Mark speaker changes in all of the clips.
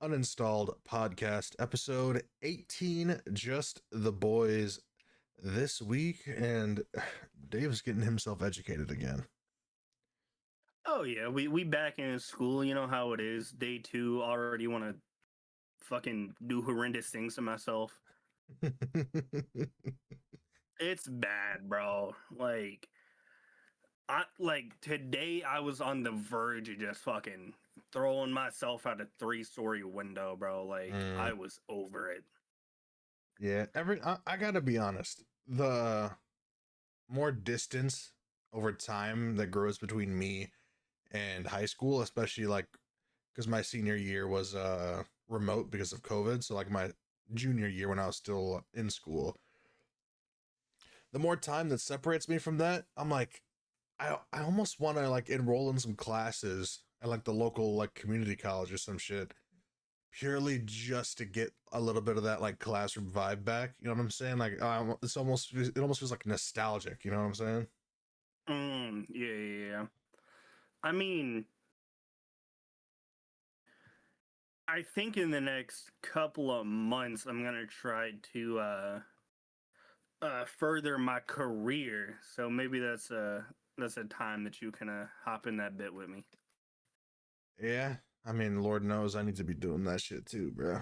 Speaker 1: Uninstalled podcast, episode 18, Just the Boys this week. And Dave's getting himself educated again.
Speaker 2: Oh yeah, we back in school. You know how it is. Day two, already want to fucking do horrendous things to myself. It's bad, bro. Like today, I was on the verge of just fucking throwing myself out a 3-story window, bro. Like I was over it.
Speaker 1: Yeah, I gotta be honest. The more distance over time that grows between me and high school, especially like because my senior year was remote because of COVID. So like my junior year when I was still in school, the more time that separates me from that, I'm like, I almost want to like enroll in some classes at like the local like community college or some shit, purely just to get a little bit of that like classroom vibe back. You know what I'm saying? Like it almost feels like nostalgic. You know what I'm saying?
Speaker 2: Yeah. I mean, I think in the next couple of months, I'm gonna try to further my career. So maybe that's a time that you can hop in that bit with me.
Speaker 1: Yeah. I mean, Lord knows I need to be doing that shit too, bro.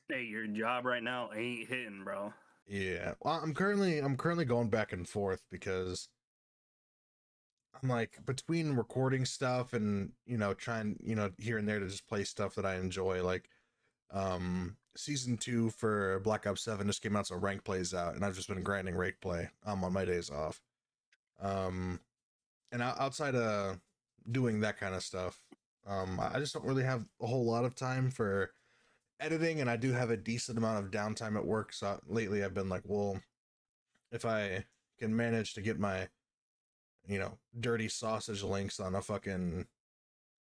Speaker 2: Hey, your job right now ain't hitting, bro.
Speaker 1: Yeah. Well, I'm currently going back and forth because I'm like between recording stuff and trying here and there to just play stuff that I enjoy. Like season 2 for Black Ops 7 just came out, so rank plays out, and I've just been grinding rank play on my days off. Um, and outside of doing that kind of stuff, I just don't really have a whole lot of time for editing, and I do have a decent amount of downtime at work. So lately, I've been like, well, if I can manage to get my dirty sausage links on a fucking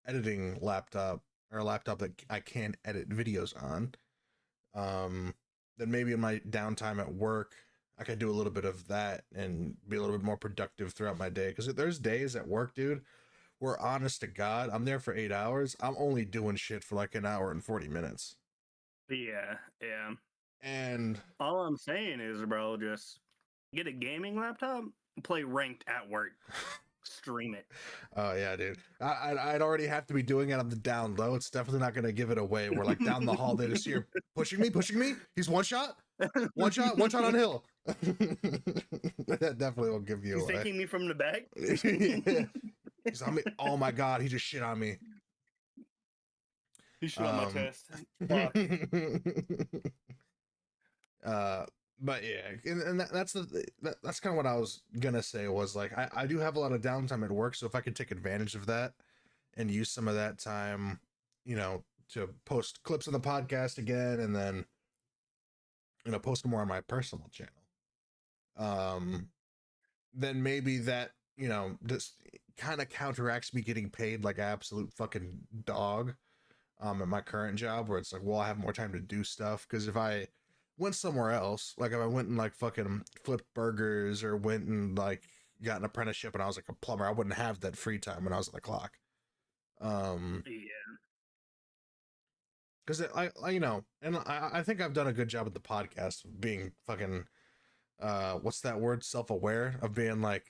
Speaker 1: editing laptop or a laptop that I can edit videos on, then maybe in my downtime at work, I could do a little bit of that and be a little bit more productive throughout my day. Because there's days at work, dude, where honest to God, I'm there for 8 hours. I'm only doing shit for like an hour and 40 minutes.
Speaker 2: Yeah.
Speaker 1: And
Speaker 2: All I'm saying is, bro, just get a gaming laptop, play ranked at work, stream it.
Speaker 1: oh yeah, dude, I'd already have to be doing it on the down low. It's definitely not gonna give it away. We're like down the hall, they just hear pushing me. He's one shot on hill. That definitely will give you
Speaker 2: He's
Speaker 1: away.
Speaker 2: taking me from the back.
Speaker 1: Yeah. He's on me. Oh my god, he just shit on me.
Speaker 2: He shit on my test.
Speaker 1: But yeah, and that's kind of what I was gonna say was like I do have a lot of downtime at work, so if I could take advantage of that and use some of that time, to post clips on the podcast again, and then post more on my personal channel, then maybe that just kind of counteracts me getting paid like an absolute fucking dog at my current job, where it's like, well, I have more time to do stuff. Because if I went somewhere else, like if I went and like fucking flipped burgers or went and like got an apprenticeship and I was like a plumber, I wouldn't have that free time when I was at the clock.
Speaker 2: Yeah.
Speaker 1: Because and I think I've done a good job at the podcast of being fucking what's that word, self-aware, of being like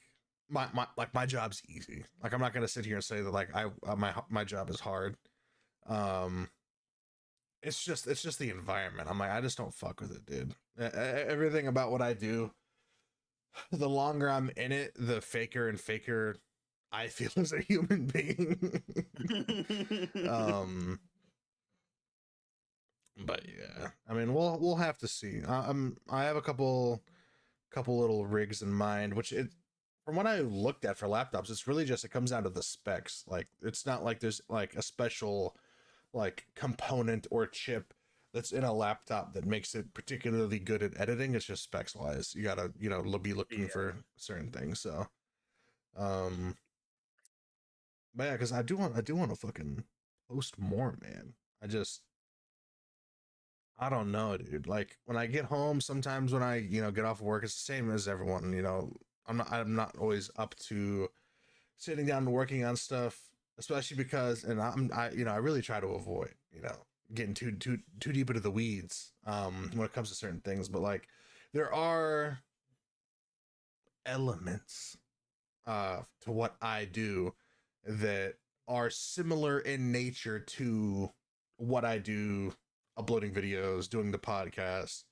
Speaker 1: my job's easy. Like I'm not gonna sit here and say that like my job is hard. um it's just the environment. I'm like, I just don't fuck with it, dude. Everything about what I do, the longer I'm in it, the faker and faker I feel as a human being. um but yeah, I mean, we'll have to see. I have a couple little rigs in mind, which it from what I looked at for laptops, it's really just, it comes down to the specs. Like it's not like there's like a special like component or chip that's in a laptop that makes it particularly good at editing. It's just specs wise. You gotta, be looking for certain things. So, um, but yeah, because I do want to fucking post more, man. I don't know, dude. Like when I get home, sometimes when I, get off of work, it's the same as everyone. I'm not always up to sitting down and working on stuff. especially because, and I really try to avoid, getting too deep into the weeds when it comes to certain things, but like there are elements to what I do that are similar in nature to what I do, uploading videos, doing the podcast.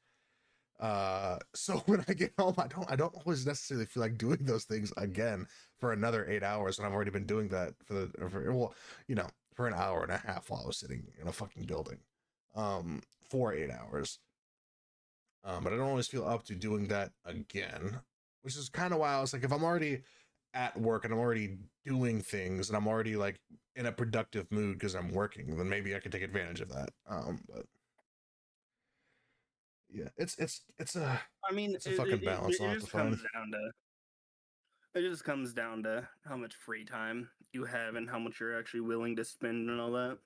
Speaker 1: So when I get home, I don't always necessarily feel like doing those things again for another 8 hours when I've already been doing that for an hour and a half while I was sitting in a fucking building for 8 hours. But I don't always feel up to doing that again, which is kind of why I was like, if I'm already at work and I'm already doing things and I'm already like in a productive mood because I'm working, then maybe I can take advantage of that. But yeah,
Speaker 2: I mean,
Speaker 1: it's a fucking balance I'll have to find.
Speaker 2: It just comes down to how much free time you have and how much you're actually willing to spend and all that.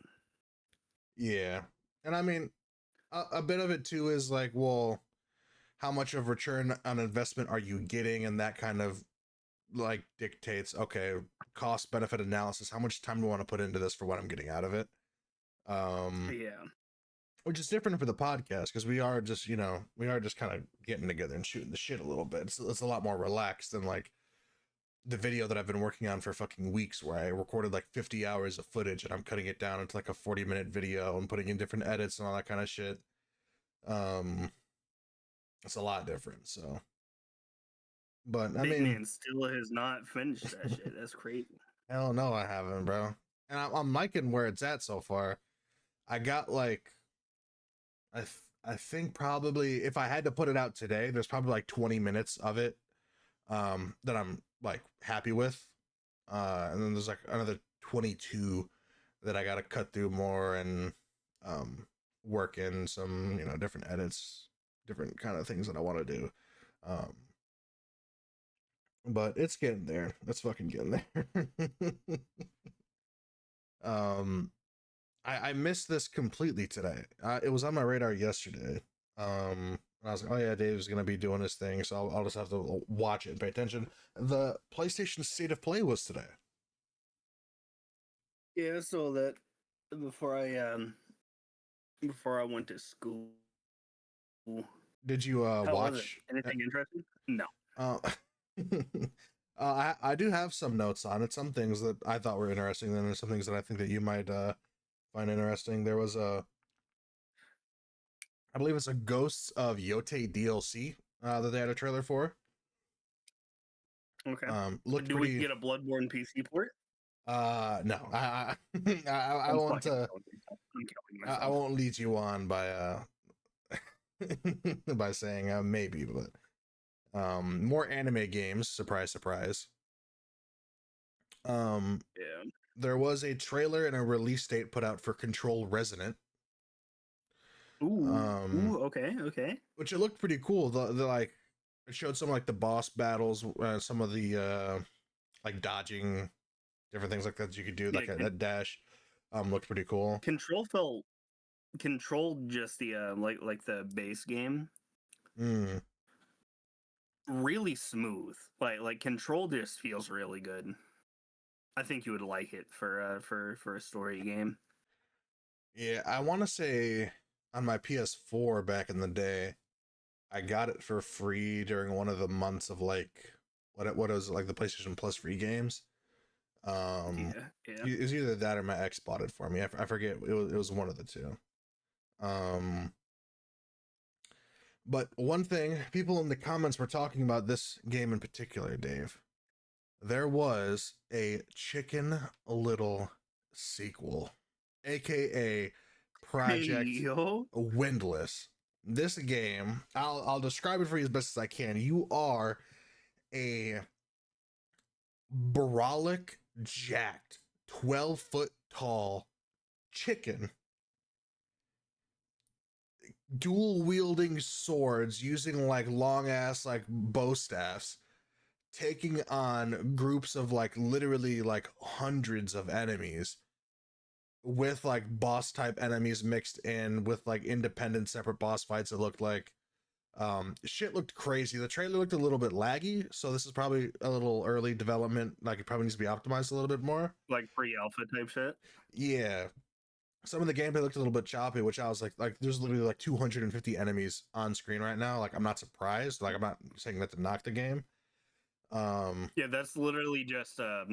Speaker 1: Yeah, and I mean, a bit of it too is like, well, how much of return on investment are you getting, and that kind of like dictates, okay, cost benefit analysis. How much time do I want to put into this for what I'm getting out of it?
Speaker 2: Yeah.
Speaker 1: Which is different for the podcast because we are just kind of getting together and shooting the shit a little bit. It's a lot more relaxed than like the video that I've been working on for fucking weeks, where I recorded like 50 hours of footage and I'm cutting it down into like a 40-minute video and putting in different edits and all that kind of shit. It's a lot different. So, but I
Speaker 2: Big
Speaker 1: mean,
Speaker 2: man still has not finished that shit. That's crazy.
Speaker 1: hell no, I haven't, bro. And I'm liking where it's at so far. I got like, I think probably if I had to put it out today, there's probably like 20 minutes of it that I'm like happy with. And then there's like another 22 that I got to cut through more and work in some, different edits, different kind of things that I want to do. Um, but it's getting there. It's fucking getting there. um, I missed this completely today. It was on my radar yesterday. I was like, oh yeah, Dave's gonna be doing his thing, so I'll just have to watch it and pay attention. The PlayStation State of Play was today.
Speaker 2: Yeah, I saw that before I went to school.
Speaker 1: Did you
Speaker 2: How was it?
Speaker 1: watch?
Speaker 2: Anything interesting? No.
Speaker 1: Uh, I do have some notes on it. Some things that I thought were interesting, and there's some things that I think that you might find interesting. There was I believe it's a Ghosts of Yote DLC that they had a trailer for.
Speaker 2: Okay.
Speaker 1: Looked
Speaker 2: Do
Speaker 1: pretty.
Speaker 2: we get a Bloodborne PC port?
Speaker 1: No, I
Speaker 2: I'm
Speaker 1: won't.
Speaker 2: fucking killing myself.
Speaker 1: I won't lead you on by by saying maybe, but more anime games. Surprise, surprise.
Speaker 2: Yeah.
Speaker 1: There was a trailer and a release date put out for Control Resonant.
Speaker 2: Ooh, okay.
Speaker 1: Which it looked pretty cool. The like, it showed some like the boss battles, some of the like dodging, different things like that you could do, like a dash. Looked pretty cool.
Speaker 2: Control just the like the base game. Really smooth. Like Control just feels really good. I think you would like it for a story game.
Speaker 1: Yeah, I want to say on my PS4 back in the day, I got it for free during one of the months of like what was like the PlayStation Plus free games.
Speaker 2: Yeah.
Speaker 1: It was either that or my ex bought it for me. I forget. It was one of the two. But one thing, people in the comments were talking about this game in particular, Dave. There was a Chicken Little sequel, aka Project Windless. This game, I'll describe it for you as best as I can. You are a brolic, jacked, 12-foot tall chicken, dual wielding swords, using like long ass like bow staffs, taking on groups of like literally like hundreds of enemies, with like boss type enemies mixed in with like independent separate boss fights that looked like Shit looked crazy. The trailer looked a little bit laggy, so this is probably a little early development. Like it probably needs to be optimized a little bit more.
Speaker 2: Like pre-alpha type shit.
Speaker 1: Yeah, some of the gameplay looked a little bit choppy, which I was like there's literally like 250 enemies on screen right now. Like I'm not surprised. Like I'm not saying that to knock the game. Um,
Speaker 2: Yeah, that's literally just a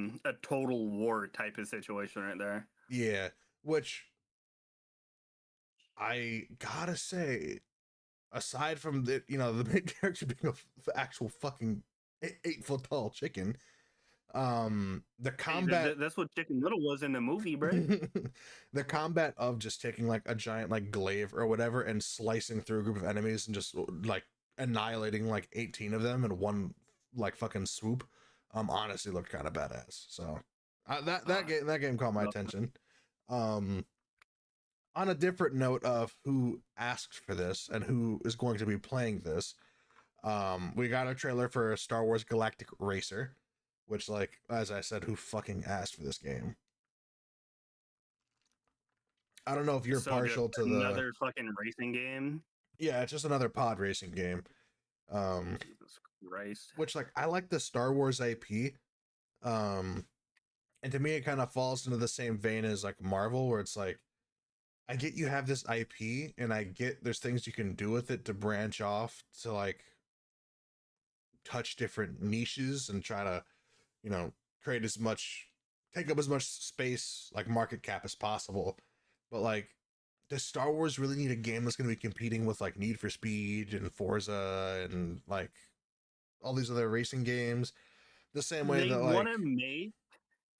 Speaker 2: total war type of situation right there.
Speaker 1: yeah, which I gotta say, aside from the the main character being a actual fucking 8 foot tall chicken, the
Speaker 2: Hey,
Speaker 1: combat
Speaker 2: that's what Chicken Little was in the movie, bro.
Speaker 1: the combat of just taking like a giant like glaive or whatever and slicing through a group of enemies and just like annihilating like 18 of them in one like fucking swoop honestly looked kind of badass. So that game caught my attention. um on a different note of who asked for this and who is going to be playing this, we got a trailer for Star Wars Galactic Racer, which, like, as I said, who fucking asked for this game? I don't know if you're
Speaker 2: So just
Speaker 1: partial to the.
Speaker 2: another fucking racing game.
Speaker 1: Yeah, it's just another pod racing game. Um,
Speaker 2: Jesus Christ.
Speaker 1: which, like, I like the Star Wars IP. Um, and to me, it kind of falls into the same vein as like Marvel, where it's like, I get you have this IP, and I get there's things you can do with it to branch off to like touch different niches and try to, you know, create as much, take up as much space, like market cap as possible. But like, does Star Wars really need a game that's going to be competing with like Need for Speed and Forza and like all these other racing games? The same way
Speaker 2: They
Speaker 1: that
Speaker 2: want
Speaker 1: like,
Speaker 2: to make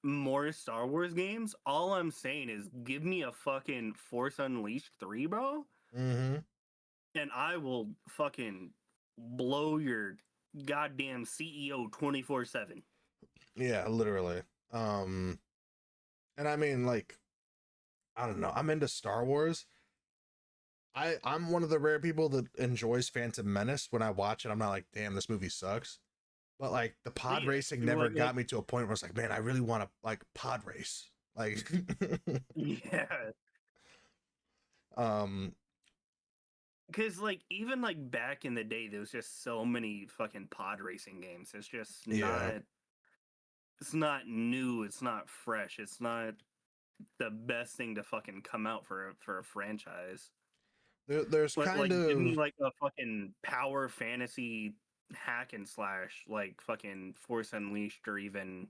Speaker 2: more Star Wars games. All I'm saying is give me a fucking Force Unleashed 3, bro,
Speaker 1: mm-hmm,
Speaker 2: and I will fucking blow your goddamn CEO 24/7.
Speaker 1: yeah, literally. Um, and I mean, like, I don't know. I'm into Star Wars. I'm one of the rare people that enjoys Phantom Menace. When I watch it, I'm not like, damn, this movie sucks. But like the pod
Speaker 2: Yeah,
Speaker 1: racing never
Speaker 2: like
Speaker 1: got me to a point where it's like, man, I really want to like pod race. Like,
Speaker 2: yeah,
Speaker 1: um,
Speaker 2: because like even like back in the day, there was just so many fucking pod racing games. It's just
Speaker 1: yeah,
Speaker 2: not. It's not new. It's not fresh. It's not the best thing to fucking come out for a franchise.
Speaker 1: there's kind
Speaker 2: Like give me
Speaker 1: of
Speaker 2: like a fucking power fantasy hack and slash like fucking Force Unleashed or even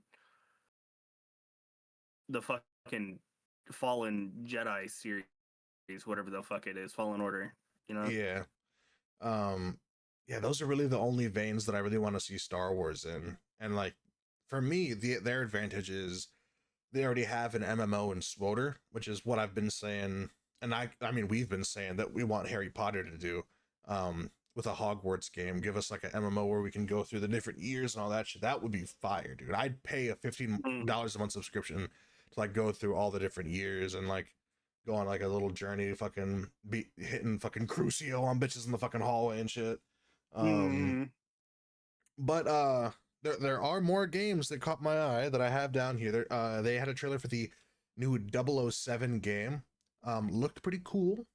Speaker 2: the fucking Fallen Jedi series, whatever the fuck it is, Fallen Order, you know?
Speaker 1: yeah, um, yeah. Those are really the only veins that I really want to see Star Wars in. And like for me, their advantage is they already have an MMO in SWOTR, which is what I've been saying, and I mean we've been saying that we want Harry Potter to do, with a Hogwarts game. Give us like an MMO where we can go through the different years and all that shit. That would be fire, dude. I'd pay a
Speaker 2: Mm,
Speaker 1: $15 a month subscription to like go through all the different years and like go on like a little journey, fucking be hitting fucking Crucio on bitches in the fucking hallway and shit. Um,
Speaker 2: mm,
Speaker 1: but there are more games that caught my eye that I have down here. They had a trailer for the new 007 game. Looked pretty cool.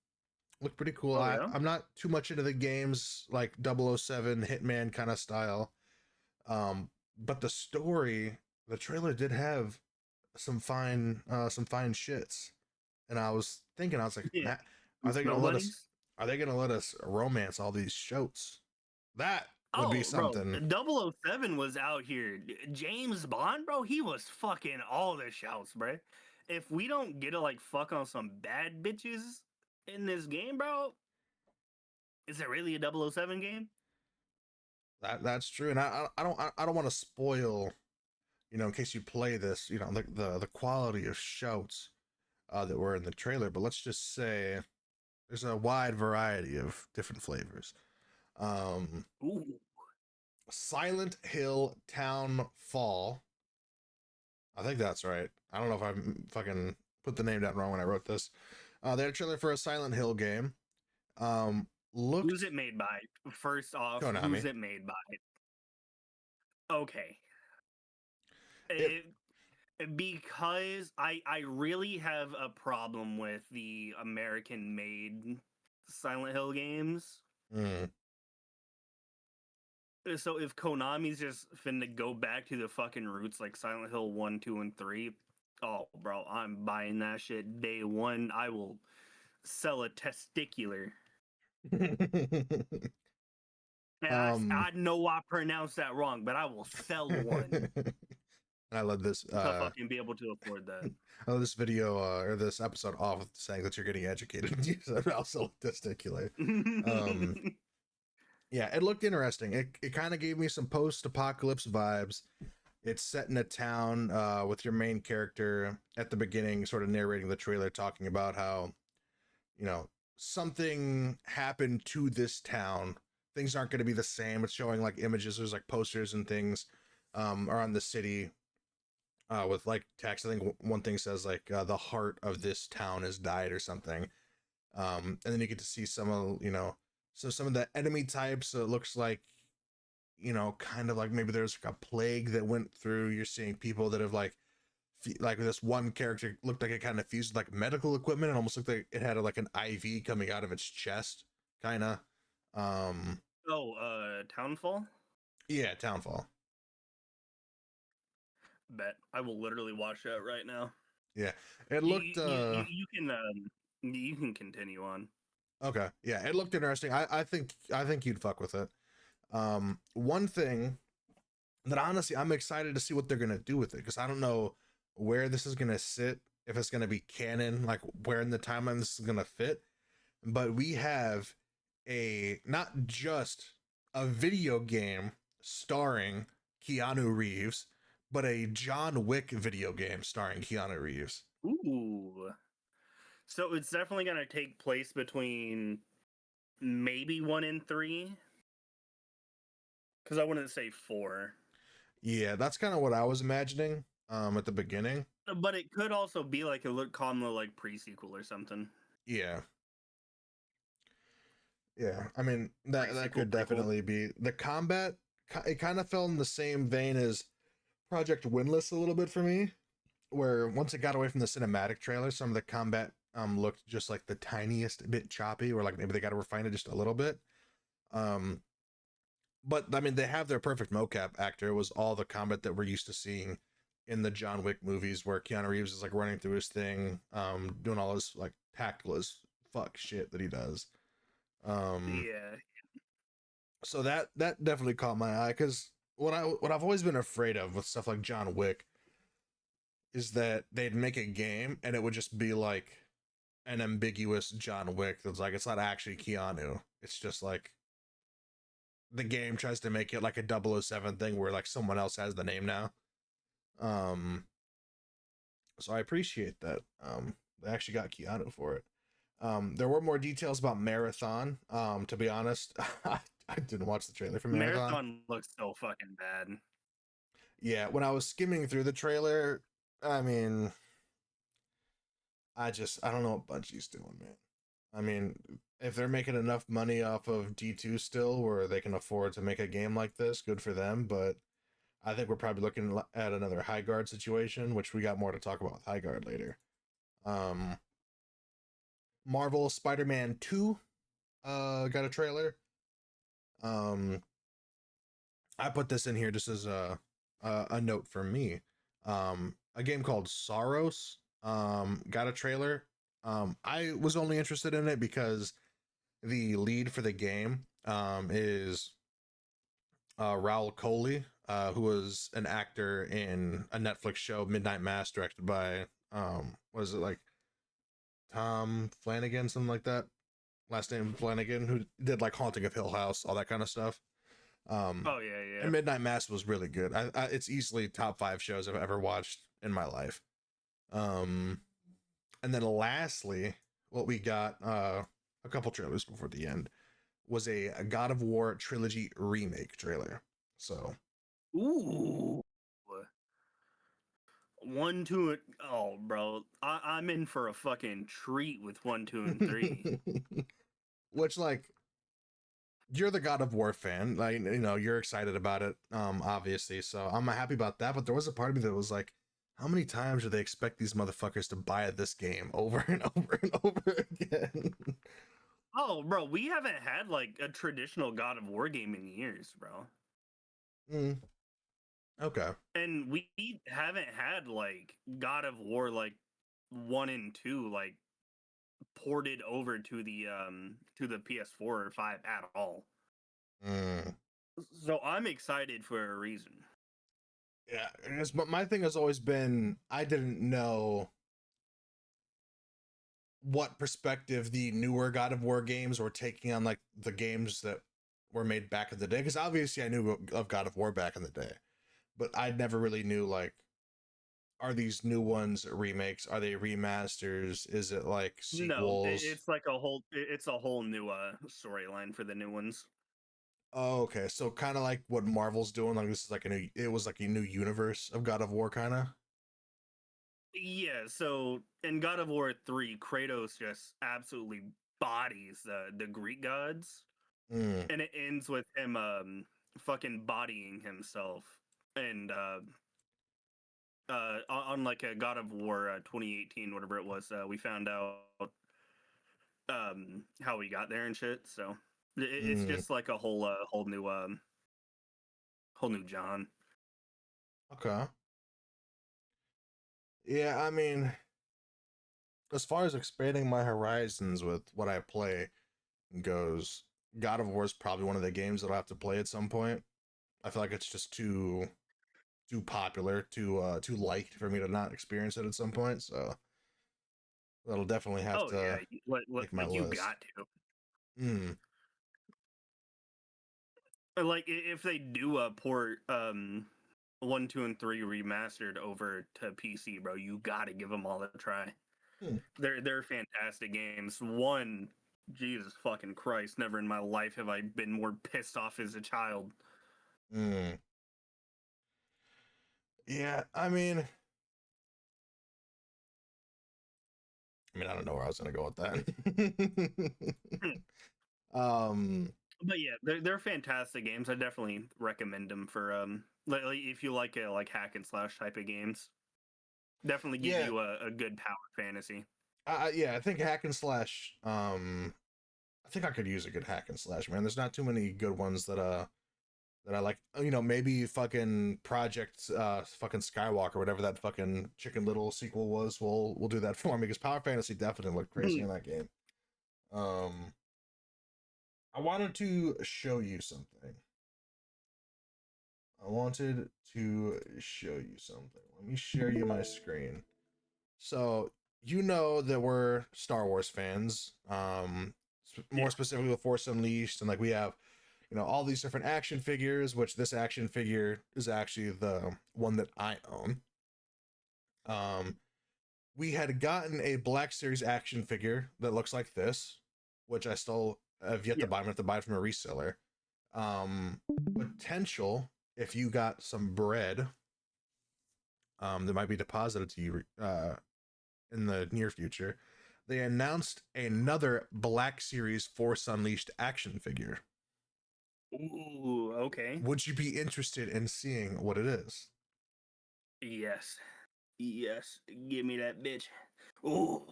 Speaker 1: Looked pretty cool.
Speaker 2: oh yeah?
Speaker 1: I'm not too much into the games like 007 Hitman kind of style. But the story, the trailer did have some fine shits. And I was thinking, I was like,
Speaker 2: Yeah.
Speaker 1: Matt,
Speaker 2: Some snow bunnies?
Speaker 1: are they gonna let us romance all these shoats? That would be
Speaker 2: Oh, bro,
Speaker 1: something.
Speaker 2: 007 was out here. James Bond, bro, he was fucking all the shouts, bro. If we don't get to like fuck on some bad bitches in this game, bro, is it really a 007 game?
Speaker 1: That's true, and I don't want to spoil, in case you play this, the quality of shouts that were in the trailer. But let's just say there's a wide variety of different flavors. Um,
Speaker 2: Ooh.
Speaker 1: Silent Hill Town Fall. I think that's right. I don't know if I fucking put the name down wrong when I wrote this. They had a trailer for a Silent Hill game.
Speaker 2: Who's
Speaker 1: Looked
Speaker 2: it made by? First off, who's
Speaker 1: Konami.
Speaker 2: it made by? Okay.
Speaker 1: It.
Speaker 2: It, because I really have a problem with the American made Silent Hill games.
Speaker 1: Mm,
Speaker 2: So if Konami's just finna go back to the fucking roots like Silent Hill 1, 2, and 3, oh bro, I'm buying that shit day one. I will sell a testicular. And
Speaker 1: um
Speaker 2: I know I pronounced that wrong, but I will sell one
Speaker 1: I love this
Speaker 2: to fucking be able to afford that.
Speaker 1: I love this video or this episode off of saying that you're getting educated. You said also testicular. um yeah, it looked interesting. It kind of gave me some post-apocalypse vibes. It's set in a town with your main character at the beginning sort of narrating the trailer, talking about how, you know, something happened to this town. Things aren't going to be the same. It's showing like images. There's like posters and things around the city with like text. I think one thing says like the heart of this town has died or something. And then you get to see some of, you know, so some of the enemy types. So it looks like, you know, kind of like maybe there's like a plague that went through. You're seeing people that have like this one character looked like it kind of fused like medical equipment and almost looked like it had like an IV coming out of its chest, kind of. Um,
Speaker 2: Townfall?
Speaker 1: yeah, Townfall.
Speaker 2: Bet. I will literally watch that right now.
Speaker 1: Yeah, it
Speaker 2: You
Speaker 1: looked.
Speaker 2: you can continue on.
Speaker 1: Okay, yeah, it looked interesting. I think you'd fuck with it. One thing that honestly I'm excited to see what they're gonna do with it because I don't know where this is gonna sit. If it's gonna be canon, like where in the timeline this is gonna fit. But we have a not just a video game starring Keanu Reeves, but a John Wick video game starring Keanu Reeves.
Speaker 2: Ooh. So it's definitely gonna take place between maybe 1 and 3. Because I wouldn't say 4.
Speaker 1: Yeah, that's kind of what I was imagining at the beginning.
Speaker 2: But it could also be like a look combo like pre-sequel or something.
Speaker 1: Yeah. Yeah, I mean that
Speaker 2: Pre-sequel
Speaker 1: could
Speaker 2: prequel.
Speaker 1: definitely be the combat. It kind of fell in the same vein as Project Windless a little bit for me, where once it got away from the cinematic trailer, some of the combat looked just like the tiniest bit choppy, or like maybe they got to refine it just a little bit. Um, but I mean, they have their perfect mocap actor. It was all the combat that we're used to seeing in the John Wick movies, where Keanu Reeves is like running through his thing, doing all his like tactical as fuck shit that he does. Um,
Speaker 2: Yeah.
Speaker 1: so that definitely caught my eye because what I've always been afraid of with stuff like John Wick is that they'd make a game and it would just be like an ambiguous John Wick that's like it's not actually Keanu. It's just like the game tries to make it like a 007 thing where like someone else has the name now. Um so I appreciate that. They actually got Keanu for it. There were more details about Marathon. To be honest, I didn't watch the trailer for Marathon.
Speaker 2: Marathon looks so fucking bad.
Speaker 1: Yeah, when I was skimming through the trailer, I mean, I don't know what Bungie's doing, man. I mean, if they're making enough money off of D2 still where they can afford to make a game like this, good for them, but I think we're probably looking at another High Guard situation, which we got more to talk about with High Guard later. Um Marvel Spider-Man 2 got a trailer. Um I put this in here just as a note for me. A game called Soros got a trailer. I was only interested in it because the lead for the game is Raul Coley, who was an actor in a Netflix show, Midnight Mass, directed by what is it like Tom Flanagan, something like that. Last name Flanagan, who did like Haunting of Hill House, all that kind of stuff. Um,
Speaker 2: Oh yeah, yeah.
Speaker 1: and Midnight Mass was really good. It's easily top 5 shows I've ever watched in my life. Um, and then lastly, what we got a couple trailers before the end was a God of War trilogy remake trailer. So
Speaker 2: Ooh. 1, 2, oh, bro. I'm in for a fucking treat with 1, 2, and 3.
Speaker 1: which like you're the God of War fan, like you know you're excited about it, obviously. So I'm happy about that. But there was a part of me that was like, how many times do they expect these motherfuckers to buy this game over and over and over again?
Speaker 2: Oh, bro, we haven't had like a traditional God of War game in years, bro.
Speaker 1: Mm, okay.
Speaker 2: And we haven't had like God of War like 1 and 2 like ported over to the PS4 or 5 at all.
Speaker 1: Mm.
Speaker 2: So I'm excited for a reason.
Speaker 1: Yeah, but my thing has always been I didn't know what perspective the newer God of War games were taking on like the games that were made back in the day. Because obviously I knew of God of War back in the day, but I never really knew like, are these new ones remakes? Are they remasters? Is it like
Speaker 2: No,
Speaker 1: sequels?
Speaker 2: it's like a whole it's a whole new storyline for the new ones.
Speaker 1: Oh, okay. So kind of like what Marvel's doing. Like this is like a new. It was like a new universe of God of War, kind of.
Speaker 2: Yeah, so in God of War 3, Kratos just absolutely bodies the Greek gods,
Speaker 1: Mm,
Speaker 2: and it ends with him fucking bodying himself. And on like a God of War 2018, whatever it was, we found out how we got there and shit. So it's
Speaker 1: mm,
Speaker 2: just like a whole new John.
Speaker 1: okay. Yeah, I mean, as far as expanding my horizons with what I play goes, God of War is probably one of the games that I'll have to play at some point. I feel like it's just too popular, too liked for me to not experience it at some point. So that'll definitely have
Speaker 2: Oh yeah,
Speaker 1: to make my
Speaker 2: like you
Speaker 1: list.
Speaker 2: got to.
Speaker 1: Mm,
Speaker 2: Like if they do a port 1, 2, and 3 remastered over to PC, bro, you gotta give them all a try.
Speaker 1: mm,
Speaker 2: They're fantastic games. One, Jesus fucking Christ, never in my life have I been more pissed off as a child.
Speaker 1: mm. Yeah, I mean, I don't know where I was gonna go with that. um,
Speaker 2: But yeah, they're fantastic games. I definitely recommend them for like if you like like hack and slash type of games. Definitely give
Speaker 1: yeah,
Speaker 2: you a good power fantasy.
Speaker 1: yeah, I think hack and slash. I think I could use a good hack and slash, man. There's not too many good ones that I like. You know, maybe fucking Project fucking Skywalker, whatever that fucking Chicken Little sequel was. We'll do that for me because Power Fantasy definitely looked crazy in that game. Um, I wanted to show you something. I wanted to show you something. Let me share you my screen. So you know that we're Star Wars fans. More
Speaker 2: Yeah.
Speaker 1: specifically with Force Unleashed, and like we have, you know, all these different action figures. Which this action figure is actually the one that I own. Um, we had gotten a Black Series action figure that looks like this, which I still have yet to
Speaker 2: Yeah.
Speaker 1: buy. I'm gonna have to buy it from a reseller. Um, Potential if you got some bread, that might be deposited to you in the near future. They announced another Black Series Force Unleashed action figure.
Speaker 2: Ooh, okay.
Speaker 1: Would you be interested in seeing what it is?
Speaker 2: Yes. Yes. Give me that bitch. Ooh.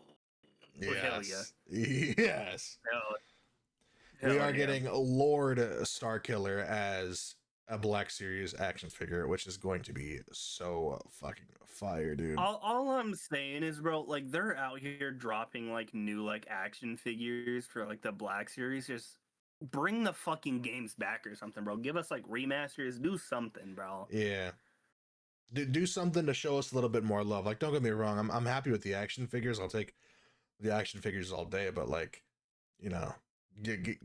Speaker 2: Oh, hell yeah.
Speaker 1: Yes. Yes.
Speaker 2: Hell,
Speaker 1: We
Speaker 2: hell
Speaker 1: are
Speaker 2: yeah.
Speaker 1: getting Lord Starkiller as a Black Series action figure, which is going to be so fucking fire, dude.
Speaker 2: All I'm saying is, bro, like they're out here dropping like new like action figures for like the Black Series. Just bring the fucking games back or something, bro. Give us like remasters. Do something, bro.
Speaker 1: Yeah. Do something to show us a little bit more love. Like, don't get me wrong, I'm happy with the action figures. I'll take the action figures all day, but like, you know,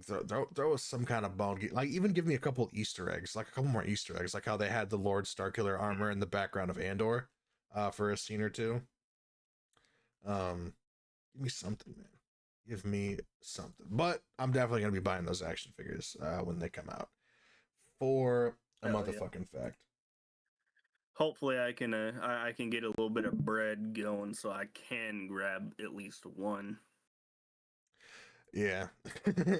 Speaker 1: throw us some kind of bone. Like, even give me a couple Easter eggs, like a couple more Easter eggs, like how they had the Lord Starkiller armor in the background of Andor, for a scene or two. Um, Give me something, man. Give me something. But I'm definitely gonna be buying those action figures when they come out for a
Speaker 2: Hell yeah.
Speaker 1: motherfucking fact.
Speaker 2: Hopefully, I can get a little bit of bread going so I can grab at least one.
Speaker 1: Yeah.
Speaker 2: Might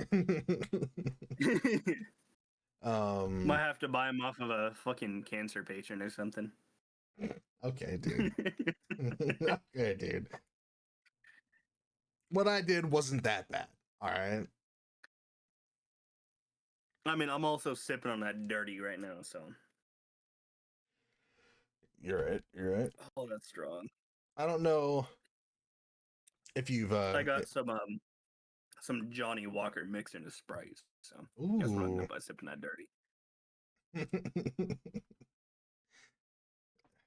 Speaker 1: um.
Speaker 2: have to buy them off of a fucking cancer patient or something.
Speaker 1: Okay, dude. Okay, dude. What I did wasn't that bad. All right.
Speaker 2: I mean, I'm also sipping on that dirty right now, so.
Speaker 1: You're right. You're right.
Speaker 2: Oh, that's strong.
Speaker 1: I don't know if you've
Speaker 2: I got some Johnny Walker mixed into Sprite. So guess what I'm doing
Speaker 1: ooh.
Speaker 2: by sipping that dirty.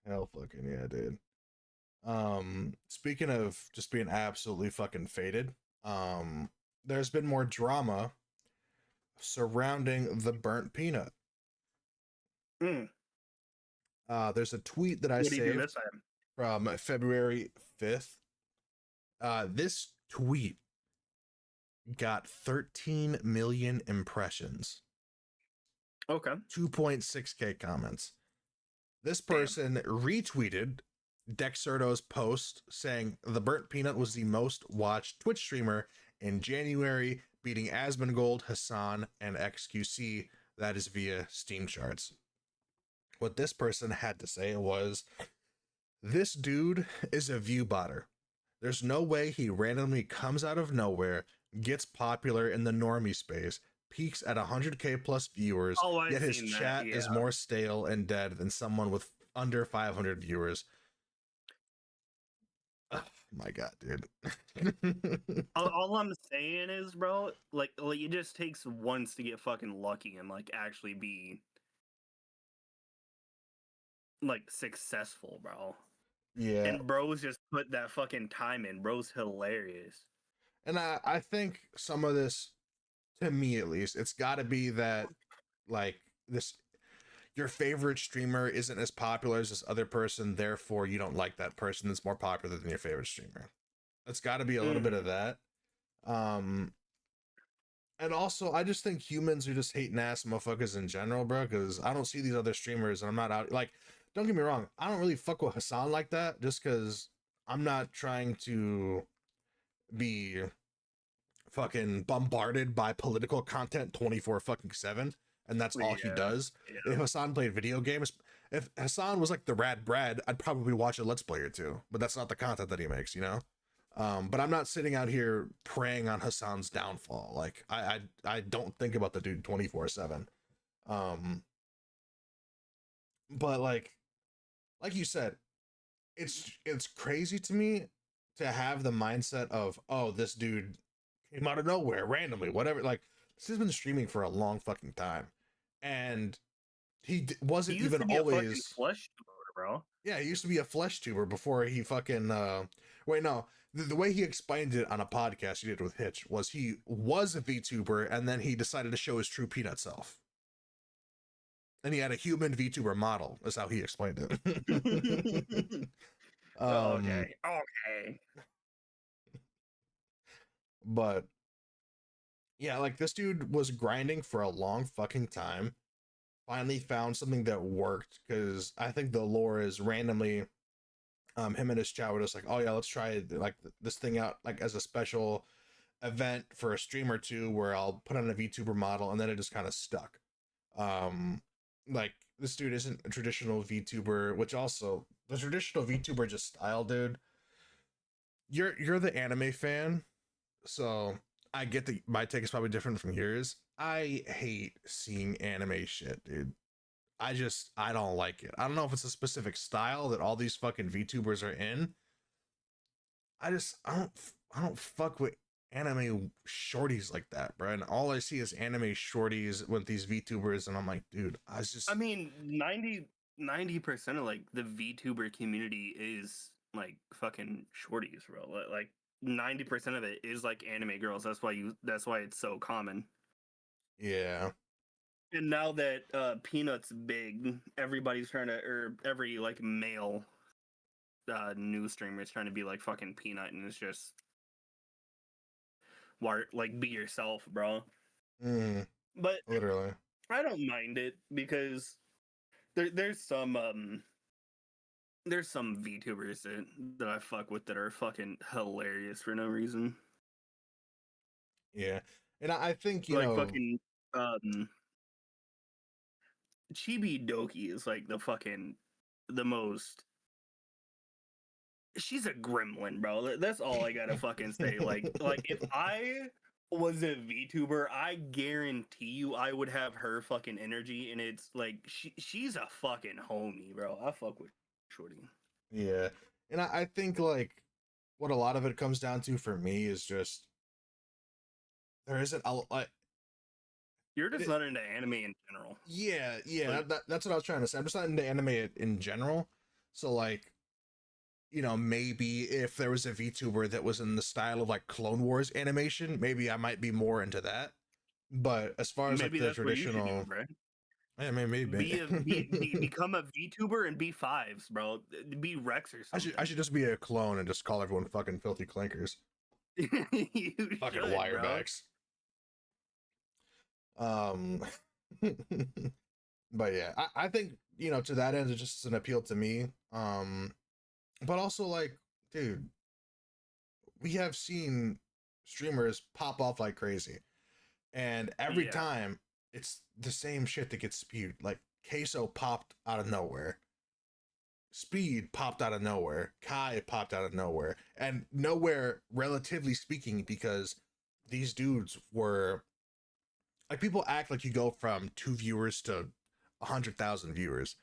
Speaker 1: Hell fucking yeah, dude. Speaking of just being absolutely fucking faded, there's been more drama surrounding the burnt peanut.
Speaker 2: Mm,
Speaker 1: There's a tweet that I
Speaker 2: what do you do
Speaker 1: saved
Speaker 2: this time?
Speaker 1: from February 5th. This tweet got 13 million impressions,
Speaker 2: Okay.
Speaker 1: 2.6K comments. This
Speaker 2: Damn.
Speaker 1: person retweeted Dexerto's post saying the burnt peanut was the most watched Twitch streamer in January, beating Asmongold, Hassan, and XQC. That is via Steam charts. What this person had to say was, this dude is a view botter. There's no way he randomly comes out of nowhere, gets popular in the normie space, peaks at 100K plus viewers,
Speaker 2: Oh, I've
Speaker 1: yet his
Speaker 2: seen that.
Speaker 1: chat
Speaker 2: Yeah.
Speaker 1: is more stale and dead than someone with under 500 viewers. Oh my god, dude.
Speaker 2: All I'm saying is, bro, like it just takes once to get fucking lucky and like actually be like successful, bro.
Speaker 1: Yeah,
Speaker 2: And bro's just put that fucking time in. Bro's hilarious.
Speaker 1: and I think some of this, to me at least, it's got to be that like this your favorite streamer isn't as popular as this other person, therefore you don't like that person that's more popular than your favorite streamer. It's got to be a little bit
Speaker 2: Mm.
Speaker 1: of that. Um, and also, I just think humans are just hating ass motherfuckers in general, bro. Because I don't see these other streamers, and I'm not out. Like, don't get me wrong, I don't really fuck with Hassan like that, just because I'm not trying to be fucking bombarded by political content 24 fucking 7, and that's all he
Speaker 2: Yeah.
Speaker 1: does.
Speaker 2: Yeah.
Speaker 1: If Hassan played video games, if Hassan was like the Rad Brad, I'd probably watch a Let's Play or two, but that's not the content that he makes, you know. But I'm not sitting out here preying on Hassan's downfall. Like I don't think about the dude 24/7. Um, but like you said, it's crazy to me to have the mindset of, oh, this dude came out of nowhere randomly, whatever. Like, this has been streaming for a long fucking time, and
Speaker 2: He
Speaker 1: wasn't
Speaker 2: used
Speaker 1: even
Speaker 2: to be a fucking
Speaker 1: always.
Speaker 2: flesh tuber, bro.
Speaker 1: Yeah, he used to be a flesh tuber before he fucking wait, no, the way he explained it on a podcast he did with Hitch was he was a VTuber and then he decided to show his true peanut self, and he had a human VTuber model. Is how he explained it. um
Speaker 2: Okay. Okay.
Speaker 1: but yeah, like, this dude was grinding for a long fucking time, finally found something that worked, because I think the lore is randomly him and his chat were just like, oh yeah, let's try like this thing out like as a special event for a stream or two where I'll put on a VTuber model, and then it just kind of stuck. um like, this dude isn't a traditional VTuber, which also the traditional VTuber just style, dude. You're the anime fan, so I get that my take is probably different from yours. I hate seeing anime shit, dude. I don't like it. I don't know if it's a specific style that all these fucking VTubers are in. I don't fuck with anime shorties like that, bro. And all I see is anime shorties with these VTubers, and I'm like, dude,
Speaker 2: I mean, 90% of like the VTuber community is like fucking shorties, bro. Like 90% of it is like anime girls. That's why it's so common.
Speaker 1: yeah.
Speaker 2: And now that Peanut's big, everybody's trying to, or every like male news streamer is trying to be like fucking Peanut, and it's just like be yourself, bro.
Speaker 1: Mm,
Speaker 2: But
Speaker 1: literally.
Speaker 2: I don't mind it because there's some VTubers that I fuck with that are fucking hilarious for no reason.
Speaker 1: Yeah. And I think,
Speaker 2: Like fucking um Chibi Doki is like the most. She's a gremlin, bro. That's all I gotta fucking say. Like if I was a VTuber, I guarantee you I would have her fucking energy, and it's like she's a fucking homie, bro. I fuck with. shorty.
Speaker 1: Yeah. And I think like what a lot of it comes down to for me is just there isn't a like
Speaker 2: You're just
Speaker 1: it,
Speaker 2: not into anime in general.
Speaker 1: yeah,
Speaker 2: Like
Speaker 1: that's what I was trying to say. I'm just not into anime in general. So like, maybe if there was a VTuber that was in the style of like Clone Wars animation, maybe I might be more into that. But as far as like
Speaker 2: maybe
Speaker 1: the
Speaker 2: that's what you should do,
Speaker 1: traditional,
Speaker 2: bro.
Speaker 1: yeah, maybe.
Speaker 2: Become a VTuber and be fives, bro. Be Rex or
Speaker 1: I
Speaker 2: something.
Speaker 1: should just be a clone and just call everyone fucking filthy clankers,
Speaker 2: You
Speaker 1: fucking
Speaker 2: should, bro.
Speaker 1: wirebacks. Um, but yeah, I think to that end, it's just an appeal to me. But also like, dude, we have seen streamers pop off like crazy, and every
Speaker 2: Yeah,
Speaker 1: time it's the same shit that gets spewed. Like Queso popped out of nowhere, Speed popped out of nowhere, Kai popped out of nowhere, and nowhere, relatively speaking, because these dudes were like, people act like you go from 2 viewers to 100,000 viewers.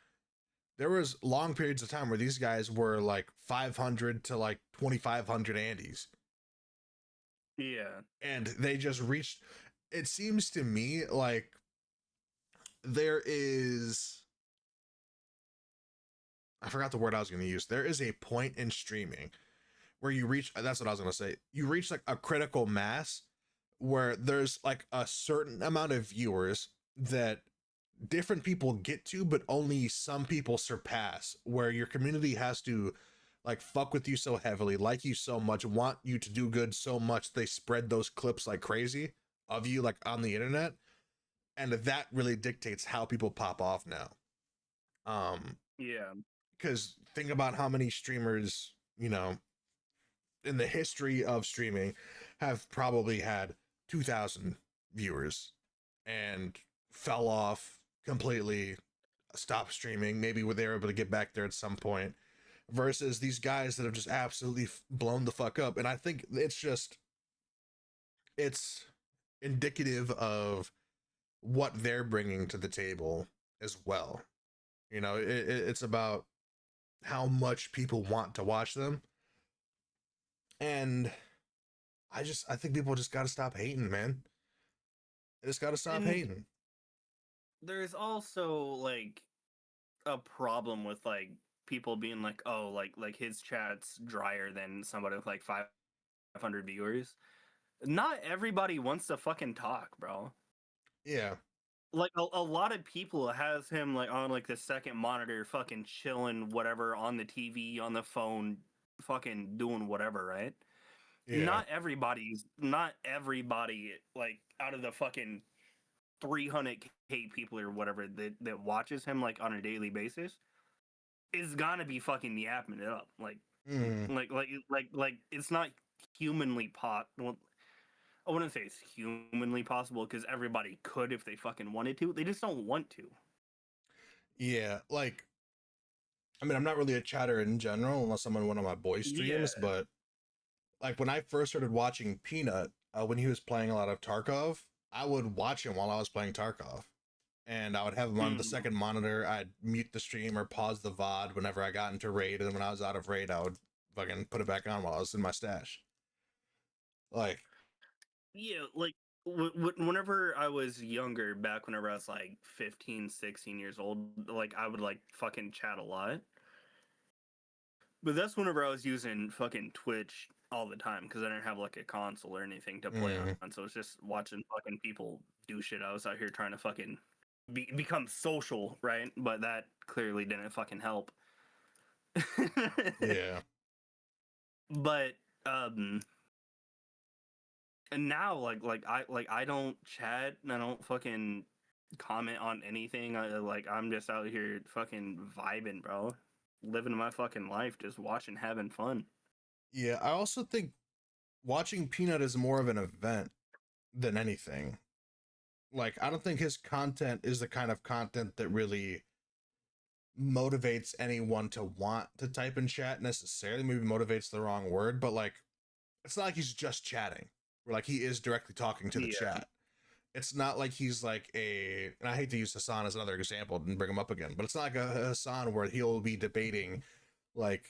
Speaker 1: There was long periods of time where these guys were like 500 to like 2,500 Andes,
Speaker 2: yeah.
Speaker 1: and they just reached. It seems to me like there is. I forgot the word I was going to use. There is a point in streaming where you reach. That's what I was going to say. You reach like a critical mass where there's like a certain amount of viewers that different people get to, but only some people surpass, where your community has to like fuck with you so heavily, like you so much, want you to do good so much, they spread those clips like crazy of you like on the internet. And that really dictates how people pop off now.
Speaker 2: Yeah.
Speaker 1: Because think about how many streamers, in the history of streaming have probably had 2,000 viewers and fell off completely, stopped streaming. Maybe they were able to get back there at some point, versus these guys that have just absolutely blown the fuck up. And I think it's indicative of what they're bringing to the table as well. It's about how much people want to watch them. And I think people just got to stop hating, man. They just got to stop
Speaker 2: And
Speaker 1: hating.
Speaker 2: there's also like a problem with like people being like, oh, like his chat's drier than somebody with like 500 viewers. Not everybody wants to fucking talk, bro.
Speaker 1: Yeah.
Speaker 2: Like a lot of people has him like on like the second monitor, fucking chilling, whatever, on the TV, on the phone, fucking doing whatever, right?
Speaker 1: Yeah.
Speaker 2: Not everybody like out of the fucking 300K people or whatever that watches him like on a daily basis is gonna be fucking yapping it up.
Speaker 1: Mm.
Speaker 2: Like it's not humanly well, I wouldn't say it's humanly possible because everybody could if they fucking wanted to. They just don't want to.
Speaker 1: Yeah. Like, I mean, I'm not really a chatter in general unless I'm on one of my boys'
Speaker 2: Yeah.
Speaker 1: streams, but like when I first started watching Peanut, when he was playing a lot of Tarkov, I would watch him while I was playing Tarkov. And I would have him on the
Speaker 2: Mm.
Speaker 1: second monitor. I'd mute the stream or pause the VOD whenever I got into raid. And then when I was out of raid, I would fucking put it back on while I was in my stash. Like,
Speaker 2: Yeah, like whenever I was younger, back whenever I was like 15, 16 years old, like I would like fucking chat a lot. But that's whenever I was using fucking Twitch all the time because I didn't have like a console or anything to play
Speaker 1: mm,
Speaker 2: on. So it's just watching fucking people do shit. I was out here trying to fucking become social, right? But that clearly didn't fucking help.
Speaker 1: yeah.
Speaker 2: But and now I don't chat and I don't fucking comment on anything. I'm just out here fucking vibing, bro. Living my fucking life, just watching, having fun.
Speaker 1: Yeah. I also think watching Peanut is more of an event than anything. Like, I don't think his content is the kind of content that really motivates anyone to want to type in chat necessarily. Maybe motivates the wrong word, but like, it's not like he's just chatting. Where like he is directly talking to the
Speaker 2: Yeah.
Speaker 1: chat. It's not like he's like and I hate to use Hassan as another example and bring him up again, but it's not like a Hassan where he'll be debating Like,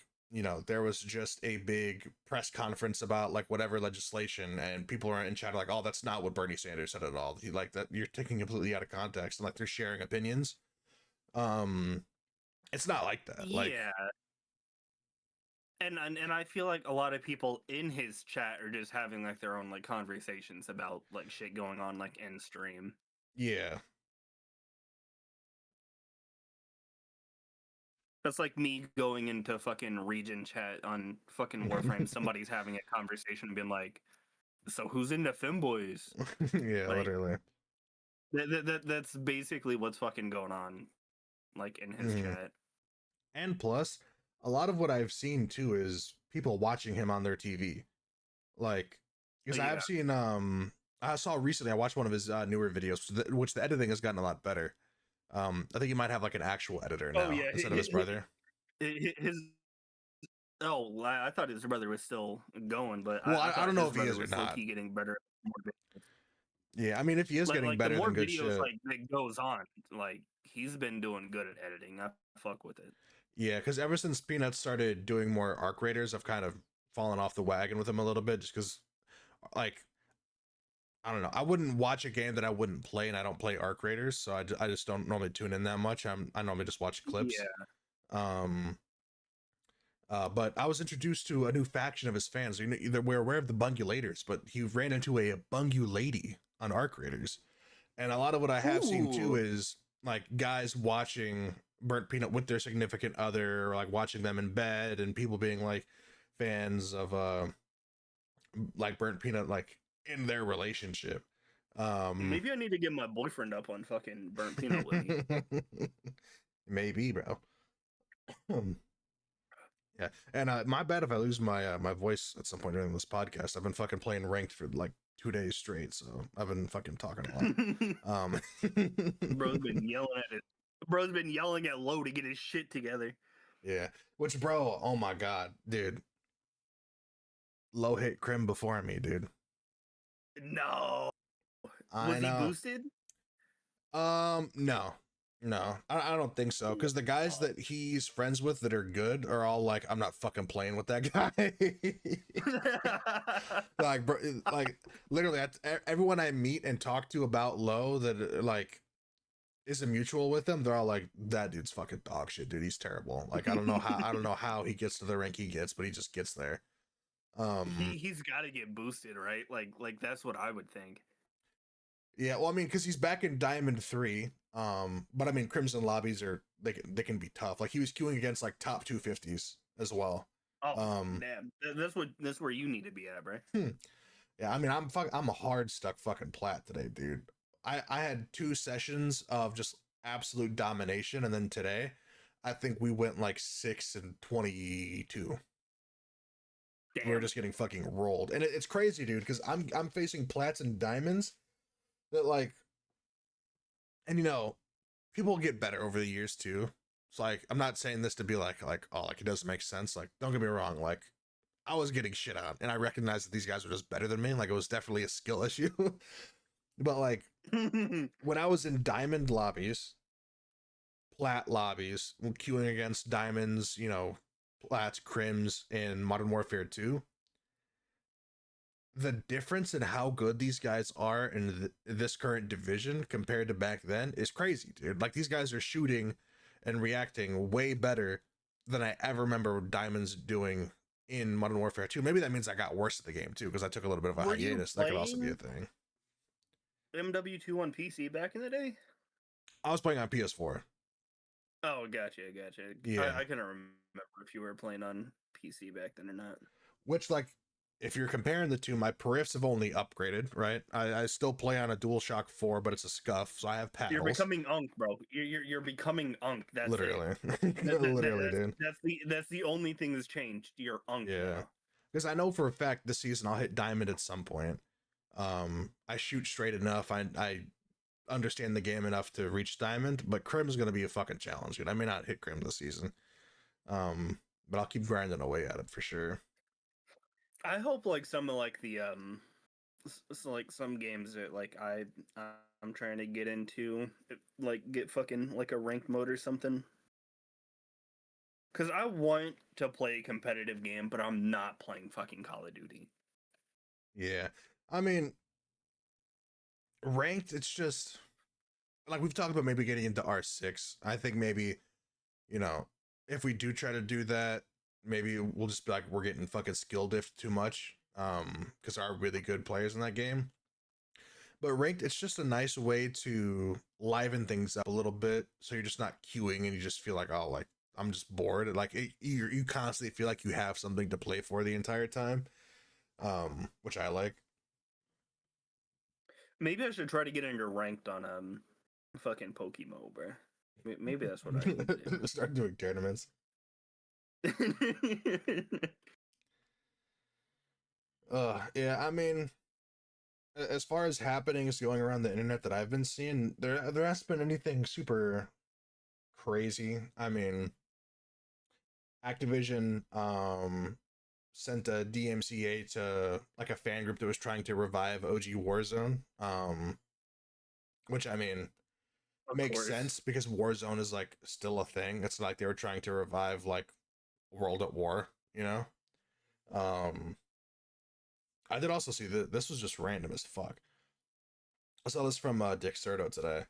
Speaker 1: there was just a big press conference about like whatever legislation, and people are in chat like, oh, that's not what Bernie Sanders said at all. He like that you're taking completely out of context, and like they're sharing opinions. Um, it's not like that. Like,
Speaker 2: Yeah, and I feel like a lot of people in his chat are just having like their own like conversations about like shit going on like in stream.
Speaker 1: yeah.
Speaker 2: That's like me going into fucking region chat on fucking Warframe. Somebody's having a conversation and being like, "So who's into femboys?"
Speaker 1: Yeah,
Speaker 2: Like
Speaker 1: literally.
Speaker 2: that's basically what's fucking going on, like in his
Speaker 1: Mhm.
Speaker 2: chat.
Speaker 1: And plus, a lot of what I've seen too is people watching him on their TV. Like, because
Speaker 2: But
Speaker 1: I have
Speaker 2: yeah.
Speaker 1: seen, I saw recently, I watched one of his newer videos, which the editing has gotten a lot better. I think he might have like an actual editor
Speaker 2: Oh
Speaker 1: now
Speaker 2: yeah.
Speaker 1: instead of his brother.
Speaker 2: His oh, I thought his brother was still going, but
Speaker 1: Well,
Speaker 2: I
Speaker 1: I
Speaker 2: thought
Speaker 1: don't know
Speaker 2: his
Speaker 1: if he
Speaker 2: brother
Speaker 1: is or
Speaker 2: was low
Speaker 1: not.
Speaker 2: key getting better.
Speaker 1: Yeah, I mean, if he is getting
Speaker 2: Like the
Speaker 1: better,
Speaker 2: more
Speaker 1: then good
Speaker 2: videos
Speaker 1: shit.
Speaker 2: like that goes on, like he's been doing good at editing. I fuck with it.
Speaker 1: Yeah, because ever since Peanuts started doing more arc raiders, I've kind of fallen off the wagon with him a little bit, just because, like, I don't know. I wouldn't watch a game that I wouldn't play, and I don't play arc raiders, so I just don't normally tune in that much. I normally just watch clips.
Speaker 2: Yeah.
Speaker 1: Um, but I was introduced to a new faction of his fans. Either we're aware of the Bungulators, but he ran into a Bungulady on arc raiders, and a lot of what I have seen too
Speaker 2: Ooh.
Speaker 1: is like guys watching Burnt Peanut with their significant other, or like watching them in bed, and people being like fans of like Burnt Peanut like in their relationship. Um
Speaker 2: Maybe I need to get my boyfriend up on fucking burnt peanut with me.
Speaker 1: maybe, bro. Yeah, and my bad if I lose my voice at some point during this podcast. I've been fucking playing ranked for like 2 days straight, so I've been fucking talking a lot. Um,
Speaker 2: Bro's been yelling at it. Bro's been yelling at Low to get his shit together.
Speaker 1: yeah, which bro, oh my god, dude, low hit Crim before me, dude.
Speaker 2: No.
Speaker 1: I
Speaker 2: Was he
Speaker 1: know.
Speaker 2: boosted?
Speaker 1: No, no, I don't think so. Because the guys that he's friends with that are good are all like, I'm not fucking playing with that guy. Like, bro, like literally, everyone I meet and talk to about low that like is a mutual with them, they're all like, that dude's fucking dog shit, dude. He's terrible. Like, I don't know how he gets to the rank he gets, but he just gets there.
Speaker 2: He's got to get boosted, right? Like that's what I would think.
Speaker 1: Yeah, well, I mean, because he's back in Diamond 3. But I mean, Crimson lobbies are they can be tough. Like he was queuing against like top 250s as well.
Speaker 2: Oh
Speaker 1: Um,
Speaker 2: damn, that's where you need to be at, bro.
Speaker 1: hmm. Yeah, I mean, I'm a hard stuck fucking plat today, dude. I had 2 sessions of just absolute domination, and then today, I think we went like 6-22. We were
Speaker 2: Damn.
Speaker 1: just getting fucking rolled, and it's crazy, dude. Because I'm facing plats and diamonds that like, and people get better over the years too. It's like I'm not saying this to be like oh like it doesn't make sense. Like don't get me wrong, like I was getting shit on, and I recognized that these guys were just better than me. Like it was definitely a skill issue. But like when I was in diamond lobbies, plat lobbies, queuing against diamonds, plats, crims in Modern Warfare 2, the difference in how good these guys are in this current division compared to back then is crazy, dude. Like these guys are shooting and reacting way better than I ever remember diamonds doing in Modern Warfare 2. Maybe that means I got worse at the game too because I took a little bit of a
Speaker 2: Were you
Speaker 1: hiatus. That could also be a
Speaker 2: playing
Speaker 1: thing.
Speaker 2: MW2 on PC back in the day?
Speaker 1: I was playing on PS4.
Speaker 2: Oh, gotcha.
Speaker 1: Yeah,
Speaker 2: I couldn't remember if you were playing on PC back then or not.
Speaker 1: which like if you're comparing the two, my periffs have only upgraded, right? I still play on a DualShock 4, but it's a scuff, so I have
Speaker 2: You're
Speaker 1: paddles.
Speaker 2: becoming Unk, bro. You're becoming Unk. That's it.
Speaker 1: Literally. Literally, dude.
Speaker 2: That's the only thing that's changed. You're Unk
Speaker 1: Yeah.
Speaker 2: now.
Speaker 1: Because I know for a fact this season I'll hit diamond at some point. I shoot straight enough. I understand the game enough to reach diamond, but Crim's gonna be a fucking challenge, dude. I may not hit Crim this season. But I'll keep grinding away at it for sure.
Speaker 2: I hope like some of like the like some games that like I'm trying to get into like get fucking like a ranked mode or something. Because I want to play a competitive game, but I'm not playing fucking Call of Duty.
Speaker 1: Yeah. I mean, ranked, it's just like we've talked about maybe getting into R6. I think maybe, you know, if we do try to do that, maybe we'll just be like, we're getting fucking skill diff too much. Because there are really good players in that game. But ranked, it's just a nice way to liven things up a little bit. So you're just not queuing and you just feel like, oh, like I'm just bored. Like you constantly feel like you have something to play for the entire time, which I like.
Speaker 2: Maybe I should try to get into ranked on fucking Pokemon, bro. Maybe that's what I need to
Speaker 1: Start doing tournaments.
Speaker 2: do.
Speaker 1: Yeah, I mean, as far as happenings going around the internet that I've been seeing, there hasn't been anything super crazy. I mean, Activision sent a DMCA to like a fan group that was trying to revive OG Warzone. Which I mean
Speaker 2: Of
Speaker 1: makes
Speaker 2: course.
Speaker 1: sense because Warzone is like still a thing. It's like they were trying to revive like World at War, you know? Um I did also see that this was just random as fuck. I saw this from Dick Serto today.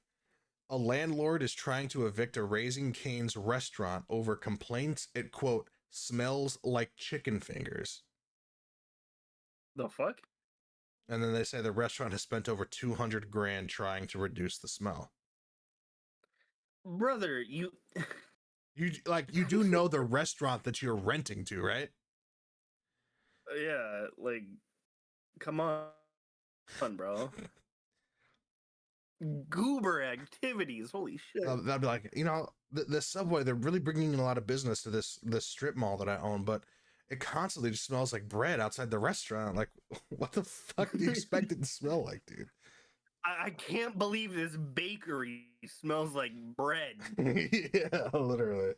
Speaker 1: A landlord is trying to evict a Raising Cane's restaurant over complaints it, quote, smells like chicken fingers.
Speaker 2: The fuck?
Speaker 1: And then they say the restaurant has spent over 200 grand trying to reduce the smell.
Speaker 2: Brother, you
Speaker 1: You do know the restaurant that you're renting to, right?
Speaker 2: yeah, like come on, bro. Goober activities. Holy shit.
Speaker 1: That'd be like, the subway, they're really bringing in a lot of business to this strip mall that I own, but it constantly just smells like bread outside the restaurant. Like, what the fuck do you expect it to smell like, dude?
Speaker 2: I can't believe this bakery smells like bread.
Speaker 1: Yeah, literally.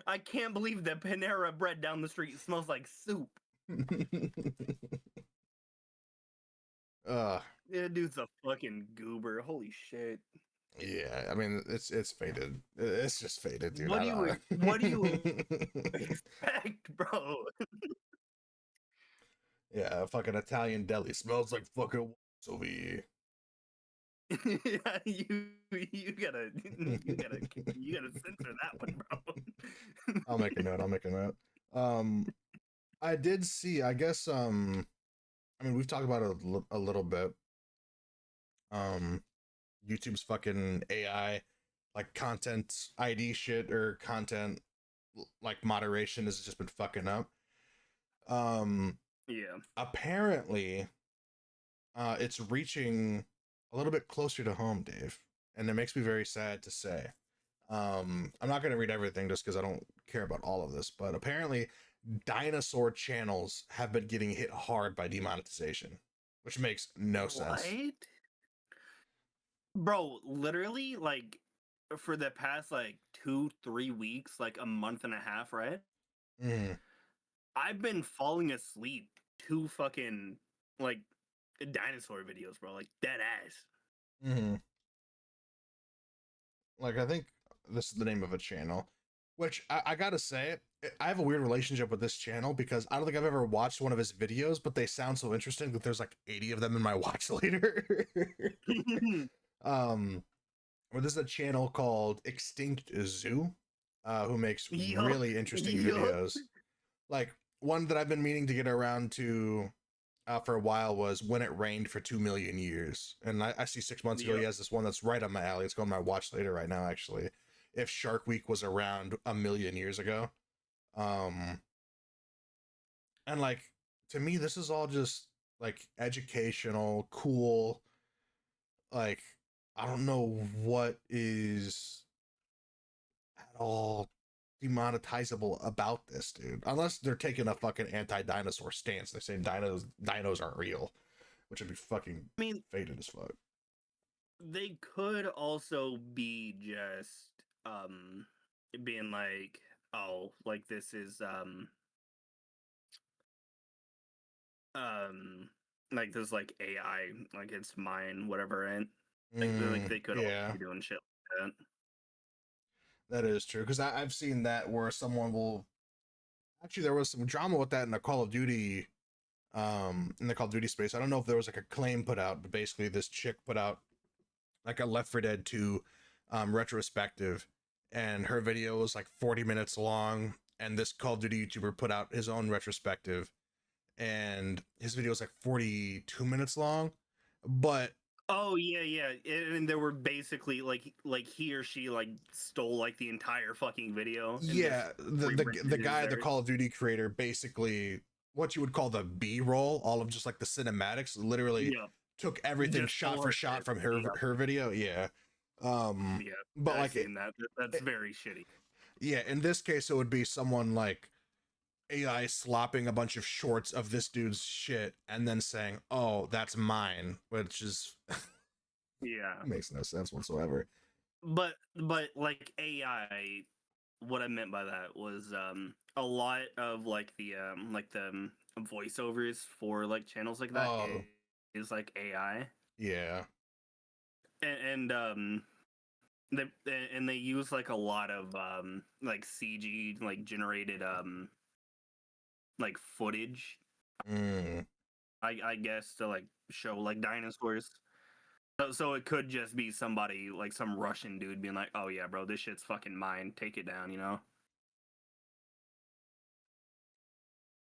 Speaker 2: I can't believe the Panera bread down the street smells like soup.
Speaker 1: uh
Speaker 2: Yeah, dude's a fucking goober. Holy shit.
Speaker 1: yeah, I mean it's faded. It's just faded, dude.
Speaker 2: What do you expect, bro?
Speaker 1: Yeah, fucking Italian deli smells like fucking wasabi.
Speaker 2: Yeah, you gotta censor that one, bro.
Speaker 1: I'll make a note. I'll make a note. Um, I did see. I guess. I mean, we've talked about it a little bit. Um, YouTube's fucking AI, like content ID shit or content like moderation has just been fucking up. Um,
Speaker 2: Yeah.
Speaker 1: Apparently, it's reaching a little bit closer to home, Dave, and it makes me very sad to say. I'm not going to read everything just because I don't care about all of this, but apparently, dinosaur channels have been getting hit hard by demonetization, which makes no sense.
Speaker 2: What? Bro, literally, like, for the past, like, 2, 3 weeks, like, a month and a half, right?
Speaker 1: Mm,
Speaker 2: I've been falling asleep to fucking, like, dinosaur videos, bro. Like, dead ass.
Speaker 1: mm. Like, I think this is the name of a channel, which I gotta say, I have a weird relationship with this channel because I don't think I've ever watched one of his videos, but they sound so interesting that there's like 80 of them in my watch later. um, well, this is a channel called Extinct Zoo, who makes
Speaker 2: Yup.
Speaker 1: really interesting
Speaker 2: Yup.
Speaker 1: videos. Like one that I've been meaning to get around to for a while was When It Rained for 2 Million Years, and I see 6 months ago he
Speaker 2: Yup.
Speaker 1: has this one that's right up my alley. It's going on my watch later right now, actually. If Shark Week was around 1 million years ago, um, and like to me, this is all just like educational, cool. Like I don't know what is at all demonetizable about this, dude. Unless they're taking a fucking anti-dinosaur stance. They're saying dinos aren't real, which would be fucking
Speaker 2: I mean,
Speaker 1: faded as fuck.
Speaker 2: they could also be just, um, being like, oh, like, this is, um like this like AI, like it's mine, whatever, and like they could also
Speaker 1: Yeah.
Speaker 2: be doing shit like that.
Speaker 1: That is true because I've seen that where someone will actually there was some drama with that in the Call of Duty in the Call of Duty space. I don't know if there was like a claim put out, but basically this chick put out like a Left 4 Dead 2 retrospective, and her video was like 40 minutes long. And this Call of Duty YouTuber put out his own retrospective, and his video was like 42 minutes long. But
Speaker 2: Oh yeah, yeah, and there were basically like he or she like stole like the entire fucking video and just
Speaker 1: yeah, the
Speaker 2: re-rendered it as
Speaker 1: guy, the
Speaker 2: theirs.
Speaker 1: Call of Duty creator, basically what you would call the B-roll, all of just like the cinematics, literally
Speaker 2: Yeah,
Speaker 1: took everything
Speaker 2: just
Speaker 1: shot
Speaker 2: stole
Speaker 1: for
Speaker 2: her
Speaker 1: shot
Speaker 2: shit.
Speaker 1: from
Speaker 2: Yeah,
Speaker 1: her video. Yeah.
Speaker 2: yeah,
Speaker 1: But
Speaker 2: I
Speaker 1: like
Speaker 2: seen that. That's very shitty.
Speaker 1: yeah, in this case it would be someone like AI slopping a bunch of shorts of this dude's shit and then saying, "Oh, that's mine," which is
Speaker 2: Yeah,
Speaker 1: makes no sense whatsoever.
Speaker 2: but like AI, what I meant by that was a lot of like the voiceovers for like channels like that
Speaker 1: Oh,
Speaker 2: is like AI,
Speaker 1: yeah.
Speaker 2: and they and they use like a lot of like CG like generated like footage,
Speaker 1: Mm.
Speaker 2: I guess, to like show like dinosaurs. So it could just be somebody like some Russian dude being like, "Oh yeah, bro, this shit's fucking mine. Take it down," you know?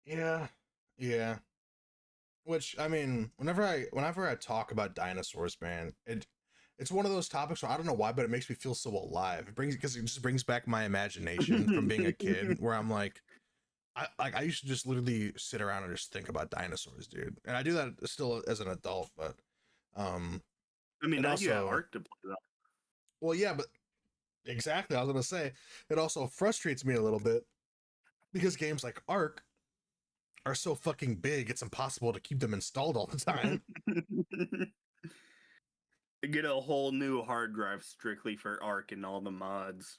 Speaker 1: Yeah. Yeah. Which I mean, whenever I talk about dinosaurs, man, it's one of those topics where I don't know why, but it makes me feel so alive. It brings because it just brings back my imagination from being a kid, where I'm like, I used to just literally sit around and just think about dinosaurs, dude. And I do that still as an adult, but um,
Speaker 2: I mean,
Speaker 1: it
Speaker 2: now you have
Speaker 1: also,
Speaker 2: art to play though.
Speaker 1: well, yeah, but exactly, I was gonna say it also frustrates me a little bit because games like Ark are so fucking big, it's impossible to keep them installed all the time.
Speaker 2: Get a whole new hard drive strictly for Arc and all the mods.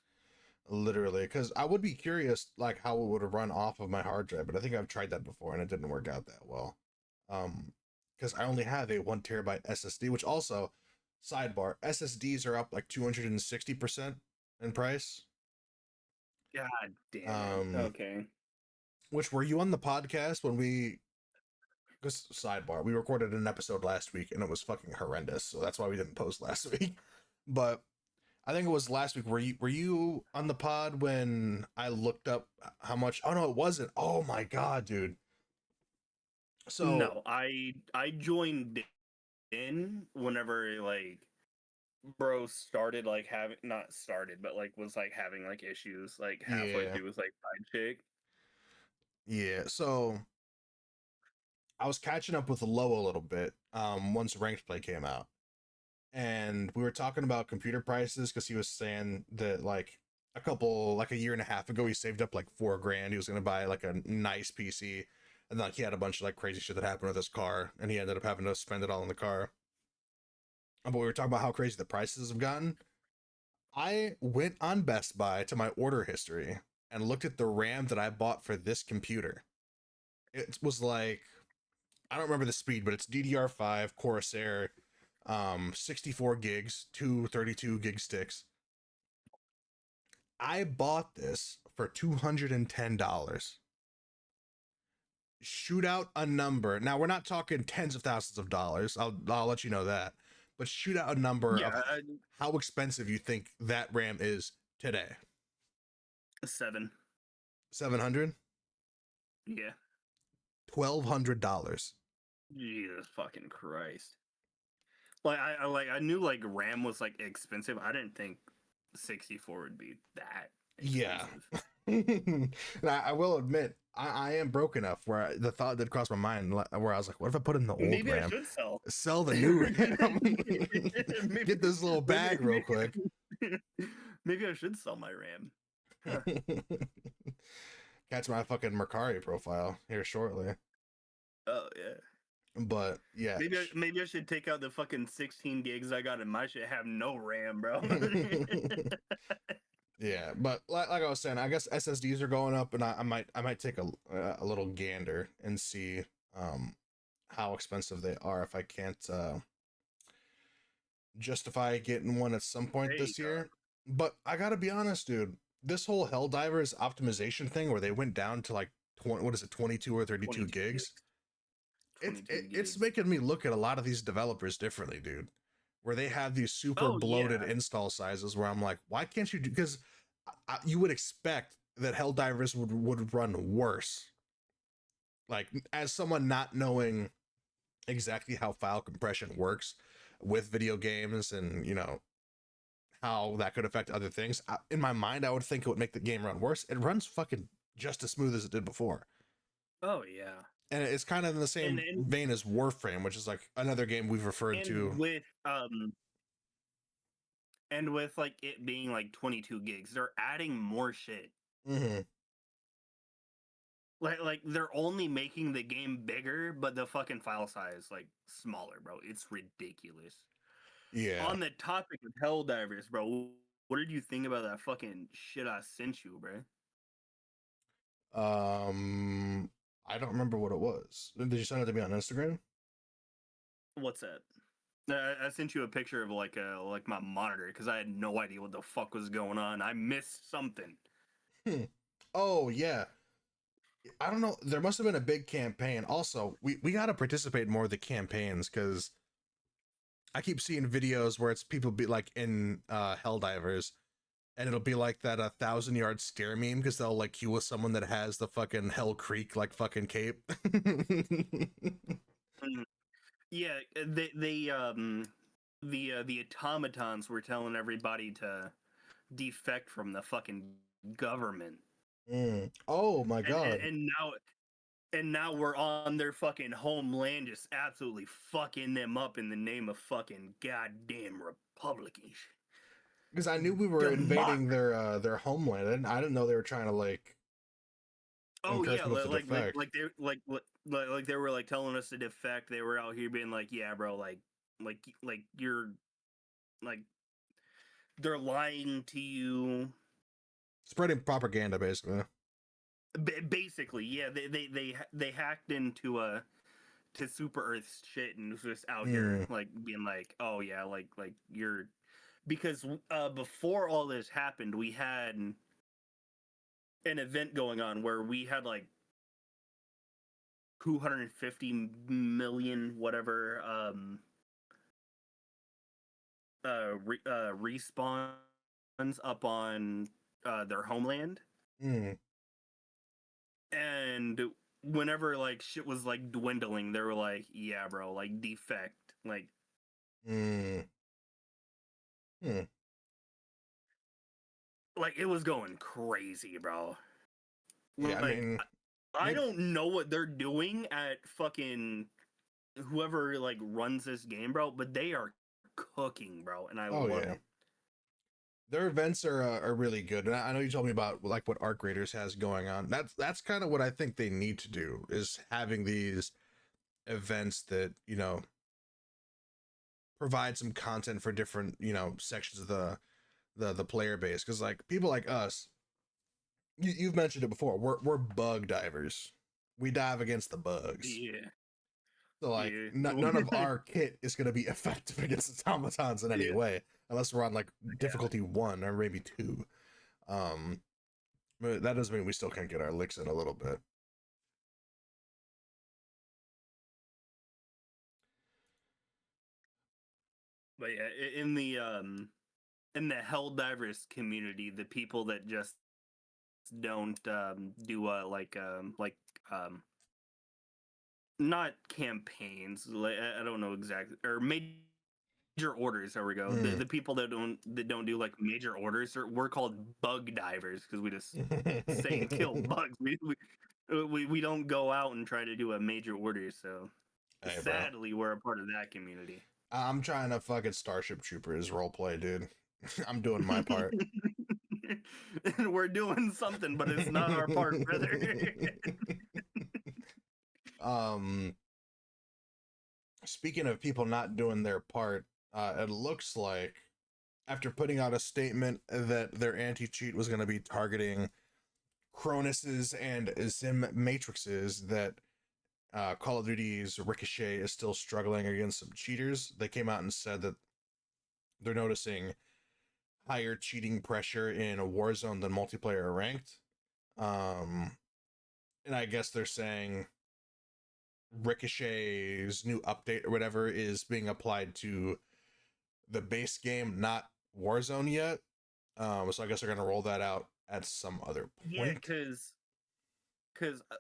Speaker 1: Literally, because I would be curious like how it would run off of my hard drive, but I think I've tried that before and it didn't work out that well. Um, because I only have a 1 TB SSD, which also, sidebar, SSDs are up like 260% in price.
Speaker 2: God damn it.
Speaker 1: Um,
Speaker 2: Okay.
Speaker 1: which were you on the podcast when we? Because sidebar, we recorded an episode last week and it was fucking horrendous, so that's why we didn't post last week. But I think it was last week. Were you on the pod when I looked up how much? Oh no, it wasn't. Oh my god, dude. So
Speaker 2: No, I joined in whenever like bro started like having not started, but like was like having like issues like halfway
Speaker 1: yeah,
Speaker 2: through with like side chick.
Speaker 1: yeah. So I was catching up with Low a little bit. Once Ranked Play came out, and we were talking about computer prices because he was saying that like a year and a half ago he saved up like 4 grand. He was gonna buy like a nice PC, and like he had a bunch of like crazy shit that happened with his car, and he ended up having to spend it all in the car. But we were talking about how crazy the prices have gotten. I went on Best Buy to my order history and looked at the RAM that I bought for this computer. It was like, I don't remember the speed, but it's DDR5 Corsair, 64 gigs, two 32 gig sticks. I bought this for $210. Shoot out a number. Now we're not talking tens of thousands of dollars. I'll let you know that. But shoot out a number of
Speaker 2: Yeah,
Speaker 1: how expensive you think that RAM is today.
Speaker 2: 7.
Speaker 1: 700,
Speaker 2: Yeah.
Speaker 1: $1,200.
Speaker 2: Jesus fucking Christ. Like I knew like RAM was like expensive. I didn't think 64 would be that
Speaker 1: Yeah.
Speaker 2: expensive.
Speaker 1: And I will admit, I am broke enough where the thought did cross my mind where I was like, what if I put in the old
Speaker 2: Maybe I
Speaker 1: RAM?
Speaker 2: should sell.
Speaker 1: Sell the new RAM.
Speaker 2: maybe,
Speaker 1: Get this little bag real quick.
Speaker 2: maybe I should sell my RAM. Huh.
Speaker 1: Catch my fucking Mercari profile here shortly.
Speaker 2: Oh yeah.
Speaker 1: But yeah.
Speaker 2: Maybe I should take out the fucking 16 gigs I got in my shit. Have no RAM, bro.
Speaker 1: Yeah, but like I was saying, I guess SSDs are going up, and I might take a little gander and see how expensive they are if I can't justify getting one at some point
Speaker 2: Hey,
Speaker 1: this year. But I gotta be honest, dude. This whole Helldivers optimization thing, where they went down to like 20, what is it, 22 or 32
Speaker 2: 22
Speaker 1: gigs?
Speaker 2: gigs.
Speaker 1: It,
Speaker 2: 22
Speaker 1: it it's
Speaker 2: gigs.
Speaker 1: making me look at a lot of these developers differently, dude. Where they have these super
Speaker 2: Oh
Speaker 1: bloated
Speaker 2: yeah.
Speaker 1: install sizes, where I'm like, why can't you do? Because you would expect that Helldivers would run worse. Like as someone not knowing exactly how file compression works with video games, and how that could affect other things. In my mind, I would think it would make the game run worse. It runs fucking just as smooth as it did before.
Speaker 2: Oh yeah.
Speaker 1: And it's kind of in the
Speaker 2: And
Speaker 1: same
Speaker 2: and
Speaker 1: vein as Warframe, which is like another game we've referred
Speaker 2: and
Speaker 1: to.
Speaker 2: with um and with like it being like 22 gigs, they're adding more shit.
Speaker 1: Mm-hmm.
Speaker 2: Like they're only making the game bigger, but the fucking file size like smaller, bro. It's ridiculous.
Speaker 1: Yeah.
Speaker 2: On the topic of Helldivers, bro, what did you think about that fucking shit I sent you, bro?
Speaker 1: Um, I don't remember what it was. Did you send it to me on Instagram?
Speaker 2: What's that? I sent you a picture of like my monitor because I had no idea what the fuck was going on. I missed something.
Speaker 1: Hmm. Oh yeah. I don't know. There must have been a big campaign. Also, we got to participate more of the campaigns, because I keep seeing videos where it's people be like in Helldivers, and it'll be like that 1,000 yard stare meme, because they'll like queue with someone that has the fucking Hell Creek like fucking cape.
Speaker 2: Mm. Yeah, the automatons were telling everybody to defect from the fucking government,
Speaker 1: Mm. Oh my
Speaker 2: and, and
Speaker 1: god.
Speaker 2: and now and now we're on their fucking homeland, just absolutely fucking them up in the name of fucking goddamn Republican
Speaker 1: Because I knew we were invading
Speaker 2: democracy.
Speaker 1: their homeland, and I didn't know they were trying to like
Speaker 2: Oh
Speaker 1: encourage
Speaker 2: yeah,
Speaker 1: people to defect.
Speaker 2: like they were like telling us to defect. They were out here being like, yeah, bro, like you're like they're lying to you.
Speaker 1: Spreading propaganda, basically.
Speaker 2: Basically, yeah, they hacked into to Super Earth's shit and was just out here
Speaker 1: Mm.
Speaker 2: like being like, oh yeah, like you're because before all this happened, we had an event going on where we had like 250 million whatever respawns up on their homeland,
Speaker 1: Mm.
Speaker 2: and whenever like shit was like dwindling, they were like, yeah, bro, like defect,
Speaker 1: Mm. Mm.
Speaker 2: like it was going crazy, bro.
Speaker 1: Yeah, I
Speaker 2: Like
Speaker 1: mean,
Speaker 2: I
Speaker 1: maybe.
Speaker 2: don't know what they're doing at fucking whoever like runs this game, bro, but they are cooking, bro, and I
Speaker 1: Oh
Speaker 2: love
Speaker 1: yeah,
Speaker 2: it.
Speaker 1: their events are really good. And I know you told me about like what Arc Raiders has going on. That's kind of what I think they need to do, is having these events that provide some content for different sections of the player base. Because like people like us, you've mentioned it before. We're bug divers. We dive against the bugs.
Speaker 2: Yeah,
Speaker 1: So like
Speaker 2: yeah,
Speaker 1: none of our kit is going to be effective against automatons in any
Speaker 2: yeah.
Speaker 1: way, unless we're on like difficulty 1 or maybe 2. Um, but that doesn't mean we still can't get our licks in a little bit.
Speaker 2: But yeah, in the Helldivers community, the people that just don't do um not campaigns, like I don't know exactly, or major orders. There we go. The
Speaker 1: Mm.
Speaker 2: the people that don't do like major orders, we're called bug divers because we just say and kill bugs. We don't go out and try to do a major order. So
Speaker 1: Hey, bro,
Speaker 2: sadly, we're a part of that community.
Speaker 1: I'm trying to fucking Starship Troopers roleplay, dude. I'm doing my part.
Speaker 2: And we're doing something, but it's not our part, brother.
Speaker 1: um, Speaking of people not doing their part, it looks like after putting out a statement that their anti-cheat was going to be targeting Cronus's and Zim matrices, that Call of Duty's Ricochet is still struggling against some cheaters. They came out and said that they're noticing higher cheating pressure in a Warzone than multiplayer or ranked. Um, and I guess they're saying Ricochet's new update or whatever is being applied to the base game, not Warzone yet. So I guess they're gonna roll that out at some other
Speaker 2: Yeah,
Speaker 1: point.
Speaker 2: cause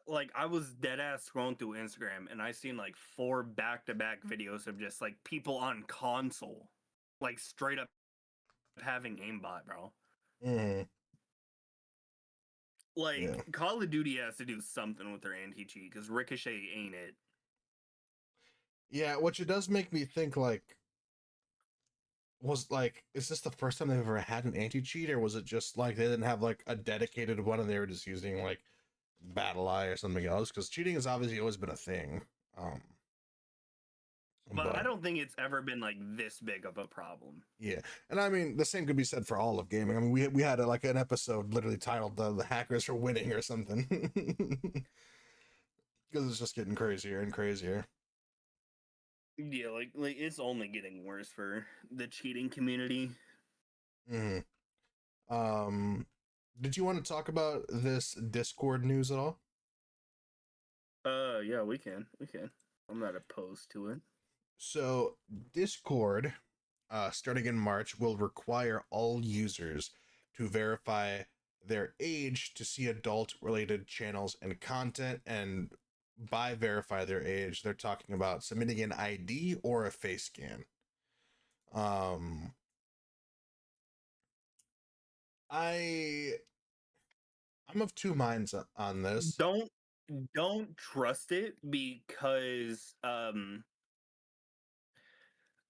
Speaker 2: like I was dead ass scrolling through Instagram and I seen like 4 back-to-back videos of just like people on console, like straight up having aimbot, bro.
Speaker 1: Mm,
Speaker 2: Like
Speaker 1: yeah,
Speaker 2: Call of Duty has to do something with their anti-cheat because Ricochet ain't it.
Speaker 1: yeah. Which it does make me think like was like, is this the first time they've ever had an anti cheat, or was it just like they didn't have like a dedicated one and they were just using like Battle Eye or something else? Because cheating has obviously always been a thing. Um,
Speaker 2: But I
Speaker 1: but
Speaker 2: don't think it's ever been like this big of a problem.
Speaker 1: yeah, and I mean the same could be said for all of gaming. I mean we had like an episode literally titled "The Hackers Are Winning" or something, because it's just getting crazier and crazier.
Speaker 2: Yeah, like it's only getting worse for the cheating community.
Speaker 1: Mm. Um, did you want to talk about this Discord news at all?
Speaker 2: Yeah, we can. We can. I'm not opposed to it.
Speaker 1: So Discord, starting in March, will require all users to verify their age to see adult-related channels and content. And by verify their age, they're talking about submitting an ID or a face scan. Um, I I'm of two minds on this.
Speaker 2: Don't don't trust it because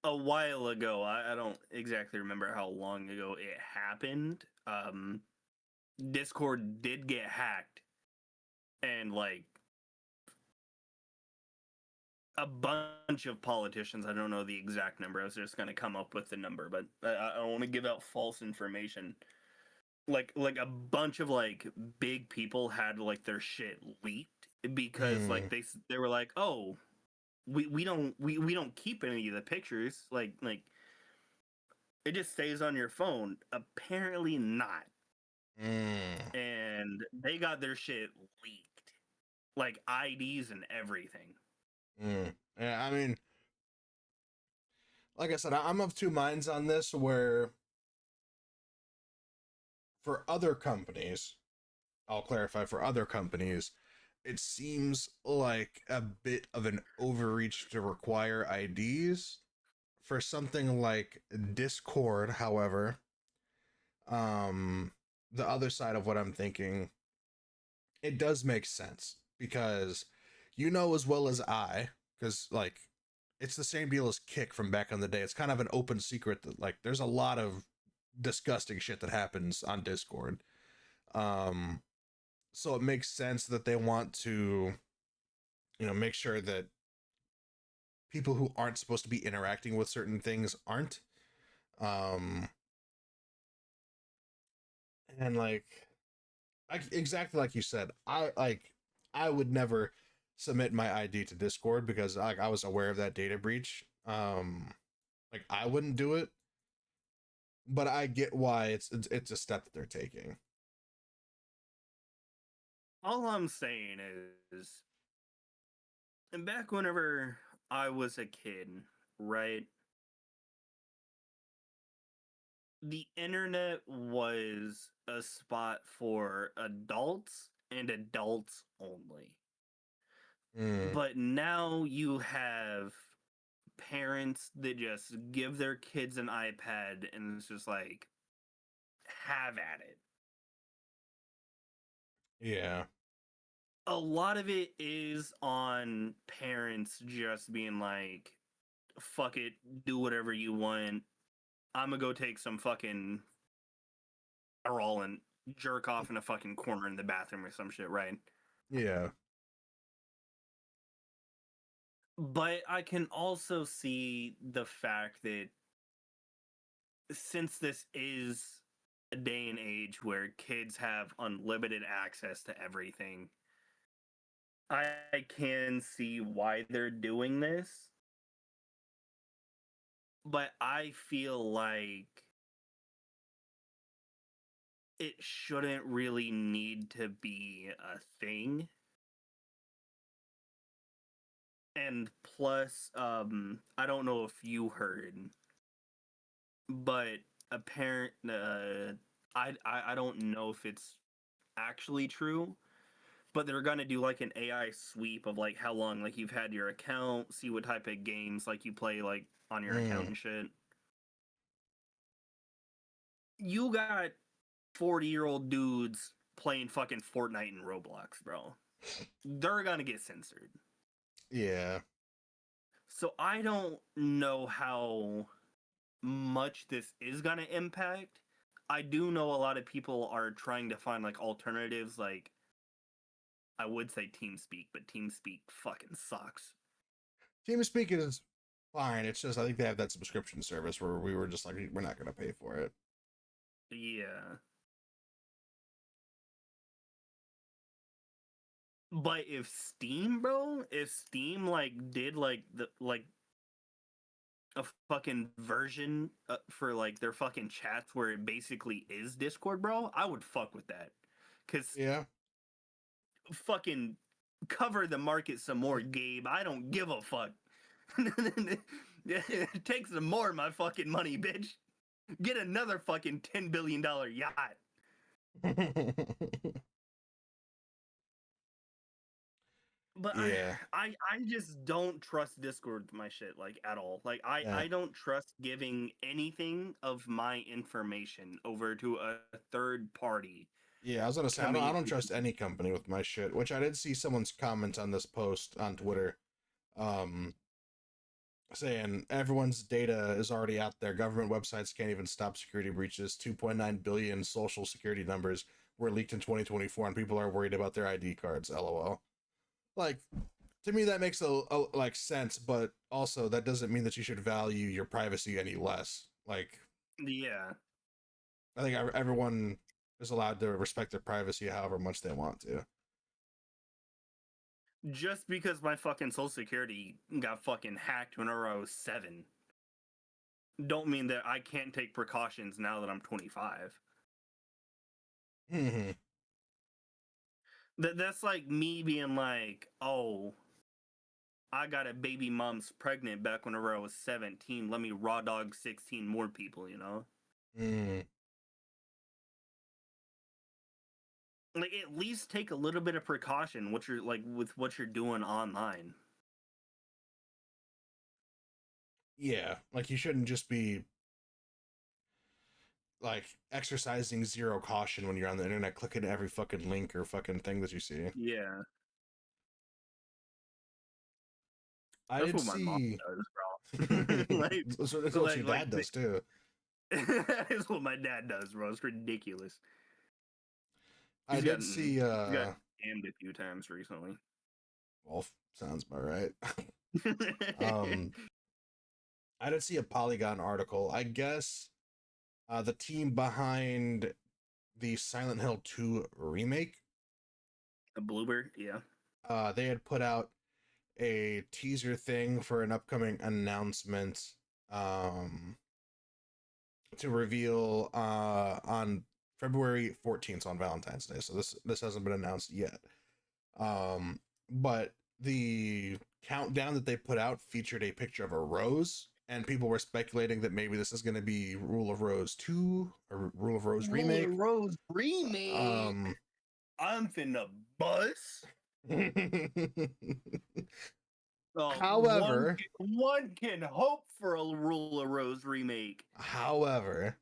Speaker 2: a while ago, I don't exactly remember how long ago it happened. Discord did get hacked and like a bunch of politicians, I don't know the exact number, I was just going to come up with the number, but I don't want to give out false information. Like a bunch of like big people had like their shit leaked because
Speaker 1: Mm,
Speaker 2: like they were like, "Oh, we don't keep any of the pictures. Like it just stays on your phone." Apparently not.
Speaker 1: mm,
Speaker 2: And they got their shit leaked. Like IDs and everything.
Speaker 1: mm. Yeah, I mean, like I said, I'm of two minds on this. Where for other companies, I'll clarify, for other companies, it seems like a bit of an overreach to require IDs. For something like Discord, however, um, the other side of what I'm thinking, it does make sense because you know as well as I, because like it's the same deal as Kick from back in the day. It's kind of an open secret that like there's a lot of disgusting shit that happens on Discord. Um, so it makes sense that they want to, make sure that people who aren't supposed to be interacting with certain things aren't. Um, and like, exactly like you said, I would never submit my ID to Discord because like I was aware of that data breach. Like I wouldn't do it, but I get why it's a step that they're taking.
Speaker 2: All I'm saying is, and back whenever I was a kid, right? The internet was a spot for adults and adults only.
Speaker 1: Mm,
Speaker 2: But now you have parents that just give their kids an iPad and it's just like, have at it.
Speaker 1: yeah.
Speaker 2: A lot of it is on parents just being like, fuck it, do whatever you want. I'm gonna go take some fucking roll and jerk off in a fucking corner in the bathroom or some shit, right?
Speaker 1: Yeah.
Speaker 2: But I can also see the fact that since this is a day and age where kids have unlimited access to everything, I can see why they're doing this. But I feel like it shouldn't really need to be a thing. And plus, I don't know if you heard, but apparent, I don't know if it's actually true, but they're gonna do like an AI sweep of like how long like you've had your account, see what type of games like you play like on your account
Speaker 1: Mm,
Speaker 2: and shit. You got 40-year-old dudes playing fucking Fortnite and Roblox, bro. They're gonna get censored.
Speaker 1: yeah.
Speaker 2: So I don't know how much this is gonna impact. I do know a lot of people are trying to find like alternatives, like I would say TeamSpeak, but TeamSpeak fucking sucks.
Speaker 1: TeamSpeak is fine. It's just I think they have that subscription service where we were just like we're not gonna pay for it.
Speaker 2: Yeah. But if Steam, bro, if Steam like did like the like a fucking version for like their fucking chats where it basically is Discord, bro, I would fuck with that. Cause
Speaker 1: Yeah.
Speaker 2: fucking cover the market some more, Gabe. I don't give a fuck. Take some more of my fucking money, bitch. Get another fucking $10 billion yacht. But I,
Speaker 1: Yeah.
Speaker 2: I just don't trust Discord with my shit like at all. Like
Speaker 1: Yeah.
Speaker 2: I don't trust giving anything of my information over to a third party.
Speaker 1: Yeah, I was gonna say I don't trust any company with my shit, which I did see someone's comment on this post on Twitter, um, saying everyone's data is already out there. Government websites can't even stop security breaches. 2.9 billion social security numbers were leaked in 2024, and people are worried about their ID cards. LOL. Like, to me, that makes a like sense, but also that doesn't mean that you should value your privacy any less. Like,
Speaker 2: Yeah.
Speaker 1: I think everyone is allowed to respect their privacy however much they want to.
Speaker 2: Just because my fucking social security got fucking hacked whenever I was 7, don't mean that I can't take precautions now that I'm 25.
Speaker 1: Mm-hmm.
Speaker 2: That's like me being like, oh, I got a baby mom's pregnant back whenever I was 17. Let me raw dog 16 more people, you know?
Speaker 1: Mm.
Speaker 2: Like at least take a little bit of precaution what you're like with what you're doing online.
Speaker 1: Yeah, like you shouldn't just be like exercising zero caution when you're on the internet, clicking every fucking link or fucking thing that you see.
Speaker 2: Yeah.
Speaker 1: I
Speaker 2: That's
Speaker 1: did
Speaker 2: what my mom
Speaker 1: see.
Speaker 2: does, bro. like
Speaker 1: That's what your
Speaker 2: like
Speaker 1: dad does too.
Speaker 2: that is what my dad does, bro. It's ridiculous.
Speaker 1: I did see.
Speaker 2: He's got scammed a few times recently.
Speaker 1: Well, sounds about right. um, I did see a Polygon article. I guess the team behind the Silent Hill 2 remake,
Speaker 2: A Bluebird, yeah.
Speaker 1: they had put out a teaser thing for an upcoming announcement um, to reveal on February 14th, so on Valentine's Day. So this hasn't been announced yet. But the countdown that they put out featured a picture of a rose, and people were speculating that maybe this is going to be Rule of Rose 2 or Rule of Rose
Speaker 2: Rule
Speaker 1: remake.
Speaker 2: of Rose remake.
Speaker 1: Um
Speaker 2: I'm finna bust. Oh,
Speaker 1: however,
Speaker 2: one can hope for a Rule of Rose remake.
Speaker 1: however,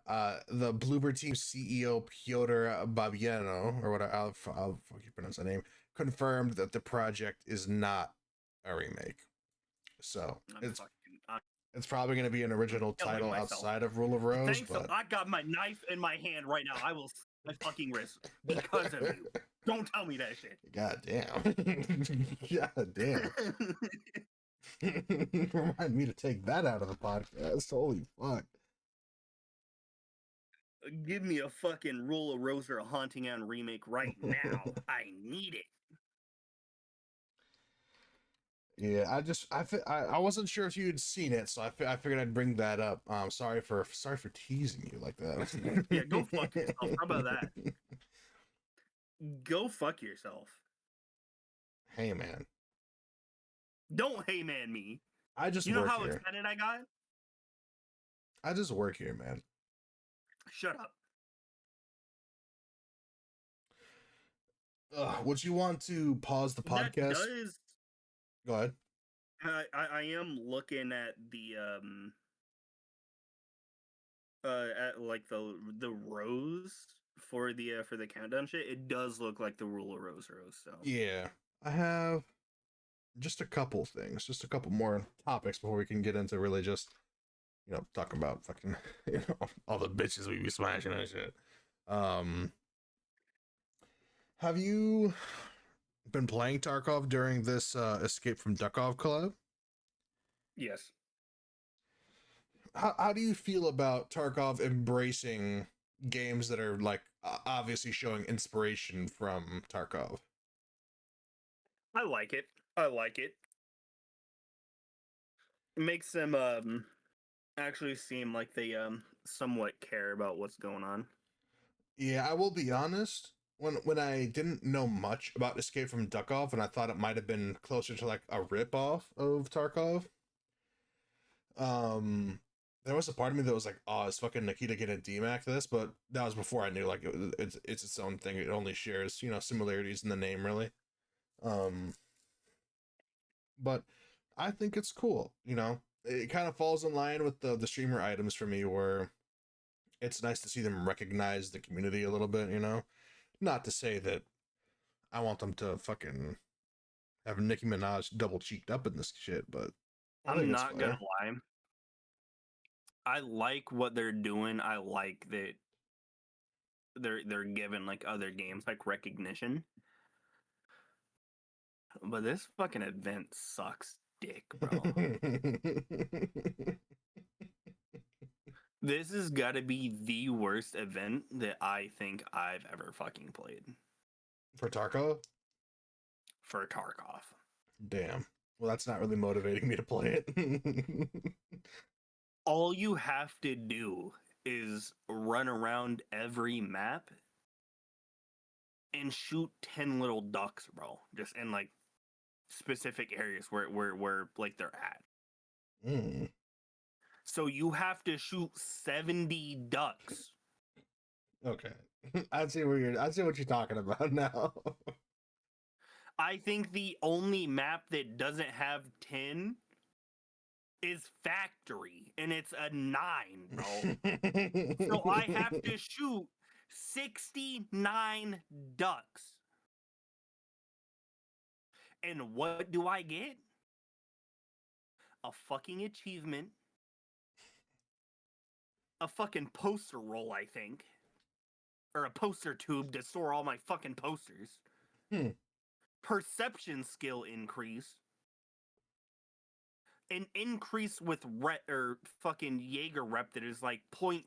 Speaker 1: the Bloober Team CEO Piotr Babieno, or whatever, I'll fucking pronounce that name, confirmed that the project is not a remake. So
Speaker 2: I'm
Speaker 1: it's probably going to be an original
Speaker 2: killing
Speaker 1: title
Speaker 2: myself.
Speaker 1: outside of Rule of Rose,
Speaker 2: Thanks,
Speaker 1: but
Speaker 2: I got my knife in my hand right now. I will my fucking wrist because of you. Don't tell me that shit.
Speaker 1: God damn. God damn. Remind me to take that out of the podcast. Holy fuck.
Speaker 2: Give me a fucking Rule of Rose or a Haunting Anne remake right now. I need it.
Speaker 1: Yeah, I wasn't sure if you had seen it, so I figured I'd bring that up. Sorry for teasing you like
Speaker 2: Yeah, go fuck yourself.
Speaker 1: that.
Speaker 2: How about that? Go fuck yourself.
Speaker 1: Hey man,
Speaker 2: Don't hey man me.
Speaker 1: I just
Speaker 2: You know
Speaker 1: work
Speaker 2: how
Speaker 1: here.
Speaker 2: excited I got?
Speaker 1: I just work here, man.
Speaker 2: Shut up.
Speaker 1: Would you want to pause the
Speaker 2: That
Speaker 1: podcast?
Speaker 2: does.
Speaker 1: Go ahead.
Speaker 2: I am looking at the at like the rows for the countdown shit. It does look like the rule of rose rows. So
Speaker 1: Yeah, I have just a couple things, just a couple more topics before we can get into really just talking about fucking all the bitches we be smashing and shit. Um, have you been playing Tarkov during this Escape from Duckov collab?
Speaker 2: yes,
Speaker 1: How do you feel about Tarkov embracing games that are like obviously showing inspiration from Tarkov?
Speaker 2: I like it. I like it. It makes them actually seem like they somewhat care about what's going on.
Speaker 1: Yeah, I will be honest. When I didn't know much about Escape from Duckov and I thought it might have been closer to like a ripoff of Tarkov, um, there was a part of me that was like, "Oh, is fucking Nikita gonna DMAC this?" But that was before I knew like it's its own thing. It only shares similarities in the name, really. Um, but I think it's cool. It kind of falls in line with the streamer items for me, where it's nice to see them recognize the community a little bit. Not to say that I want them to fucking have Nicki Minaj double cheeked up in this shit, but I think
Speaker 2: I'm
Speaker 1: it's
Speaker 2: not gonna
Speaker 1: fair.
Speaker 2: lie. I like what they're doing. I like that they're giving like other games like recognition. But this fucking event sucks dick, bro. This has got to be the worst event that I think I've ever fucking played
Speaker 1: For Tarkov?
Speaker 2: for Tarkov.
Speaker 1: Damn. Well, that's not really motivating me to play it.
Speaker 2: All you have to do is run around every map and shoot 10 little ducks, bro. Just in like specific areas where like they're at.
Speaker 1: Mm,
Speaker 2: So you have to shoot 70 ducks.
Speaker 1: okay. I see what you're talking about now.
Speaker 2: I think the only map that doesn't have 10 is Factory, and it's a 9, bro. So I have to shoot 69 ducks. And what do I get? A fucking achievement. A fucking poster roll, I think. Or a poster tube to store all my fucking posters.
Speaker 1: Hmm.
Speaker 2: Perception skill increase. An increase with or fucking Jaeger rep that is like 0.3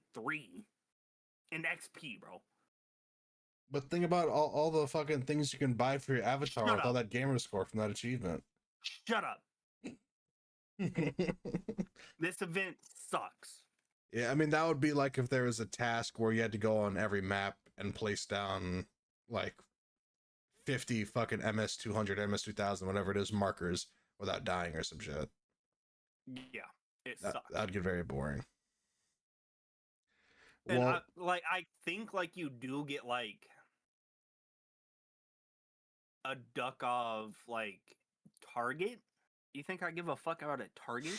Speaker 2: in XP, bro.
Speaker 1: But think about all the fucking things you can buy for your avatar
Speaker 2: Shut
Speaker 1: with all
Speaker 2: up.
Speaker 1: that gamer score from that achievement.
Speaker 2: Shut up. This event sucks.
Speaker 1: Yeah, I mean that would be like if there was a task where you had to go on every map and place down like 50 fucking MS200, MS2000, whatever it is, markers without dying or some shit.
Speaker 2: Yeah, it sucks.
Speaker 1: That'd get very boring.
Speaker 2: And
Speaker 1: Well,
Speaker 2: I think like you do get like a duck of like target. You think I give a fuck about a target?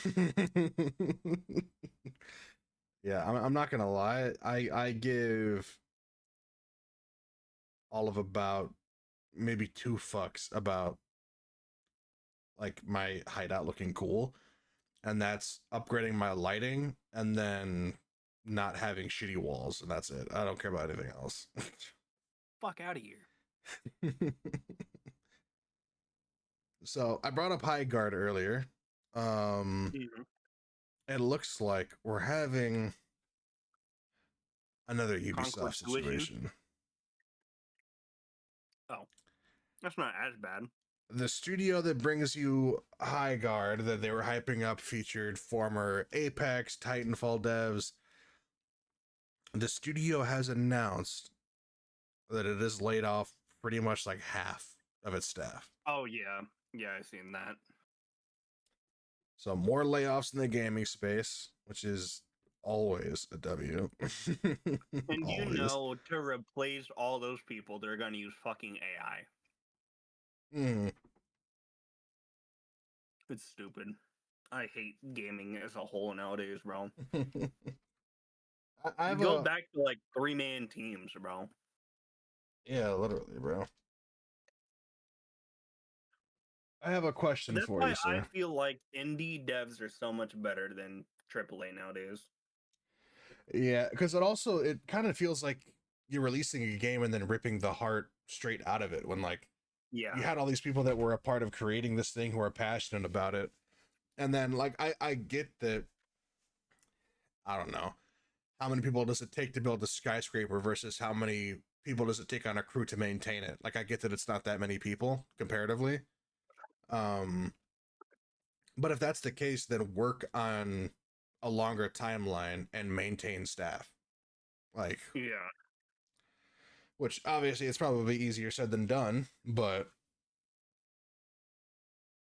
Speaker 1: yeah, I'm not gonna lie. I give all of about maybe two fucks about like my hideout looking cool, and that's upgrading my lighting and then not having shitty walls, and that's it. I don't care about anything else.
Speaker 2: Fuck out of here.
Speaker 1: So I brought up High Guard earlier.
Speaker 2: Mhm.
Speaker 1: It looks like we're having another Ubisoft
Speaker 2: Conquest 2 issues.
Speaker 1: situation.
Speaker 2: Oh, that's not as bad.
Speaker 1: The studio that brings you High Guard that they were hyping up featured former Apex, Titanfall devs. The studio has announced that it has laid off pretty much like half of its staff.
Speaker 2: Oh yeah, yeah, I seen that.
Speaker 1: So more layoffs in the gaming space, which is always a W.
Speaker 2: And
Speaker 1: Always.
Speaker 2: to replace all those people, they're gonna use fucking AI.
Speaker 1: Mm.
Speaker 2: It's stupid. I hate gaming as a whole nowadays, bro.
Speaker 1: I have
Speaker 2: Go
Speaker 1: a
Speaker 2: back to like 3-man teams, bro.
Speaker 1: yeah, literally, bro. I have a question
Speaker 2: That's
Speaker 1: for
Speaker 2: why
Speaker 1: you,
Speaker 2: I
Speaker 1: sir.
Speaker 2: feel like indie devs are so much better than AAA nowadays.
Speaker 1: Yeah, because it kind of feels like you're releasing a game and then ripping the heart straight out of it when like
Speaker 2: Yeah.
Speaker 1: you had all these people that were a part of creating this thing who are passionate about it. And then like I get that I don't know how many people does it take to build a skyscraper versus how many people does it take on a crew to maintain it. Like I get that it's not that many people comparatively. Um but if that's the case, then work on a longer timeline and maintain staff. Like
Speaker 2: Yeah.
Speaker 1: which obviously it's probably easier said than done, but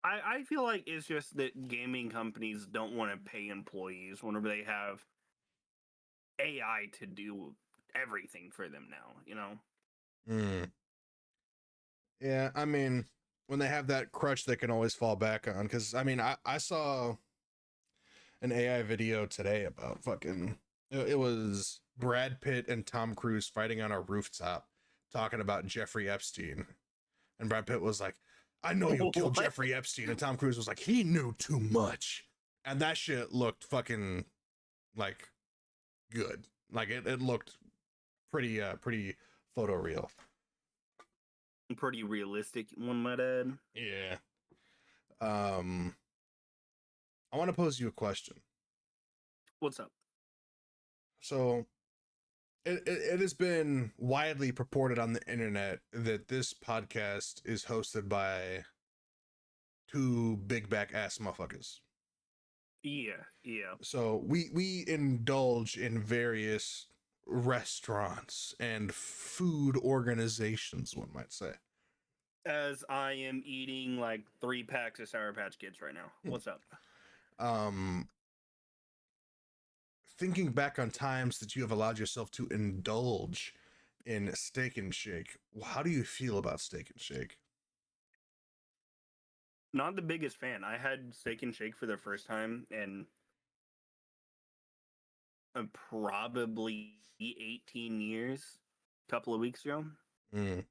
Speaker 2: I feel like it's just that gaming companies don't want to pay employees whenever they have AI to do everything for them now, you know?
Speaker 1: mm, yeah, I mean, when they have that crutch they can always fall back on. Because I mean, I saw an AI video today about fucking. It was Brad Pitt and Tom Cruise fighting on a rooftop, talking about Jeffrey Epstein, and Brad Pitt was like, "I know you killed
Speaker 2: What?
Speaker 1: Jeffrey Epstein," and Tom Cruise was like, "He knew too much," and that shit looked fucking like good. Like it looked pretty photoreal.
Speaker 2: Pretty realistic, one might add.
Speaker 1: Yeah. Um, I want to pose you a question.
Speaker 2: What's up?
Speaker 1: So it has been widely purported on the internet that this podcast is hosted by two big back ass motherfuckers.
Speaker 2: Yeah, yeah.
Speaker 1: So we indulge in various restaurants and food organizations, one might say.
Speaker 2: As I am eating like 3 packs of Sour Patch Kids right now. What's up?
Speaker 1: Um, thinking back on times that you have allowed yourself to indulge in Steak and Shake, how do you feel about Steak and Shake?
Speaker 2: Not the biggest fan. I had Steak and Shake for the first time in probably 18 years, a couple of weeks ago.
Speaker 1: Mm.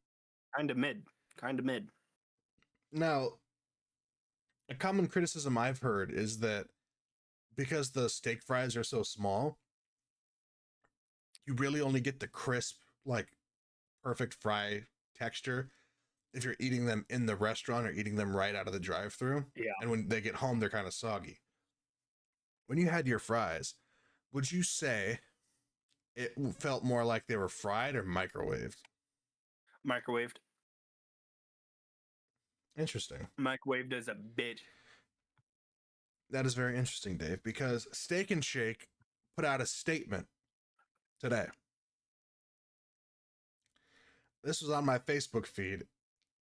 Speaker 2: Kind of mid. Kind of mid.
Speaker 1: Now, a common criticism I've heard is that because the steak fries are so small, you really only get the crisp, like perfect fry texture if you're eating them in the restaurant or eating them right out of the drive-through.
Speaker 2: Yeah.
Speaker 1: And when they get home, they're kind of soggy. When you had your fries, would you say it felt more like they were fried or microwaved?
Speaker 2: Microwaved.
Speaker 1: Interesting.
Speaker 2: Microwaved as a bitch.
Speaker 1: That is very interesting, Dave, because Steak and Shake put out a statement today. This was on my Facebook feed.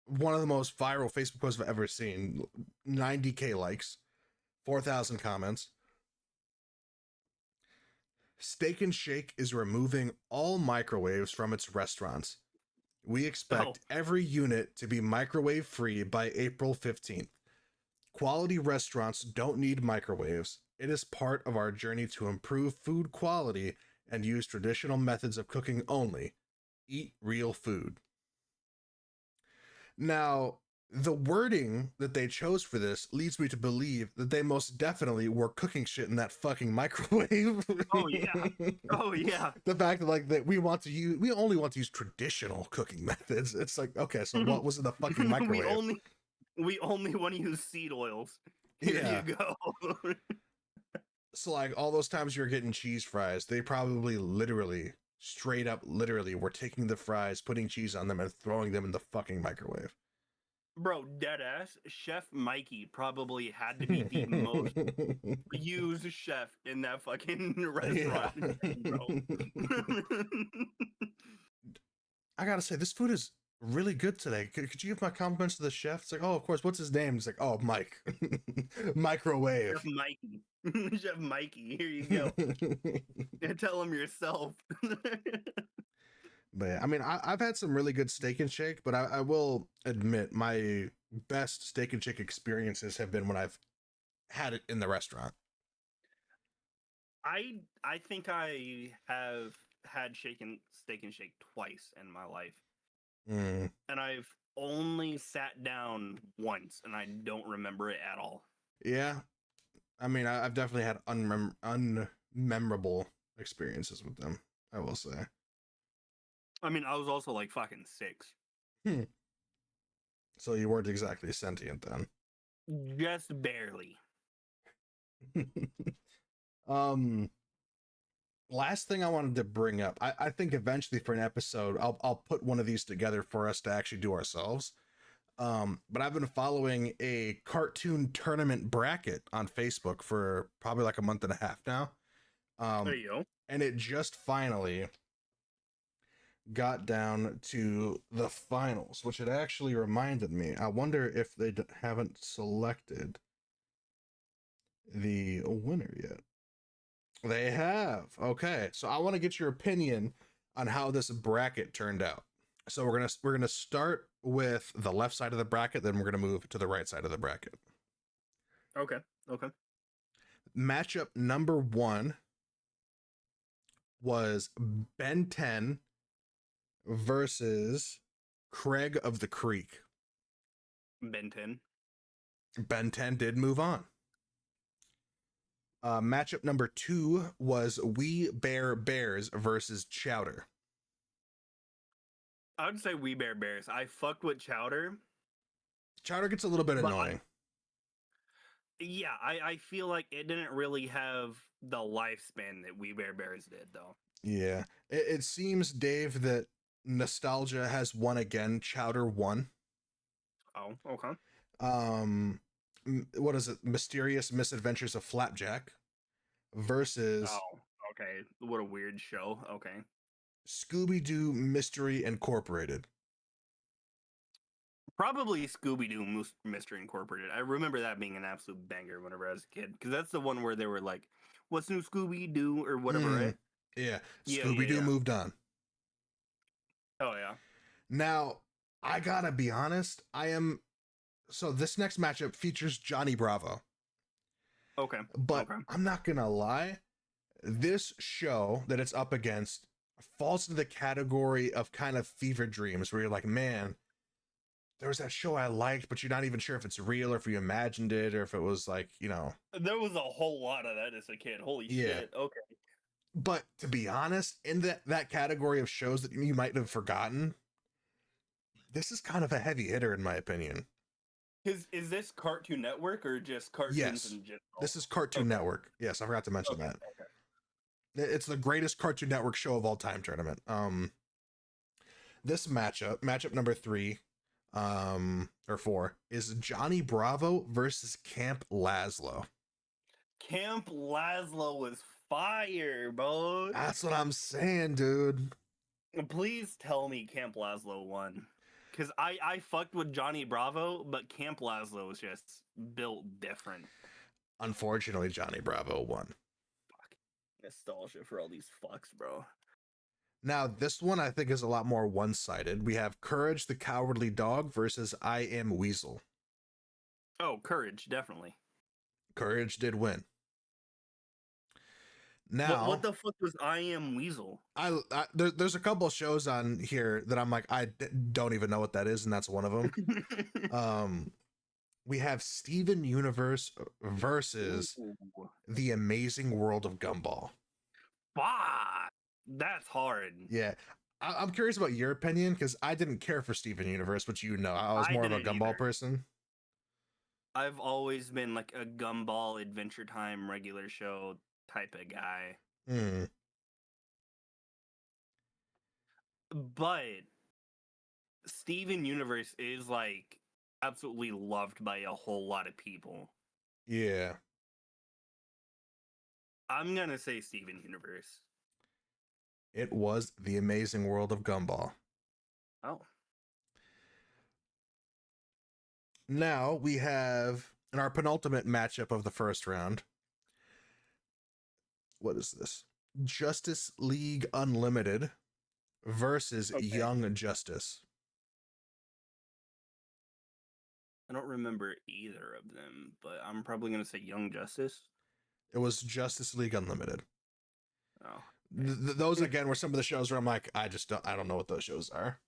Speaker 1: One of the most viral Facebook posts I've ever seen. 90K likes, 4,000 comments. Steak and Shake is removing all microwaves from its restaurants. We
Speaker 2: Oh,
Speaker 1: expect every unit to be microwave free by April 15th. Quality restaurants don't need microwaves. It is part of our journey to improve food quality and use traditional methods of cooking only. Eat real food. Now, the wording that they chose for this leads me to believe that they most definitely were cooking shit in that fucking microwave.
Speaker 2: oh yeah. Oh yeah.
Speaker 1: The fact that like that we only want to use traditional cooking methods. It's like, okay, so what was in the fucking
Speaker 2: we
Speaker 1: microwave?
Speaker 2: only we only want to use seed oils. Here you
Speaker 1: Yeah.
Speaker 2: go.
Speaker 1: So like all those times you're getting cheese fries, they probably literally straight up literally were taking the fries, putting cheese on them and throwing them in the fucking microwave.
Speaker 2: Bro, dead ass. Chef Mikey probably had to be the most used chef in that fucking
Speaker 1: Yeah.
Speaker 2: restaurant chain, bro.
Speaker 1: I gotta say, this food is really good today. Could you give my compliments to the chef? It's like, oh, of course. What's his name? He's like, oh, Mike.
Speaker 2: Chef
Speaker 1: Microwave.
Speaker 2: Mikey. Chef Mikey, here you go. And tell him yourself.
Speaker 1: But yeah, I mean, I've had some really good steak and shake, but I will admit my best steak and shake experiences have been when I've had it in the restaurant.
Speaker 2: I think I have had steak and shake twice in my life.
Speaker 1: Mm,
Speaker 2: And I've only sat down once and I don't remember it at all.
Speaker 1: yeah, I mean, I've definitely had unmemorable experiences with them, I will say.
Speaker 2: I mean, I was also like fucking 6.
Speaker 1: Hmm. So you weren't exactly sentient then.
Speaker 2: Just barely.
Speaker 1: um, last thing I wanted to bring up, I think eventually for an episode, I'll put one of these together for us to actually do ourselves. But I've been following a cartoon tournament bracket on Facebook for probably like a month and a half now.
Speaker 2: There
Speaker 1: Um,
Speaker 2: you go.
Speaker 1: and it just finally got down to the finals, which it actually reminded me. I wonder if they haven't selected the winner yet. They have. Okay, so I want to get your opinion on how this bracket turned out. So we're gonna start with the left side of the bracket, then we're gonna move to the right side of the bracket.
Speaker 2: Okay. Okay.
Speaker 1: Matchup number 1 was Ben 10 versus Craig of the Creek.
Speaker 2: Ben 10.
Speaker 1: Ben 10 did move on. Matchup number 2 was We Bear Bears versus Chowder.
Speaker 2: I would say We Bear Bears. I fucked with Chowder.
Speaker 1: Chowder gets a little bit
Speaker 2: But
Speaker 1: annoying.
Speaker 2: I feel like it didn't really have the lifespan that We Bear Bears did, though.
Speaker 1: Yeah. It seems, Dave, that nostalgia has won again. Chowder won.
Speaker 2: Oh, okay.
Speaker 1: What is it? Mysterious Misadventures of Flapjack versus
Speaker 2: Oh, okay. What a weird show. Okay.
Speaker 1: Scooby-Doo Mystery Incorporated.
Speaker 2: Probably Scooby Doo Mystery Incorporated. I remember that being an absolute banger whenever I was a kid. Because that's the one where they were like, what's new Scooby Doo or whatever, right?
Speaker 1: Yeah.
Speaker 2: Yeah,
Speaker 1: Scooby-Doo
Speaker 2: yeah.
Speaker 1: moved on.
Speaker 2: Oh, yeah.
Speaker 1: Now, I gotta be honest, so this next matchup features Johnny Bravo.
Speaker 2: Okay.
Speaker 1: But
Speaker 2: Okay.
Speaker 1: I'm not gonna lie, this show that it's up against falls into the category of kind of fever dreams where you're like, man, there was that show I liked, but you're not even sure if it's real or if you imagined it or if it was like,
Speaker 2: There was a whole lot of that as a kid. Holy
Speaker 1: yeah.
Speaker 2: shit. Okay.
Speaker 1: But to be honest, in that category of shows that you might have forgotten, this is kind of a heavy hitter in my opinion.
Speaker 2: Is this Cartoon Network or just cartoons
Speaker 1: Yes,
Speaker 2: in general?
Speaker 1: this is Cartoon Network. Yes, I forgot to mention that.
Speaker 2: Okay.
Speaker 1: It's the greatest Cartoon Network show of all time tournament. This matchup number 3, or 4, is Johnny Bravo versus Camp Lazlo.
Speaker 2: Camp Lazlo was fire, bro.
Speaker 1: That's what I'm saying, dude.
Speaker 2: Please tell me Camp Lazlo won. Because I fucked with Johnny Bravo, but Camp Lazlo was just built different.
Speaker 1: Unfortunately, Johnny Bravo won.
Speaker 2: Fuck. Nostalgia for all these fucks, bro.
Speaker 1: Now, this one I think is a lot more one-sided. We have Courage the Cowardly Dog versus I Am Weasel.
Speaker 2: Oh, Courage, definitely.
Speaker 1: Courage did win. Now,
Speaker 2: what the fuck was I Am Weasel?
Speaker 1: There's a couple shows on here that I'm like, don't even know what that is, and that's one of them. We have Steven Universe versus
Speaker 2: Ooh.
Speaker 1: The Amazing World of Gumball.
Speaker 2: Fuck. That's hard.
Speaker 1: Yeah. I'm curious about your opinion because I didn't care for Steven Universe, but I was more of a Gumball person.
Speaker 2: I've always been like a Gumball Adventure Time regular show type of guy. But Steven Universe is like absolutely loved by a whole lot of people.
Speaker 1: Yeah.
Speaker 2: I'm gonna say Steven Universe.
Speaker 1: It was The Amazing World of Gumball.
Speaker 2: Oh.
Speaker 1: Now we have in our penultimate matchup of the first round. What is this? Justice League Unlimited versus
Speaker 2: Okay.
Speaker 1: Young Justice.
Speaker 2: I don't remember either of them, but I'm probably gonna say Young Justice.
Speaker 1: It was Justice League Unlimited.
Speaker 2: Oh. Okay.
Speaker 1: Those again were some of the shows where I'm like, I don't know what those shows are.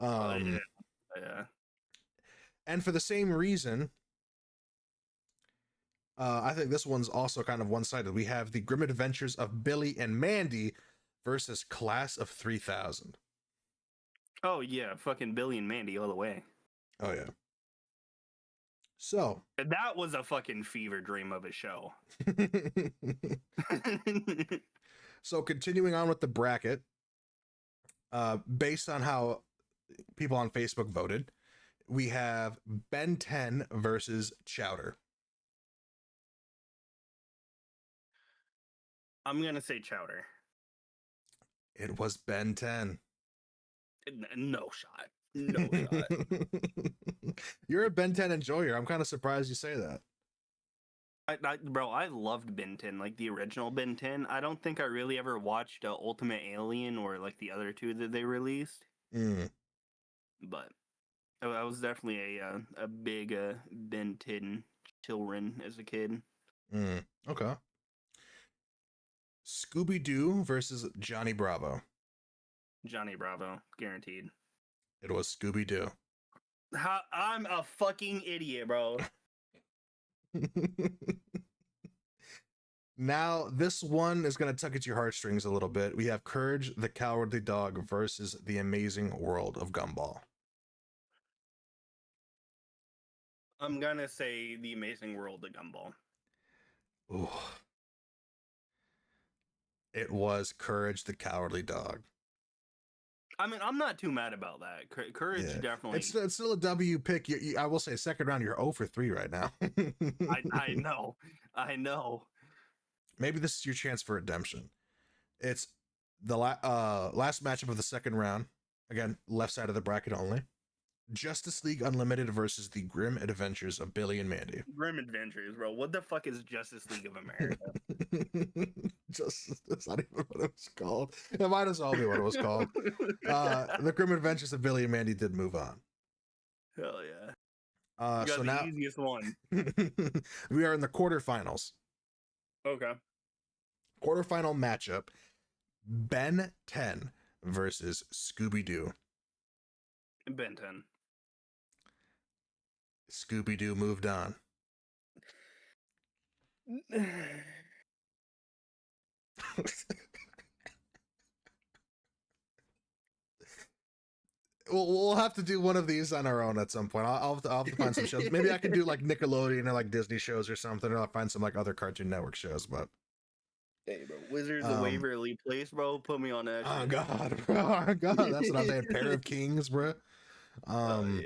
Speaker 2: Oh yeah. Yeah.
Speaker 1: And for the same reason, I think this one's also kind of one-sided. We have the Grim Adventures of Billy and Mandy versus Class of 3000.
Speaker 2: Oh yeah, fucking Billy and Mandy all the way.
Speaker 1: Oh yeah. So
Speaker 2: That was a fucking fever dream of a show.
Speaker 1: so continuing on with the bracket, based on how people on Facebook voted, we have Ben 10 versus Chowder.
Speaker 2: I'm gonna say Chowder.
Speaker 1: It was Ben 10.
Speaker 2: No shot. No shot.
Speaker 1: You're a Ben 10 enjoyer. I'm kind of surprised you say that.
Speaker 2: Bro, I loved Ben 10, like the original Ben 10. I don't think I really ever watched Ultimate Alien or like the other two that they released. But I was definitely a big Ben 10 children as a kid.
Speaker 1: Okay. Scooby-Doo versus Johnny Bravo.
Speaker 2: Johnny Bravo, guaranteed.
Speaker 1: It was Scooby-Doo.
Speaker 2: I'm a fucking idiot, bro.
Speaker 1: Now, this one is going to tug at your heartstrings a little bit. We have Courage the Cowardly Dog versus The Amazing World of Gumball.
Speaker 2: I'm gonna say The Amazing World of Gumball.
Speaker 1: Ooh. It was Courage the Cowardly Dog.
Speaker 2: I mean, I'm not too mad about that. Courage definitely.
Speaker 1: It's still a W pick. I will say, second round, you're 0 for 3 right now.
Speaker 2: I know. I know.
Speaker 1: Maybe this is your chance for redemption. It's the last matchup of the second round. Again, left side of the bracket only. Justice League Unlimited versus the Grim Adventures of Billy and Mandy.
Speaker 2: Grim Adventures, bro. What the fuck is Justice League of America?
Speaker 1: That's not even what it was called. It might as well be what it was called. The Grim Adventures of Billy and Mandy did move on.
Speaker 2: Hell yeah.
Speaker 1: So
Speaker 2: the
Speaker 1: now
Speaker 2: easiest one.
Speaker 1: we are in the quarterfinals.
Speaker 2: Okay.
Speaker 1: Quarterfinal matchup: Ben 10 versus Scooby-Doo.
Speaker 2: Ben 10.
Speaker 1: Scooby-Doo moved on. We'll have to do one of these on our own at some point. I'll have to find some shows. Maybe I can do like Nickelodeon or like Disney shows or something, or I'll find some like other Cartoon Network shows. But
Speaker 2: hey, bro, Wizards of Waverly Place, bro. Put me on that.
Speaker 1: Oh
Speaker 2: shit.
Speaker 1: God, bro. Oh, God, that's what I'm saying. Pair of Kings, bro.
Speaker 2: Yeah.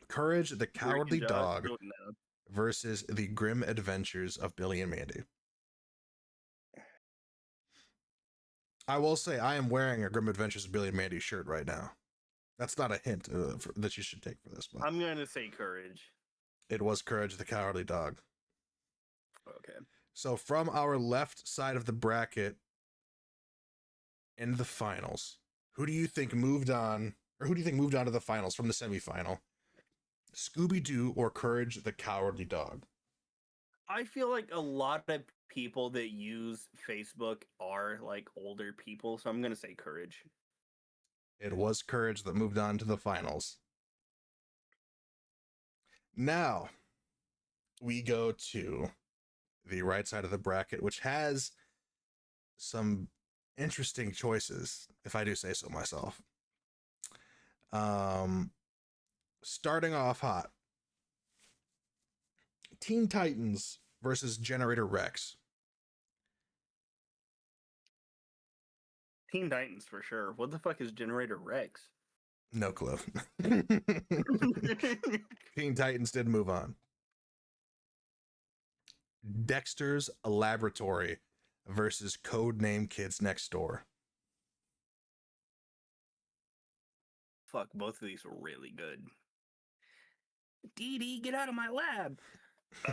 Speaker 1: Courage the Cowardly Dog
Speaker 2: No.
Speaker 1: versus the Grim Adventures of Billy and Mandy. I will say I am wearing a Grim Adventures of Billy and Mandy shirt right now. That's not a hint that you should take for this one.
Speaker 2: I'm gonna say Courage.
Speaker 1: It was Courage the Cowardly Dog.
Speaker 2: Okay.
Speaker 1: So from our left side of the bracket in the finals, who do you think moved on, or who do you think moved on to the finals from the semifinal? Scooby-Doo or Courage the Cowardly Dog?
Speaker 2: I feel like a lot of people that use Facebook are like older people, so I'm gonna say Courage.
Speaker 1: It was Courage that moved on to the finals. Now, we go to the right side of the bracket, which has some interesting choices, if I do say so myself. Starting off hot, Teen Titans versus Generator Rex.
Speaker 2: Teen Titans for sure. What the fuck is Generator Rex?
Speaker 1: No clue. Teen Titans did move on. Dexter's Laboratory versus Codename Kids Next Door.
Speaker 2: Fuck, both of these were really good. Dee Dee, get out of my lab.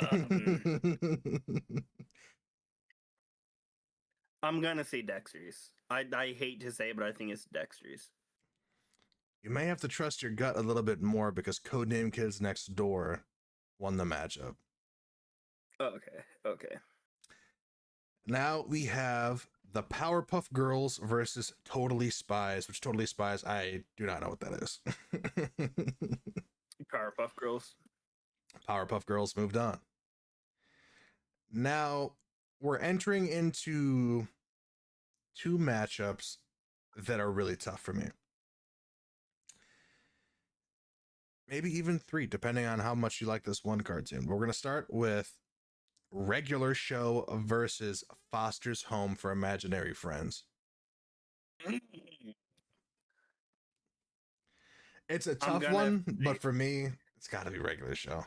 Speaker 2: Um, I'm gonna say Dexter's. I hate to say it, but I think it's Dexter's.
Speaker 1: You may have to trust your gut a little bit more because Codename Kids Next Door won the matchup.
Speaker 2: Okay.
Speaker 1: Now we have the Powerpuff Girls versus Totally Spies, which Totally Spies, I do not know what that is.
Speaker 2: Powerpuff Girls.
Speaker 1: Powerpuff Girls moved on. Now we're entering into two matchups that are really tough for me. Maybe even three, depending on how much you like this one cartoon. But we're going to start with Regular Show versus Foster's Home for Imaginary Friends. It's a tough one, but for me, it's got to be Regular Show.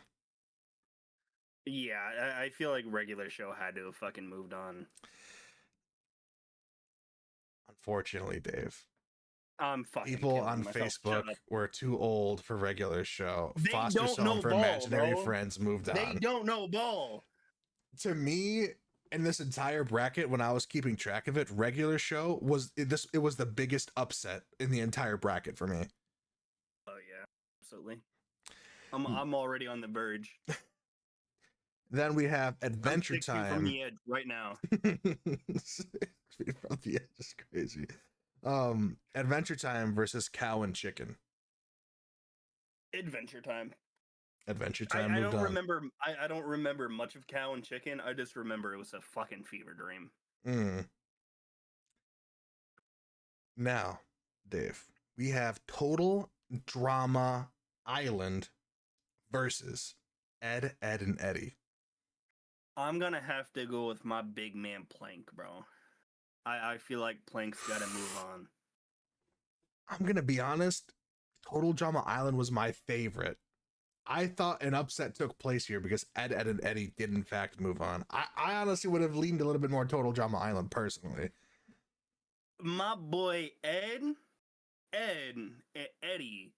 Speaker 2: Yeah, I feel like Regular Show had to have fucking moved on.
Speaker 1: Unfortunately, Dave.
Speaker 2: I'm fucking
Speaker 1: People
Speaker 2: killing
Speaker 1: on
Speaker 2: myself.
Speaker 1: Facebook were too old for Regular Show.
Speaker 2: They
Speaker 1: Foster's
Speaker 2: don't
Speaker 1: Home
Speaker 2: know
Speaker 1: for
Speaker 2: ball,
Speaker 1: Imaginary
Speaker 2: bro.
Speaker 1: Friends moved on.
Speaker 2: They don't know ball.
Speaker 1: To me, in this entire bracket, when I was keeping track of it, Regular Show was this. It was the biggest upset in the entire bracket for me.
Speaker 2: Oh yeah, absolutely. I'm already on the verge.
Speaker 1: Then we have Adventure
Speaker 2: I'm 6 feet from
Speaker 1: Time.
Speaker 2: the edge right now.
Speaker 1: 6 feet from the edge is crazy. Adventure Time versus Cow and Chicken.
Speaker 2: Adventure Time.
Speaker 1: Adventure Time
Speaker 2: I
Speaker 1: moved
Speaker 2: don't
Speaker 1: on.
Speaker 2: remember. I don't remember much of Cow and Chicken. I just remember it was a fucking fever dream.
Speaker 1: Now, Dave, we have Total Drama Island versus Ed, Ed, and Eddie.
Speaker 2: I'm gonna have to go with my big man Plank, bro. I feel like Plank's gotta move on.
Speaker 1: I'm gonna be honest, Total Drama Island was my favorite. I thought an upset took place here because Ed, Ed, and Eddie did in fact move on. I honestly would have leaned a little bit more Total Drama Island personally.
Speaker 2: My boy Ed, and Eddie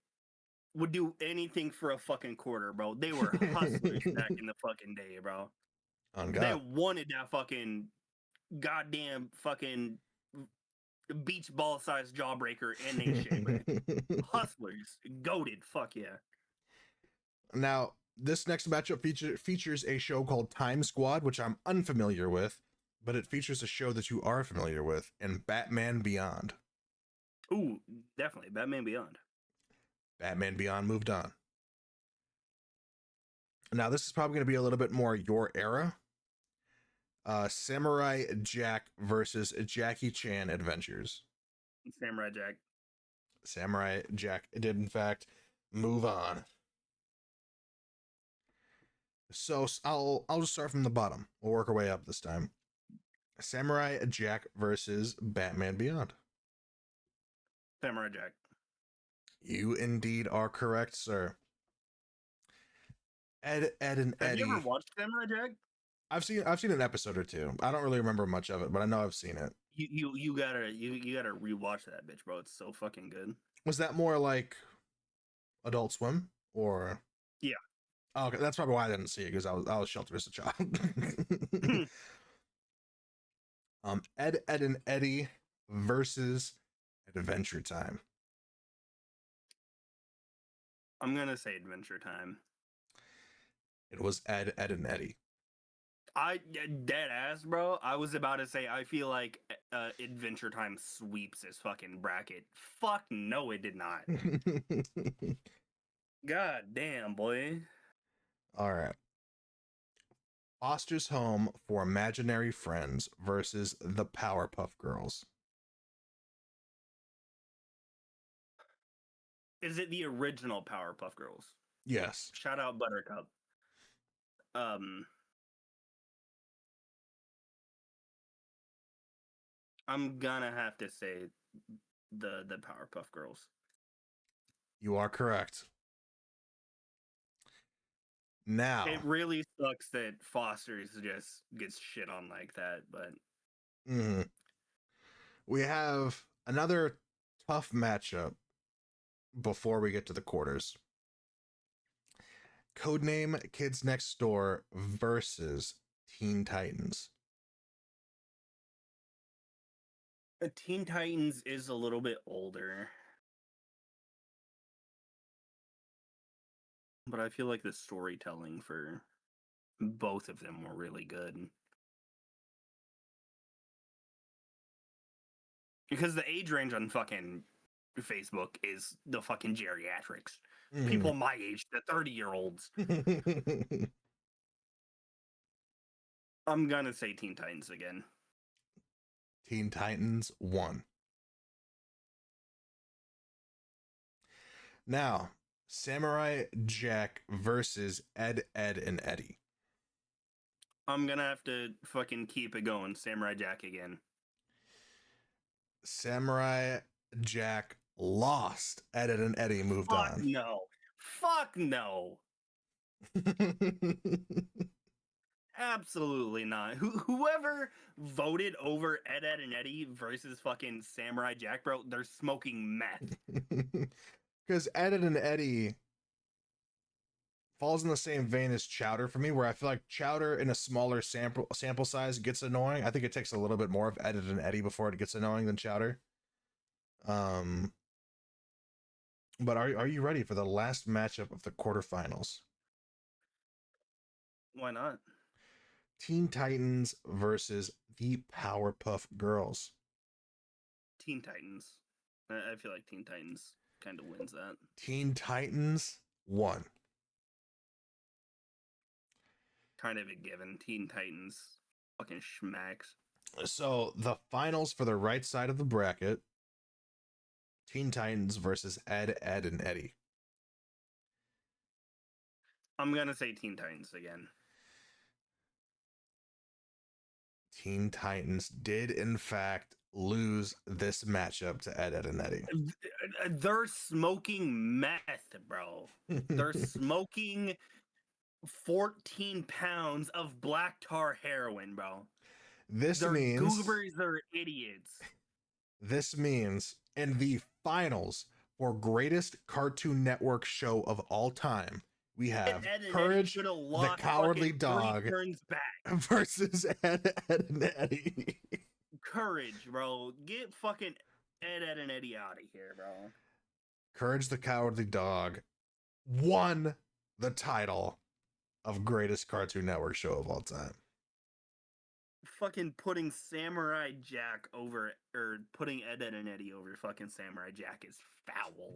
Speaker 2: would do anything for a fucking quarter, bro. They were hustlers back in the fucking day, bro.
Speaker 1: On
Speaker 2: They
Speaker 1: God.
Speaker 2: wanted that fucking goddamn fucking beach ball sized jawbreaker and they shit, bro. Hustlers, goated, fuck yeah.
Speaker 1: Now, this next matchup features a show called Time Squad, which I'm unfamiliar with, but it features a show that you are familiar with, and Batman Beyond.
Speaker 2: Ooh, definitely Batman Beyond.
Speaker 1: Batman Beyond moved on. Now, this is probably going to be a little bit more your era. Samurai Jack versus Jackie Chan Adventures.
Speaker 2: Samurai Jack.
Speaker 1: Samurai Jack did, in fact, move on. So I'll just start from the bottom. We'll work our way up this time. Samurai Jack versus Batman Beyond.
Speaker 2: Samurai Jack.
Speaker 1: You indeed are correct, sir. Ed, Ed, and
Speaker 2: Have
Speaker 1: Eddie.
Speaker 2: you ever watched Samurai Jack?
Speaker 1: I've seen an episode or two. I don't really remember much of it, but I know I've seen it.
Speaker 2: You gotta rewatch that bitch, bro. It's so fucking good.
Speaker 1: Was that more like Adult Swim or?
Speaker 2: Yeah.
Speaker 1: Oh, okay, that's probably why I didn't see it because I was sheltered as a child. Ed, Ed, and Eddie versus Adventure Time.
Speaker 2: I'm gonna say Adventure Time.
Speaker 1: It was Ed, Ed, and Eddie.
Speaker 2: Dead ass, bro. I was about to say I feel like Adventure Time sweeps this fucking bracket. Fuck no, it did not. God damn, boy.
Speaker 1: All right. Foster's Home for Imaginary Friends versus the Powerpuff Girls.
Speaker 2: Is it the original Powerpuff Girls?
Speaker 1: Yes.
Speaker 2: Shout out Buttercup. I'm gonna have to say the Powerpuff Girls.
Speaker 1: You are correct. Now,
Speaker 2: It really sucks that Foster's just gets shit on like that, but
Speaker 1: mhm, we have another tough matchup before we get to the quarters. Codename Kids Next Door versus Teen Titans.
Speaker 2: Teen Titans is a little bit older. But I feel like the storytelling for both of them were really good. Because the age range on fucking Facebook is the fucking geriatrics. People my age, the 30-year-olds. I'm gonna say Teen Titans again.
Speaker 1: Teen Titans won. Now, Samurai Jack versus Ed, Ed, and Eddie.
Speaker 2: I'm gonna have to fucking keep it going. Samurai Jack again.
Speaker 1: Samurai Jack lost. Ed, Ed, and Eddie moved
Speaker 2: Fuck
Speaker 1: on.
Speaker 2: no. Fuck no. Absolutely not. Whoever voted over Ed, Ed, and Eddie versus fucking Samurai Jack, bro, they're smoking meth.
Speaker 1: Because Ed, Ed, and Eddie falls in the same vein as Chowder for me, where I feel like Chowder in a smaller sample size gets annoying. I think it takes a little bit more of Ed, Ed, and Eddie before it gets annoying than Chowder. But are you ready for the last matchup of the quarterfinals?
Speaker 2: Why not?
Speaker 1: Teen Titans versus the Powerpuff Girls.
Speaker 2: Teen Titans. I feel like Teen Titans kind of wins that.
Speaker 1: Teen Titans won.
Speaker 2: Kind of a given. Teen Titans fucking schmacks.
Speaker 1: So the finals for the right side of the bracket: Teen Titans versus Ed, Ed, and Eddie.
Speaker 2: I'm gonna say Teen Titans again.
Speaker 1: Teen Titans did in fact lose this matchup to Ed, Ed, and Eddie.
Speaker 2: They're smoking meth, bro. They're smoking 14 pounds of black tar heroin, bro.
Speaker 1: This
Speaker 2: They're
Speaker 1: means
Speaker 2: goobers, they're idiots.
Speaker 1: This means in the finals for greatest Cartoon Network show of all time, we have
Speaker 2: Ed and
Speaker 1: Courage
Speaker 2: Eddie
Speaker 1: the
Speaker 2: lost
Speaker 1: Cowardly
Speaker 2: fucking
Speaker 1: Dog
Speaker 2: 3 turns back.
Speaker 1: versus Ed, Ed, and Eddie.
Speaker 2: Courage, bro. Get fucking Ed, Ed, and Eddie out of here, bro.
Speaker 1: Courage the Cowardly Dog won the title of greatest Cartoon Network show of all time.
Speaker 2: Fucking putting Samurai Jack over, or putting Ed, Ed, and Eddie over fucking Samurai Jack is foul.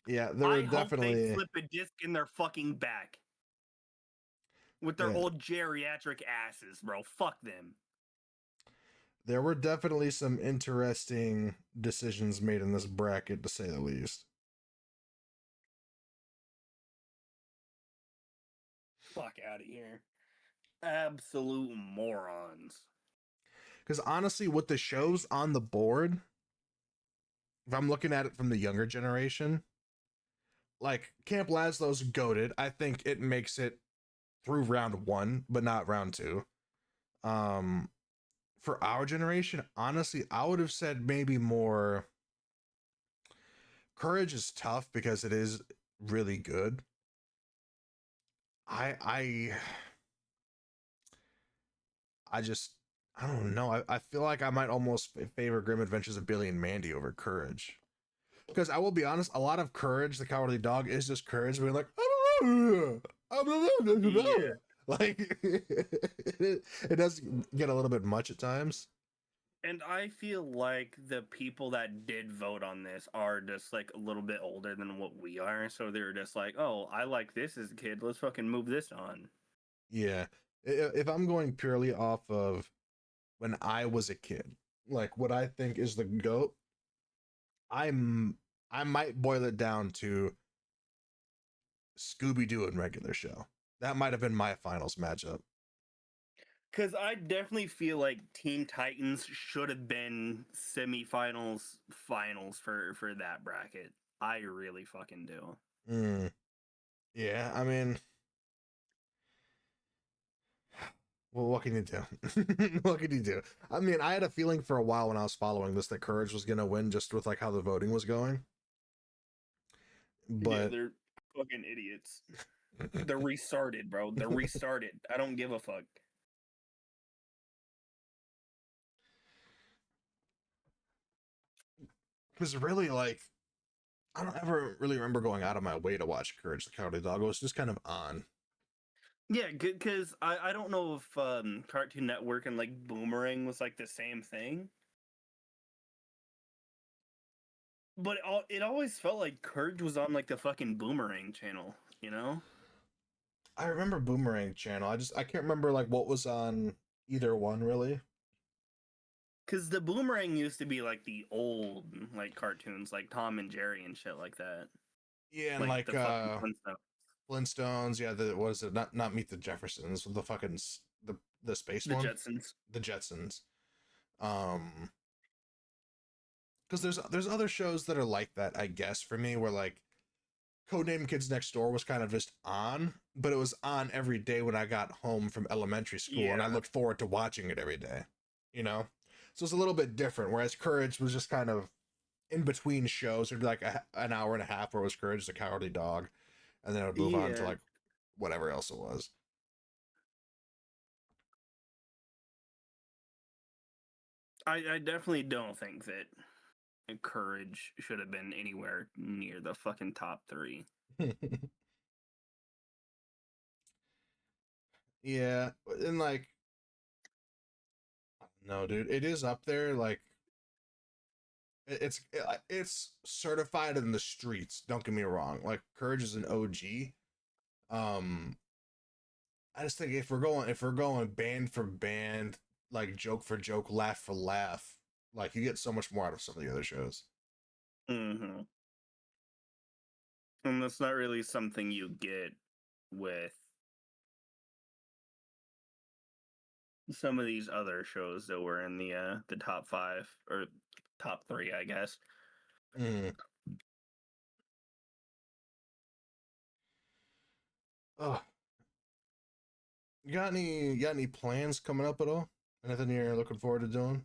Speaker 1: Yeah, there were
Speaker 2: I hope they
Speaker 1: definitely
Speaker 2: slip a disc in their fucking back with their old geriatric asses, bro. Fuck them.
Speaker 1: there were definitely some interesting decisions made in this bracket, to say the least.
Speaker 2: Fuck out of here. Absolute morons.
Speaker 1: Because honestly, with the shows on the board, if I'm looking at it from the younger generation, like Camp Laszlo's goated. I think it makes it through round one, but not round two. For our generation, honestly, I would have said maybe more. Courage is tough because it is really good. I just I don't know. I feel like I might almost favor Grim Adventures of Billy and Mandy over Courage. Because I will be honest, a lot of Courage, the Cowardly Dog, is just Courage being like, I don't know.
Speaker 2: Yeah.
Speaker 1: Like, it does get a little bit much at times.
Speaker 2: And I feel like the people that did vote on this are just like a little bit older than what we are. So they're just like, oh, I like this as a kid. Let's fucking move this on.
Speaker 1: Yeah. If I'm going purely off of when I was a kid, like what I think is the GOAT, I might boil it down to Scooby Doo and regular show. That might have been my finals matchup.
Speaker 2: Because I definitely feel like Teen Titans should have been semifinals, finals for that bracket. I really fucking do.
Speaker 1: Mm, yeah, I mean, well, what can you do? What can you do? I mean, I had a feeling for a while when I was following this that Courage was gonna win just with like how the voting was going,
Speaker 2: Yeah,
Speaker 1: but
Speaker 2: they're fucking idiots. They're restarted, bro. They're restarted. I don't give a fuck.
Speaker 1: because really, like, I don't ever really remember going out of my way to watch Courage the Cowardly Dog. It was just kind of on.
Speaker 2: Yeah, because I don't know if Cartoon Network and like Boomerang was like the same thing, but it always felt like Courage was on like the fucking Boomerang channel, you know?
Speaker 1: I remember Boomerang Channel. I can't remember like what was on either one really.
Speaker 2: Because the Boomerang used to be like the old like cartoons, like Tom and Jerry and shit like that,
Speaker 1: Yeah, and
Speaker 2: like
Speaker 1: like
Speaker 2: the fucking Flintstones,
Speaker 1: Flintstones. Yeah, the what is it? Not Meet the Jeffersons. The fucking the space
Speaker 2: the
Speaker 1: one,
Speaker 2: Jetsons.
Speaker 1: the Jetsons. Um, because there's other shows that are like that. I guess for me, where like Codename Kids Next Door was kind of just on, but it was on every day when I got home from elementary school, and I
Speaker 2: Yeah,
Speaker 1: looked forward to watching it every day. You know, so it's a little bit different. Whereas Courage was just kind of in between shows. It'd be like an hour and a half where it was Courage the Cowardly Dog, and then it would move on to
Speaker 2: yeah.
Speaker 1: like whatever else it was.
Speaker 2: I definitely don't think that Courage should have been anywhere near the fucking top three.
Speaker 1: Yeah, and like no, dude, it is up there. Like it's certified in the streets. Don't get me wrong. Like Courage is an OG. Um, I just think if we're going band for band, like joke for joke, laugh for laugh, like you get so much more out of some of the other shows.
Speaker 2: Mm-hmm. And that's not really something you get with some of these other shows that were in the top five or top three, I guess.
Speaker 1: Mm. Oh, you got any plans coming up at all? Anything you're looking forward to doing?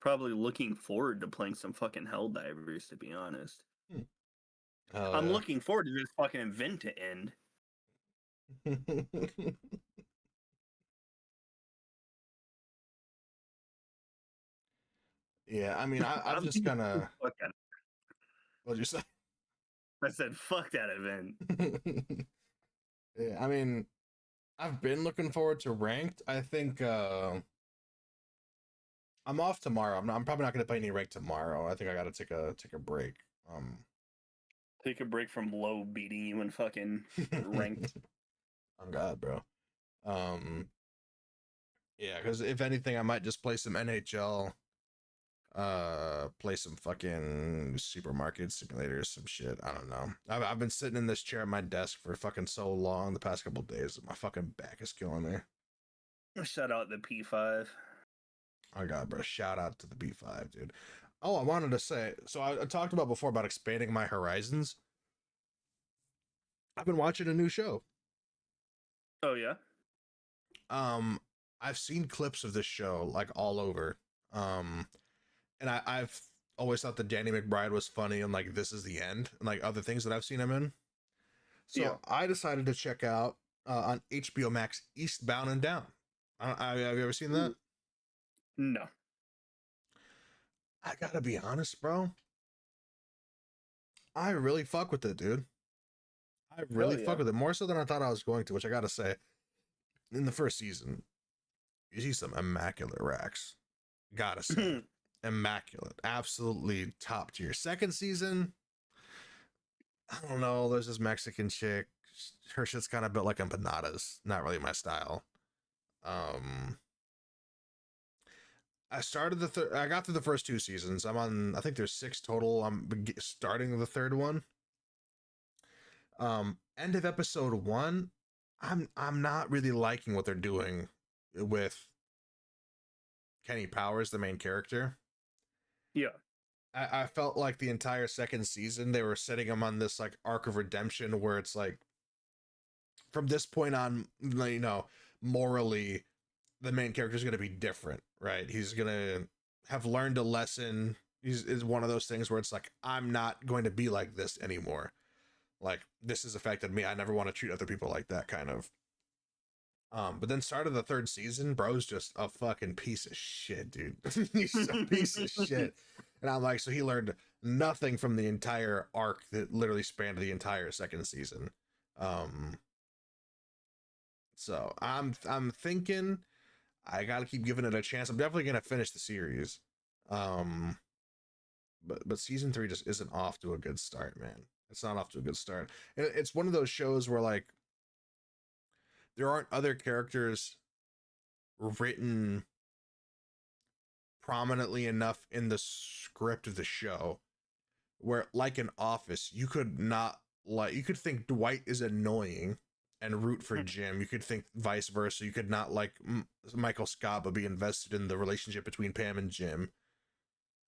Speaker 2: Probably looking forward to playing some fucking Helldivers, to be honest.
Speaker 1: Hmm. Oh
Speaker 2: I'm
Speaker 1: yeah.
Speaker 2: looking forward to this fucking event to end.
Speaker 1: Yeah, I mean, I've
Speaker 2: I'm
Speaker 1: just kind of
Speaker 2: fuck that.
Speaker 1: what'd you say?
Speaker 2: I said fuck that event.
Speaker 1: Yeah, I mean, I've been looking forward to ranked. I think I'm off tomorrow. I'm probably not gonna play any ranked tomorrow. I think I gotta take a break.
Speaker 2: Take a break from low beating you in fucking ranked.
Speaker 1: On God, bro. Um, yeah, because if anything, I might just play some NHL. Play some fucking supermarket simulators, some shit. I don't know. I've been sitting in this chair at my desk for fucking so long the past couple of days. My fucking back is killing me.
Speaker 2: Shout out the P5.
Speaker 1: Oh God, bro! Shout out to the B5, dude. Oh, I wanted to say. So I talked about before about expanding my horizons. I've been watching a new show.
Speaker 2: Oh yeah.
Speaker 1: Um, I've seen clips of this show like all over. And I've always thought that Danny McBride was funny and like This Is the End and like other things that I've seen him in.
Speaker 2: Yeah.
Speaker 1: So I decided to check out on HBO Max Eastbound and Down. Have you ever seen that?
Speaker 2: No.
Speaker 1: I gotta be honest, bro. I really fuck with it, dude. I really
Speaker 2: Hell
Speaker 1: fuck
Speaker 2: yeah.
Speaker 1: with it more so than I thought I was going to. Which I gotta say, in the first season, you see some immaculate racks. Gotta say, immaculate, absolutely top tier. Second season, I don't know. There's this Mexican chick. Her shit's kind of built like empanadas. Not really my style. Um, I started the third. I got through the first two seasons. I'm on. I think there's six total. I'm starting the third one. End of episode one. I'm not really liking what they're doing with Kenny Powers, the main character.
Speaker 2: Yeah.
Speaker 1: I felt like the entire second season they were setting him on this like arc of redemption where it's like from this point on, morally, the main character is going to be different, right? He's going to have learned a lesson. Is one of those things where it's like, I'm not going to be like this anymore. Like, this has affected me. I never want to treat other people like that, kind of. But then start of the third season, bro's just a fucking piece of shit, dude. He's a piece of shit. And I'm like, so he learned nothing from the entire arc that literally spanned the entire second season. Um, so I'm thinking I gotta keep giving it a chance. I'm definitely gonna finish the series. Um, but season three just isn't off to a good start, man. It's not off to a good start. And it's one of those shows where like there aren't other characters written prominently enough in the script of the show where like an Office, you could think Dwight is annoying and root for Jim. You could think vice versa. You could not like Michael Scott but be invested in the relationship between Pam and Jim.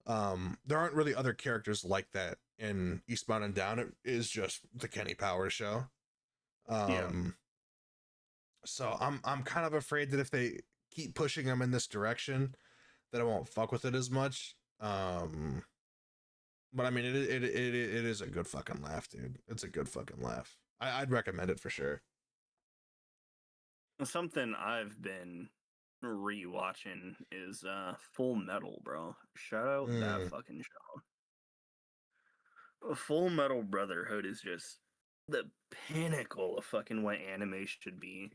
Speaker 1: There aren't really other characters like that in Eastbound and Down. It is just the Kenny Powers show.
Speaker 2: Yeah.
Speaker 1: um so I'm kind of afraid that if they keep pushing him in this direction that I won't fuck with it as much. But I mean, it is a good fucking laugh, dude. It's a good fucking laugh. I'd recommend it for sure.
Speaker 2: Something I've been rewatching is Full Metal, bro. Shout out that
Speaker 1: Mm,
Speaker 2: fucking show. Full Metal Brotherhood is just the pinnacle of fucking what anime should be.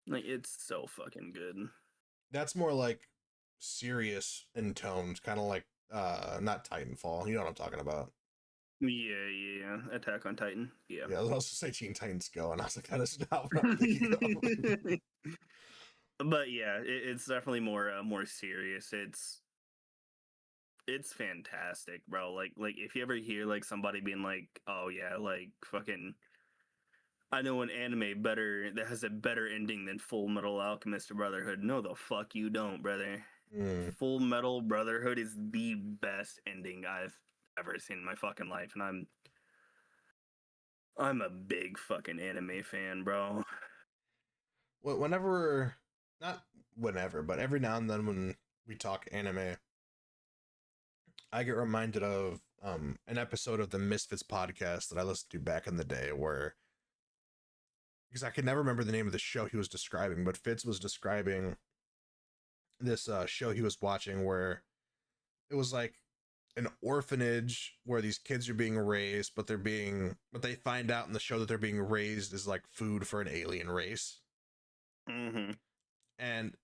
Speaker 2: Like, it's so fucking good.
Speaker 1: that's more like serious in tones, kind of like not Titanfall. You know what I'm talking about?
Speaker 2: Yeah. Attack on Titan. Yeah.
Speaker 1: Yeah, I was also say Teen Titans Go, and I was like, that is not what I'm thinking of.
Speaker 2: But yeah, it's definitely more serious. It's fantastic, bro. Like if you ever hear like somebody being like, "Oh yeah, like fucking I know an anime better that has a better ending than Full Metal Alchemist Brotherhood." No, the fuck you don't, brother.
Speaker 1: Mm.
Speaker 2: Full Metal Brotherhood is the best ending I've ever seen in my fucking life, and I'm a big fucking anime fan, bro.
Speaker 1: Whenever, not whenever, but every now and then when we talk anime, I get reminded of an episode of the Misfits podcast that I listened to back in the day where because I could never remember the name of the show he was describing, but Fitz was describing this show he was watching where it was like an orphanage where these kids are being raised, but they find out in the show that they're being raised as like food for an alien race.
Speaker 2: Mm-hmm.
Speaker 1: And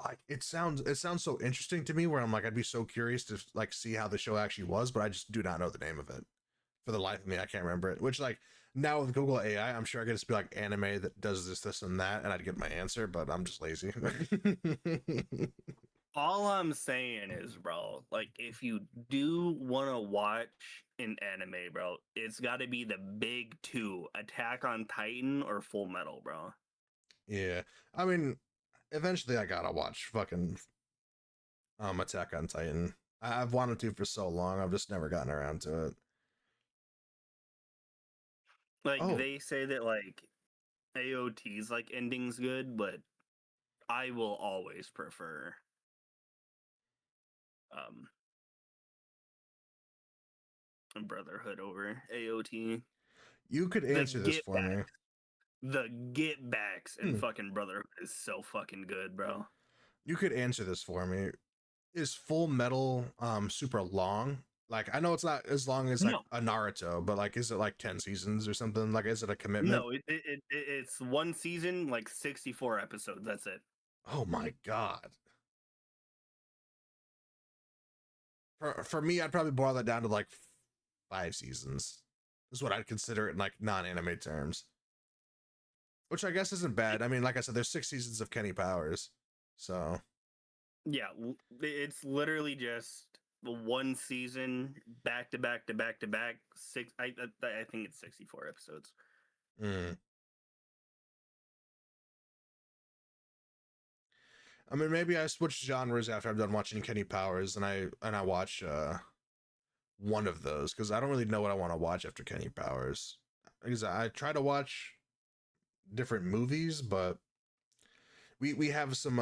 Speaker 1: like it sounds so interesting to me where I'm like I'd be so curious to like see how the show actually was, but I just do not know the name of it. For the life of me, I can't remember it. Which like now with Google AI, I'm sure I could just be like anime that does this, and that, and I'd get my answer, but I'm just lazy.
Speaker 2: All I'm saying is, bro, like if you do want to watch an anime, bro, it's got to be the big two: Attack on Titan or Full Metal, bro.
Speaker 1: Yeah. I mean, eventually I gotta watch fucking Attack on Titan. I've wanted to for so long, I've just never gotten around to it.
Speaker 2: Like
Speaker 1: Oh,
Speaker 2: they say that like AOT's like ending's good, but I will always prefer um Brotherhood over AOT.
Speaker 1: you could
Speaker 2: The
Speaker 1: answer this
Speaker 2: get
Speaker 1: for
Speaker 2: back,
Speaker 1: me.
Speaker 2: the get backs in
Speaker 1: Hmm.
Speaker 2: fucking Brotherhood is so fucking good, bro.
Speaker 1: You could answer this for me. Is Full Metal super long? Like I know it's not as long as like
Speaker 2: No,
Speaker 1: a Naruto, but like is it like 10 seasons or something? Like is it a commitment?
Speaker 2: no, it's one season, like 64 episodes. That's it.
Speaker 1: Oh my god. For me, I'd probably boil that down to like 5 seasons. Is what I'd consider it in like non-anime terms. Which I guess isn't bad. I mean, like I said, there's 6 seasons of Kenny Powers. So
Speaker 2: Yeah, it's literally just one season, back to back to back to back. Six. I think it's 64 episodes.
Speaker 1: mm. I mean, maybe I switch genres after I'm done watching Kenny Powers, and I watch one of those because I don't really know what I want to watch after Kenny Powers. Because I try to watch different movies, but we have some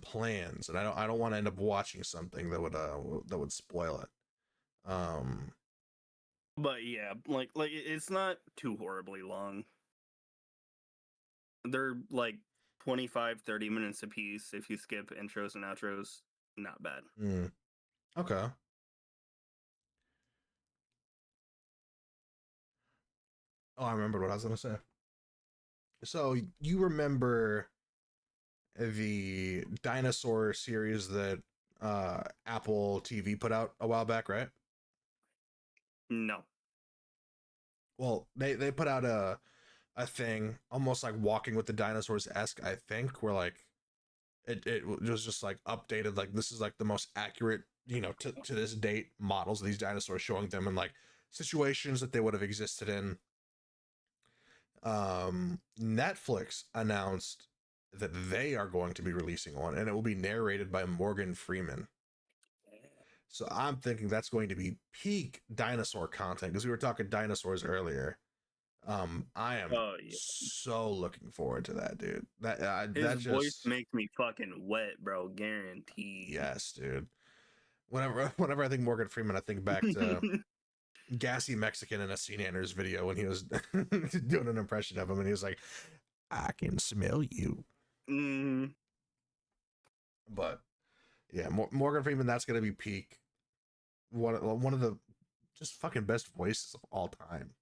Speaker 1: plans, and I don't want to end up watching something that would spoil it.
Speaker 2: But yeah, like it's not too horribly long. They're like 25-30 minutes a piece if you skip intros and outros. Not bad.
Speaker 1: Okay. Oh, I remember what I was gonna say. So you remember the dinosaur series that Apple TV put out a while back, right?
Speaker 2: No.
Speaker 1: Well, they put out a thing almost like Walking with the Dinosaurs esque, I think, where like it was just like updated, like this is like the most accurate, to this date models of these dinosaurs, showing them in like situations that they would have existed in. Netflix announced that they are going to be releasing one, and it will be narrated by Morgan Freeman. So I'm thinking that's going to be peak dinosaur content because we were talking dinosaurs earlier. I am
Speaker 2: Oh yeah.
Speaker 1: so looking forward to that, dude.
Speaker 2: His
Speaker 1: That
Speaker 2: voice
Speaker 1: just
Speaker 2: makes me fucking wet, bro. Guaranteed.
Speaker 1: yes, dude. Whenever I think Morgan Freeman, I think back to Gassy Mexican in a Scene Anders video when he was doing an impression of him, and he was like, "I can smell you."
Speaker 2: mm.
Speaker 1: But yeah, Morgan Freeman, that's gonna be peak. One of the just fucking best voices of all time.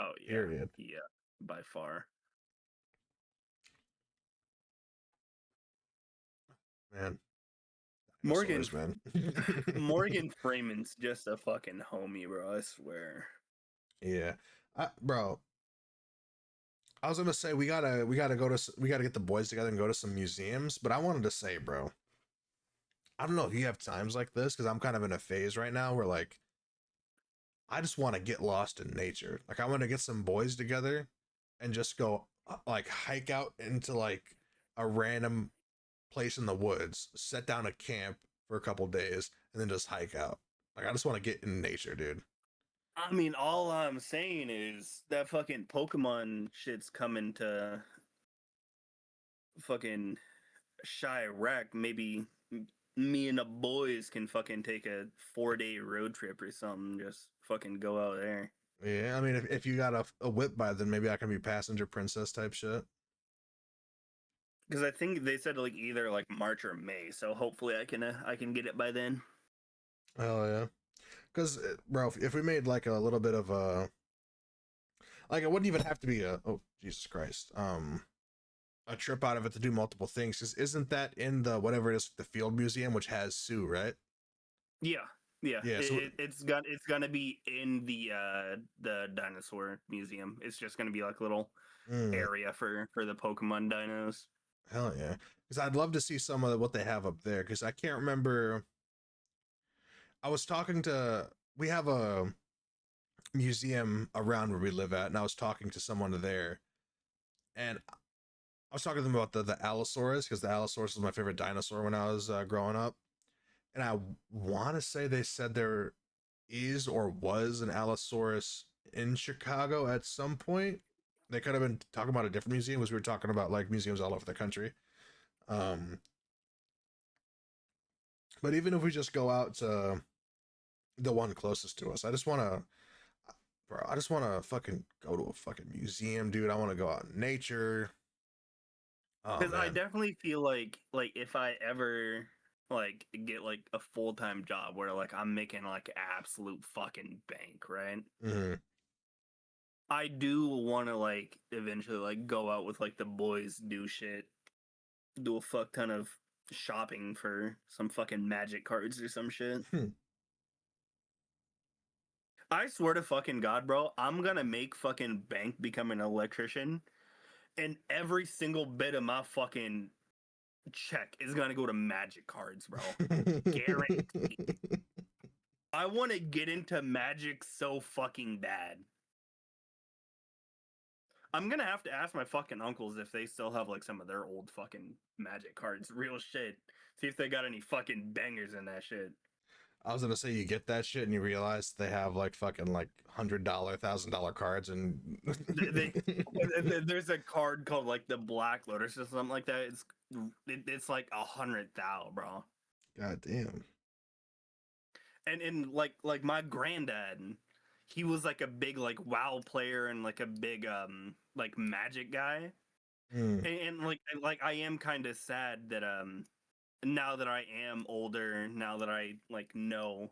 Speaker 2: Oh yeah.
Speaker 1: Period.
Speaker 2: Yeah. By far.
Speaker 1: Man,
Speaker 2: Morgan
Speaker 1: dinosaurs, man.
Speaker 2: Morgan Freeman's just a fucking homie, bro. I swear.
Speaker 1: Yeah, bro. I was gonna say we gotta get the boys together and go to some museums, but I wanted to say, bro, I don't know if you have times like this because I'm kind of in a phase right now where like I just want to get lost in nature. Like I want to get some boys together and just go like hike out into like a random place in the woods, set down a camp for a couple days, and then just hike out. Like I just want to get in nature, dude.
Speaker 2: I mean, all I'm saying is that fucking Pokemon shit's coming to fucking Chirac. Maybe me and the boys can fucking take a 4-day road trip or something. Just fucking go out there.
Speaker 1: Yeah, I mean, if you got a whip by then, maybe I can be passenger princess type shit.
Speaker 2: Because I think they said like either like March or May. So hopefully I can get it by then.
Speaker 1: Oh yeah, because bro, if we made like a little bit of a like, it wouldn't even have to be a oh Jesus Christ, a trip out of it to do multiple things. Because isn't that in the whatever it is, the Field Museum, which has Sue, right?
Speaker 2: Yeah, yeah.
Speaker 1: Yeah. So
Speaker 2: It's gonna be in the dinosaur museum. It's just gonna be like a little
Speaker 1: mm,
Speaker 2: area for the Pokemon dinos.
Speaker 1: hell yeah, because I'd love to see some of what they have up there. Because I can't remember. I was talking to. We have a museum around where we live at, and I was talking to someone there, and I was talking to them about the Allosaurus because the Allosaurus was my favorite dinosaur when I was growing up, and I want to say they said there is or was an Allosaurus in Chicago at some point. They could have been talking about a different museum, as we were talking about like museums all over the country. Um, but even if we just go out to the one closest to us, I just want to, bro. I just want to fucking go to a fucking museum, dude. I want to go out in nature. Oh
Speaker 2: Because I
Speaker 1: man.
Speaker 2: definitely feel like if I ever like get like a full-time job where like I'm making like absolute fucking bank, right?
Speaker 1: Mm-hmm.
Speaker 2: I do want to like eventually like go out with like the boys, do shit, do a fuck ton of shopping for some fucking magic cards or some shit.
Speaker 1: Hmm.
Speaker 2: I swear to fucking God, bro, I'm gonna make fucking bank become an electrician, and every single bit of my fucking check is gonna go to magic cards, bro. Guaranteed. I want to get into magic so fucking bad. I'm gonna have to ask my fucking uncles if they still have like some of their old fucking magic cards. Real shit. See if they got any fucking bangers in that shit.
Speaker 1: I was gonna say you get that shit and you realize they have like fucking like $100, $1,000 cards and
Speaker 2: There's a card called like the Black Lotus or something like that. It's like 100,000, bro.
Speaker 1: God damn.
Speaker 2: And like my granddad, he was like a big like WoW player and like a big like magic guy.
Speaker 1: Mm,
Speaker 2: And I am kind of sad that now that I am older, now that I like know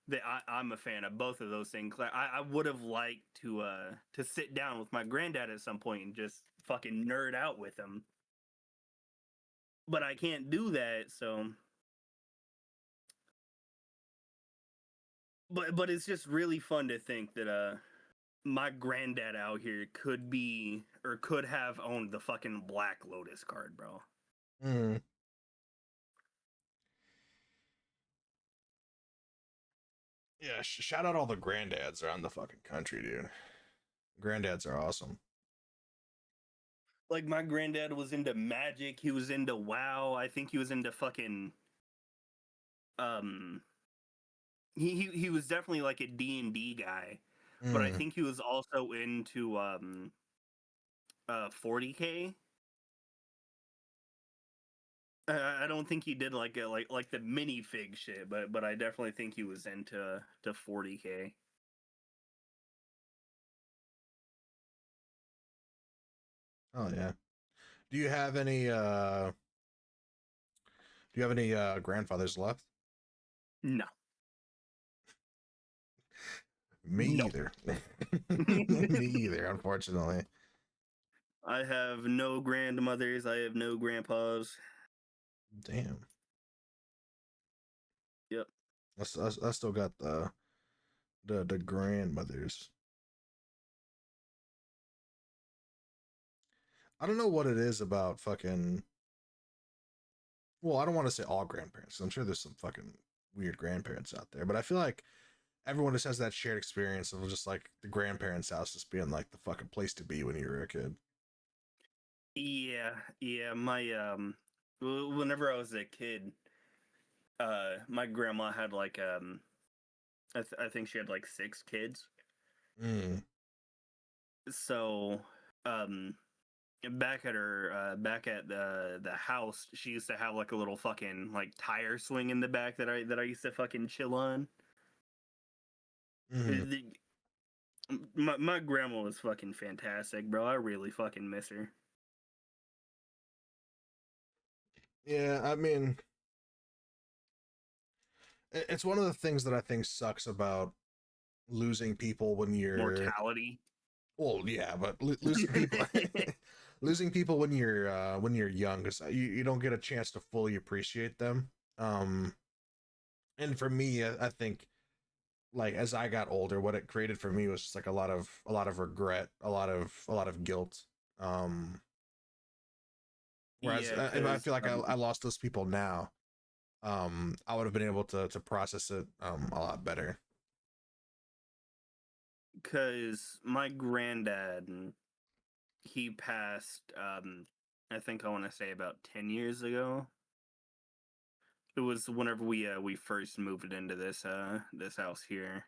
Speaker 2: that I'm a fan of both of those things. Like I would have liked to sit down with my granddad at some point and just fucking nerd out with him. But I can't do that, so but it's just really fun to think that my granddad out here could be or could have owned the fucking Black Lotus card, bro.
Speaker 1: mm. Yeah, shout out all the granddads around the fucking country, dude. Granddads are awesome.
Speaker 2: Like my granddad was into magic, he was into WoW, I think he was into fucking um he was definitely like a D&D guy, but I
Speaker 1: Mm.
Speaker 2: think he was also into 40K. I don't think he did like a, like the minifig shit, but I definitely think he was into to 40K.
Speaker 1: Oh yeah. Do you have any grandfathers left?
Speaker 2: No.
Speaker 1: Me
Speaker 2: No.
Speaker 1: either. Me either, unfortunately.
Speaker 2: I have no grandmothers, I have no grandpas.
Speaker 1: Damn.
Speaker 2: Yep.
Speaker 1: I still got the grandmothers. I don't know what it is about fucking. Well, I don't want to say all grandparents. I'm sure there's some fucking weird grandparents out there, but I feel like everyone just has that shared experience of just like the grandparents' house just being like the fucking place to be when you were a kid.
Speaker 2: Yeah, my whenever I was a kid, my grandma had like I think she had like 6 kids.
Speaker 1: Mm,
Speaker 2: So um back at the house, she used to have like a little fucking like tire swing in the back that I used to fucking chill on.
Speaker 1: mm.
Speaker 2: The- my grandma was fucking fantastic, bro. I really fucking miss her.
Speaker 1: Yeah, I mean, it's one of the things that I think sucks about losing people when you're.
Speaker 2: Mortality.
Speaker 1: Well, yeah, but losing people, losing people when you're young, because you don't get a chance to fully appreciate them. Um, and for me, I think like as I got older, what it created for me was just like a lot of regret, a lot of guilt. Um, whereas
Speaker 2: Yeah,
Speaker 1: if I
Speaker 2: cause
Speaker 1: feel like I lost those people now, I would have been able to process it a lot better.
Speaker 2: my granddad, he passed I think I want to say about 10 years ago. It was whenever we first moved into this house here.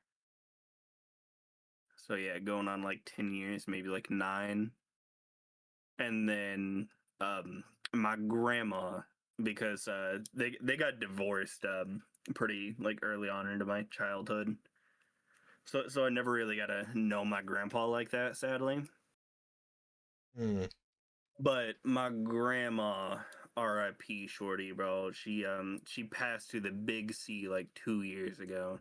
Speaker 2: So yeah, going on like 10 years, maybe like 9. And then my grandma, because they got divorced pretty like early on into my childhood. So I never really got to know my grandpa like that, sadly.
Speaker 1: Mm.
Speaker 2: But my grandma, R.I.P. Shorty, bro. She passed to the big C like 2 years ago.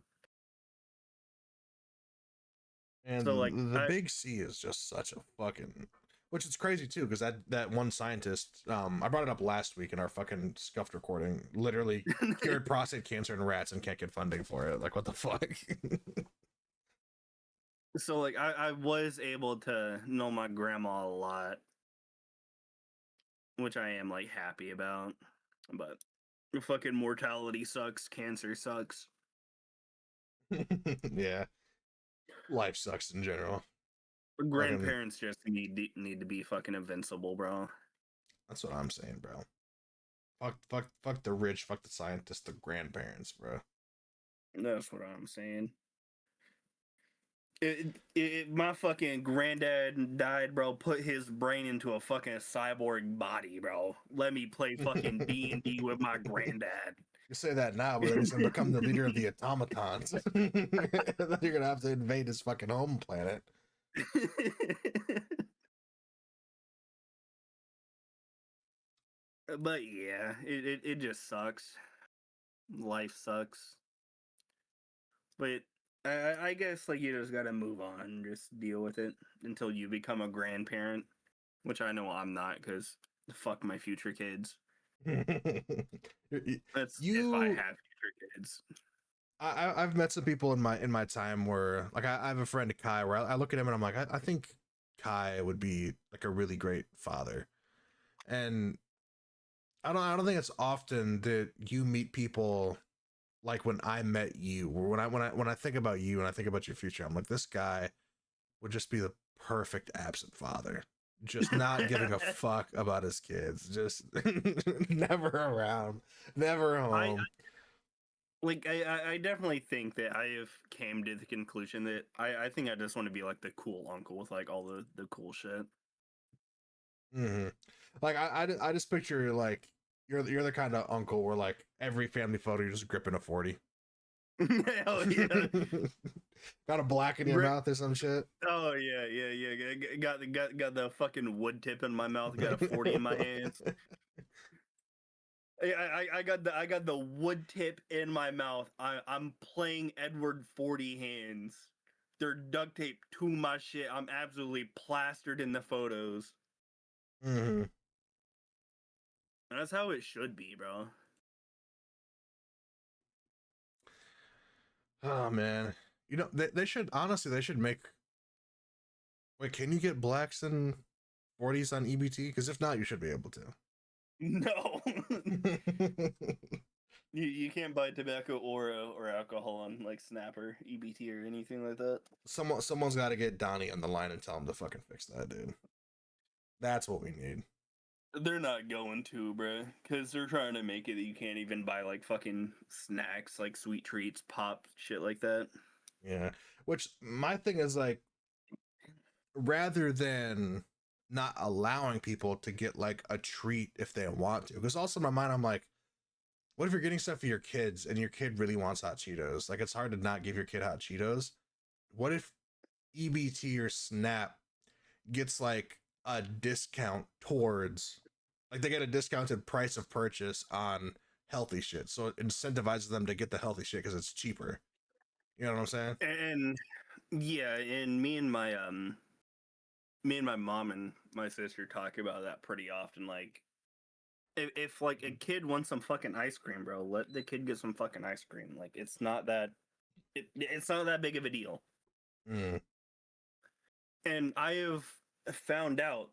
Speaker 2: So like
Speaker 1: And the big C is just such a fucking, which is crazy too, because that one scientist, I brought it up last week in our fucking scuffed recording, literally cured prostate cancer in rats and can't get funding for it. Like, what the fuck?
Speaker 2: so like I was able to know my grandma a lot, which I am like happy about. But fucking mortality sucks, cancer sucks.
Speaker 1: Yeah, life sucks in general. Fucking,
Speaker 2: Grandparents just need to be fucking invincible, bro.
Speaker 1: that's what I'm saying, bro. Fuck the rich, fuck the scientists, the grandparents, bro.
Speaker 2: That's what I'm saying. My fucking granddad died, bro. Put his brain into a fucking cyborg body, bro. Let me play fucking D&D with my granddad.
Speaker 1: You say that now, but then he's gonna become the leader of the automatons. Then you're gonna have to invade his fucking home planet.
Speaker 2: But yeah, it just sucks. Life sucks. But I guess like you just gotta move on, just deal with it until you become a grandparent, which I know I'm not because fuck my future kids. That's if I
Speaker 1: you
Speaker 2: have future kids.
Speaker 1: I've met some people in my time where like I have a friend Kai where I look at him and I'm like I think Kai would be like a really great father, and I don't think it's often that you meet people like when I met you, or when I think about you and I think about your future, I'm like, this guy would just be the perfect absent father. Just not giving a fuck about his kids. Just never around, never
Speaker 2: I
Speaker 1: home.
Speaker 2: I definitely think that I have came to the conclusion that I think I just want to be like the cool uncle with like all the cool shit.
Speaker 1: Hmm. Like I just picture like you're the kind of uncle where like every family photo you're just gripping a 40.
Speaker 2: Hell yeah.
Speaker 1: Got a black in your
Speaker 2: Grip.
Speaker 1: mouth or some shit.
Speaker 2: Oh yeah. Got the fucking wood tip in my mouth. Got a 40 in my hands. I got the wood tip in my mouth. I'm playing Edward 40 hands. They're duct taped to my shit. I'm absolutely plastered in the photos.
Speaker 1: Hmm.
Speaker 2: And that's how it should be, bro.
Speaker 1: Oh man, you know they should honestly they should make. Wait, can you get blacks and 40s on EBT? Because if not, you should be able to.
Speaker 2: No. You can't buy tobacco or alcohol on like Snapper, EBT, or anything like that.
Speaker 1: Someone's got to get Donnie on the line and tell him to fucking fix that, dude. That's what we need.
Speaker 2: They're not going to, bro, because they're trying to make it that you can't even buy like fucking snacks, like sweet treats, pop, shit like that.
Speaker 1: Yeah. Which my thing is like, rather than not allowing people to get like a treat if they want to, because also in my mind I'm like, what if you're getting stuff for your kids and your kid really wants hot Cheetos? Like it's hard to not give your kid hot Cheetos. What if EBT or Snap gets like a discount towards, like they get a discounted price of purchase on healthy shit, so it incentivizes them to get the healthy shit because it's cheaper. You know what I'm saying?
Speaker 2: And yeah, and me and my mom and my sister talk about that pretty often. Like, if like a kid wants some fucking ice cream, bro, let the kid get some fucking ice cream. Like, it's not that big of a deal.
Speaker 1: Mm.
Speaker 2: And I have found out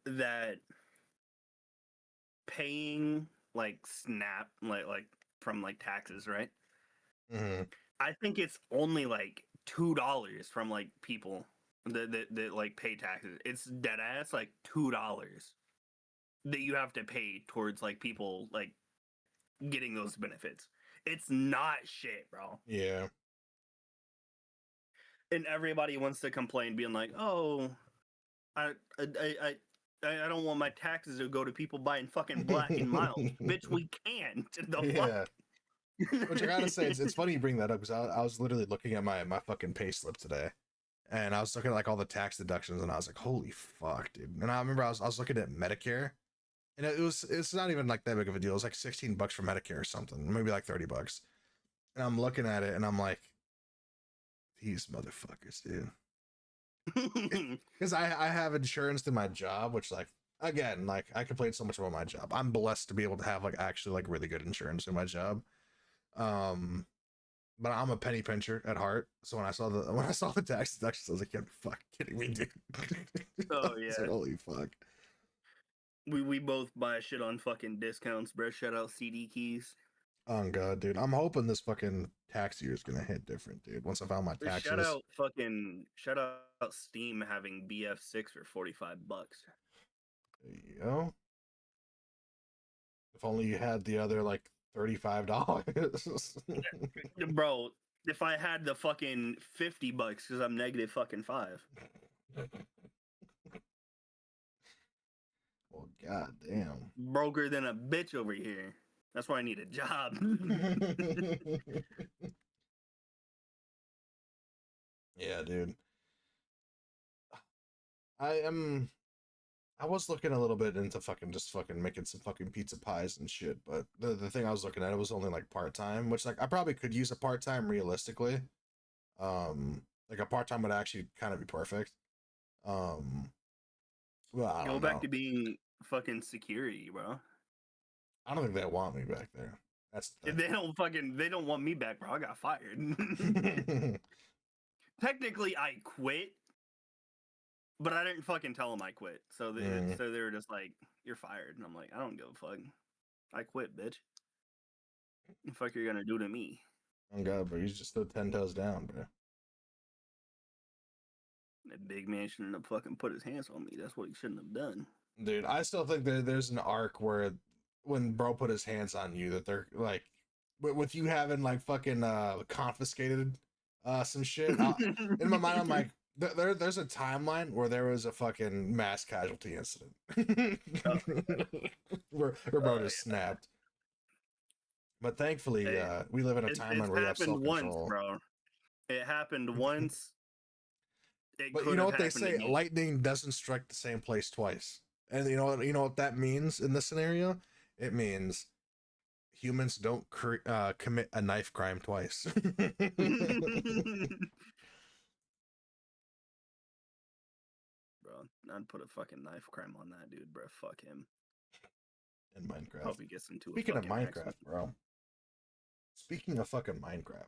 Speaker 2: that paying like Snap, like from like taxes, right?
Speaker 1: Mm-hmm.
Speaker 2: I think it's only like $2 from like people that like pay taxes. It's dead ass like $2 that you have to pay towards like people like getting those benefits. It's not shit, bro.
Speaker 1: Yeah.
Speaker 2: And everybody wants to complain, being like, "Oh, I I I I don't want my taxes to go to people buying fucking Black and Mild." Bitch, we can't. The fuck.
Speaker 1: Yeah. Which I gotta say, it's funny you bring that up because I was literally looking at my fucking pay slip today, and I was looking at like all the tax deductions, and I was like, holy fuck, dude. And I remember I was looking at Medicare, and it's not even like that big of a deal. It was like 16 bucks for Medicare or something, maybe like 30 bucks. And I'm looking at it, and I'm like, these motherfuckers, dude. Because I have insurance through my job, which like again, like I complain so much about my job. I'm blessed to be able to have like actually like really good insurance in my job. Um, but I'm a penny pincher at heart. So when I saw the tax deductions, I was like, "You're fucking kidding me, dude." I
Speaker 2: Oh
Speaker 1: was like,
Speaker 2: yeah.
Speaker 1: "Holy fuck!"
Speaker 2: We both buy shit on fucking discounts, bro. Shout out CD keys.
Speaker 1: Oh god, dude. I'm hoping this fucking tax year is gonna hit different, dude. Once I file my taxes.
Speaker 2: Shout out Steam having BF6 for $45.
Speaker 1: There you go. If only you had the other like $35.
Speaker 2: Bro, if I had the fucking $50 because I'm negative fucking 5.
Speaker 1: Well, god damn.
Speaker 2: Broker than a bitch over here. That's why I need a job.
Speaker 1: Yeah, dude. I am I was looking a little bit into fucking just fucking making some fucking pizza pies and shit, but the thing I was looking at it was only like part time, which like I probably could use a part time realistically. Like a part time would actually kind of be perfect. Um, well, I
Speaker 2: Go
Speaker 1: don't
Speaker 2: back
Speaker 1: know.
Speaker 2: to being fucking security, bro.
Speaker 1: I don't think they want me back there. That's the
Speaker 2: They don't want me back, bro. I got fired.
Speaker 1: thing.
Speaker 2: Technically, I quit, but I didn't fucking tell them I quit.
Speaker 1: Mm,
Speaker 2: So they were just like, "You're fired," and I'm like, "I don't give a fuck. I quit, bitch. The fuck you're gonna do to me?"
Speaker 1: oh god, but he's just still 10 toes down, bro.
Speaker 2: That big man shouldn't have fucking put his hands on me. That's what he shouldn't have done.
Speaker 1: Dude, I still think there's an arc where when bro put his hands on you, that they're like, with you having like fucking confiscated some shit. In my mind, I'm like, there's a timeline where there was a fucking mass casualty incident
Speaker 2: Oh,
Speaker 1: where bro just
Speaker 2: yeah.
Speaker 1: snapped. But thankfully,
Speaker 2: Hey,
Speaker 1: we live in a
Speaker 2: it's
Speaker 1: timeline where you have
Speaker 2: happened
Speaker 1: self
Speaker 2: once,
Speaker 1: control.
Speaker 2: bro. It happened once. It
Speaker 1: But you
Speaker 2: could
Speaker 1: know
Speaker 2: have
Speaker 1: what they
Speaker 2: happened
Speaker 1: say?
Speaker 2: again.
Speaker 1: Lightning doesn't strike the same place twice. And you know what that means in this scenario? It means humans don't commit a knife crime twice.
Speaker 2: Bro, I'd put a fucking knife crime on that dude, bro. Fuck him.
Speaker 1: In Minecraft.
Speaker 2: Hope he gets into a
Speaker 1: Speaking of
Speaker 2: fucking
Speaker 1: Minecraft,
Speaker 2: accident.
Speaker 1: bro. Speaking of fucking Minecraft,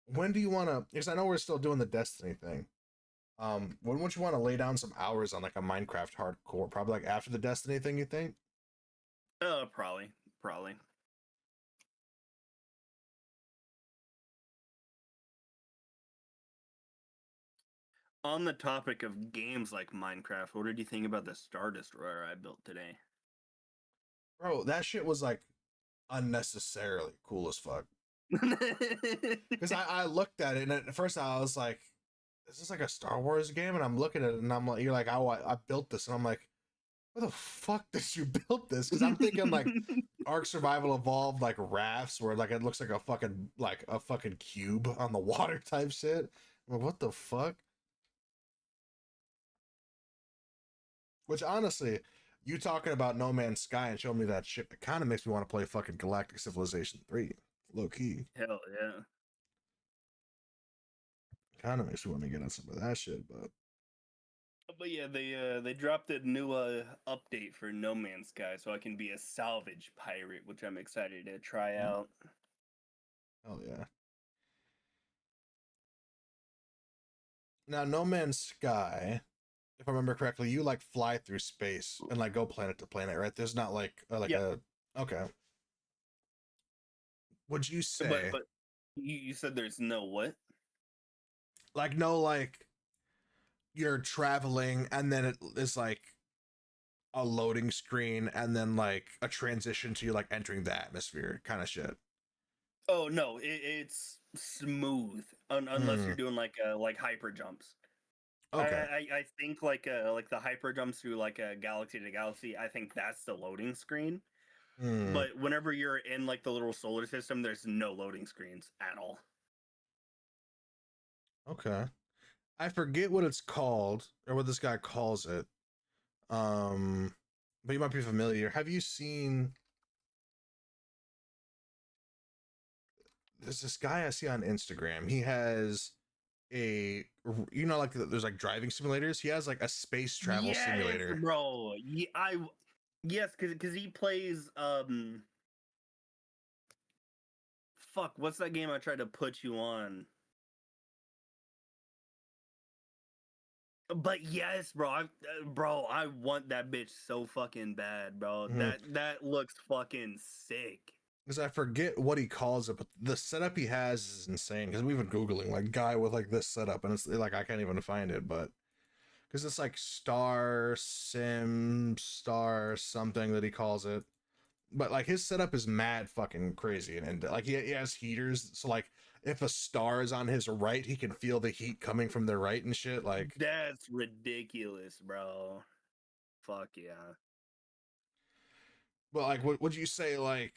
Speaker 1: when do you want to? Because I know we're still doing the Destiny thing. When would you want to lay down some hours on like a Minecraft hardcore? Probably like after the Destiny thing, you think?
Speaker 2: Probably. On the topic of games like Minecraft, what did you think about the Star Destroyer I built today?
Speaker 1: Bro, that shit was like unnecessarily cool as fuck. Because I looked at it and at first I was like, is this like a Star Wars game? And I'm looking at it and I'm like, you're like, oh, I built this. And I'm like, where the fuck did you build this? Because I'm thinking like Ark Survival Evolved like rafts where like it looks like a fucking cube on the water type shit. I'm like, what the fuck? Which honestly, you talking about No Man's Sky and showing me that shit, it kind of makes me want to play fucking Galactic Civilization 3. Low key.
Speaker 2: Hell yeah.
Speaker 1: Kind of makes me want to get on some of that shit, but
Speaker 2: But yeah, they dropped a new update for No Man's Sky, so I can be a salvage pirate, which I'm excited to try out.
Speaker 1: hell yeah. Now, No Man's Sky, if I remember correctly, you like fly through space and like go planet to planet, right? There's not like
Speaker 2: Yeah,
Speaker 1: a okay. Would you
Speaker 2: but
Speaker 1: say
Speaker 2: you said there's no what?
Speaker 1: like no like you're traveling and then it is like a loading screen and then like a transition to you like entering the atmosphere kind of shit.
Speaker 2: Oh no, it's smooth unless
Speaker 1: Hmm.
Speaker 2: you're doing like hyper jumps.
Speaker 1: Okay.
Speaker 2: I think like the hyper jumps through like a galaxy to galaxy. I think that's the loading screen.
Speaker 1: Hmm.
Speaker 2: But whenever you're in like the little solar system, there's no loading screens at all.
Speaker 1: Okay. I forget what it's called or what this guy calls it. Um, but you might be familiar. Have you seen? There's this guy I see on Instagram. He has like there's like driving simulators. He has like a space travel
Speaker 2: Yes,
Speaker 1: simulator.
Speaker 2: bro. Yeah, yes, because he plays fuck, what's that game I tried to put you on? But yes, bro, I want that bitch so fucking bad, bro.
Speaker 1: Mhm.
Speaker 2: That looks fucking sick.
Speaker 1: because I forget what he calls it, but the setup he has is insane. Because we've been googling like guy with like this setup, and it's like I can't even find it, but because it's like Star Sim Star something that he calls it. But like his setup is mad fucking crazy, and like he has heaters, so like if a star is on his right, he can feel the heat coming from the right and shit. Like,
Speaker 2: That's ridiculous, bro. Fuck yeah.
Speaker 1: but like, what would you say like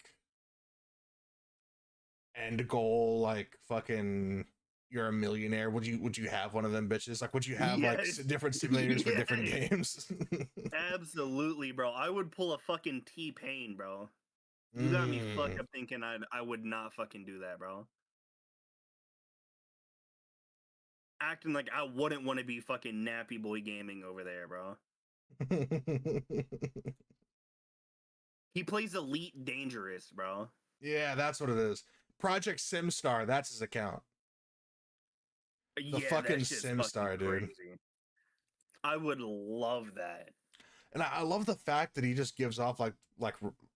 Speaker 1: end goal? Like fucking, you're a millionaire. Would you have one of them bitches? Like, would you have like
Speaker 2: Yes.
Speaker 1: different simulators for different
Speaker 2: Yes.
Speaker 1: games?
Speaker 2: Absolutely, bro. I would pull a fucking T-Pain, bro. You got me fucked
Speaker 1: Mm.
Speaker 2: up thinking I would not fucking do that, bro. Acting like I wouldn't want to be fucking Nappy Boy Gaming over there, bro. He plays Elite Dangerous, bro.
Speaker 1: Yeah, that's what it is. Project SimStar, that's his account. The
Speaker 2: Yeah,
Speaker 1: fucking
Speaker 2: that shit's fucking
Speaker 1: SimStar, dude.
Speaker 2: crazy. I would love that.
Speaker 1: And I love the fact that he just gives off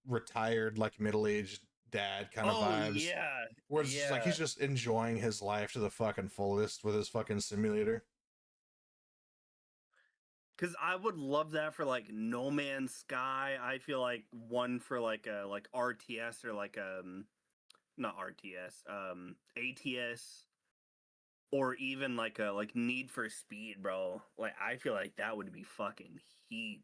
Speaker 1: retired, like middle-aged dad kind of
Speaker 2: Oh
Speaker 1: vibes.
Speaker 2: yeah,
Speaker 1: Where it's just like
Speaker 2: yeah.
Speaker 1: he's just enjoying his life to the fucking fullest with his fucking simulator.
Speaker 2: Cause I would love that for like No Man's Sky. I feel like one for like a like RTS or like not RTS, ATS, or even like a like Need for Speed, bro. Like I feel like that would be fucking heat.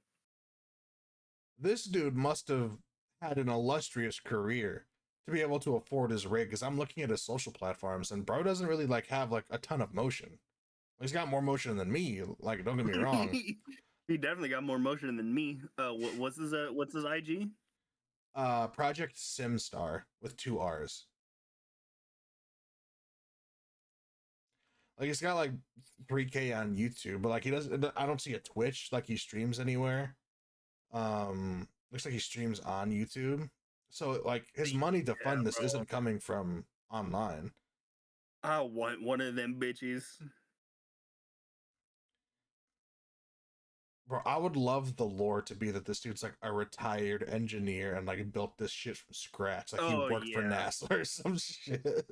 Speaker 1: This dude must have had an illustrious career to be able to afford his rig. Because I'm looking at his social platforms, and bro doesn't really like have like a ton of motion. He's got more motion than me. Like, don't get me wrong.
Speaker 2: He definitely got more motion than me. What's his IG?
Speaker 1: Project SimStar with two R's. Like he's got like 3K on YouTube, but like he doesn't. I don't see a Twitch like he streams anywhere. Looks like he streams on YouTube. So like his money to
Speaker 2: Yeah,
Speaker 1: fund this
Speaker 2: bro.
Speaker 1: isn't coming from online.
Speaker 2: I want one of them bitches.
Speaker 1: Bro, I would love the lore to be that this dude's like a retired engineer and like built this shit from scratch. Like he
Speaker 2: Oh
Speaker 1: worked for
Speaker 2: yeah.
Speaker 1: NASA or some shit.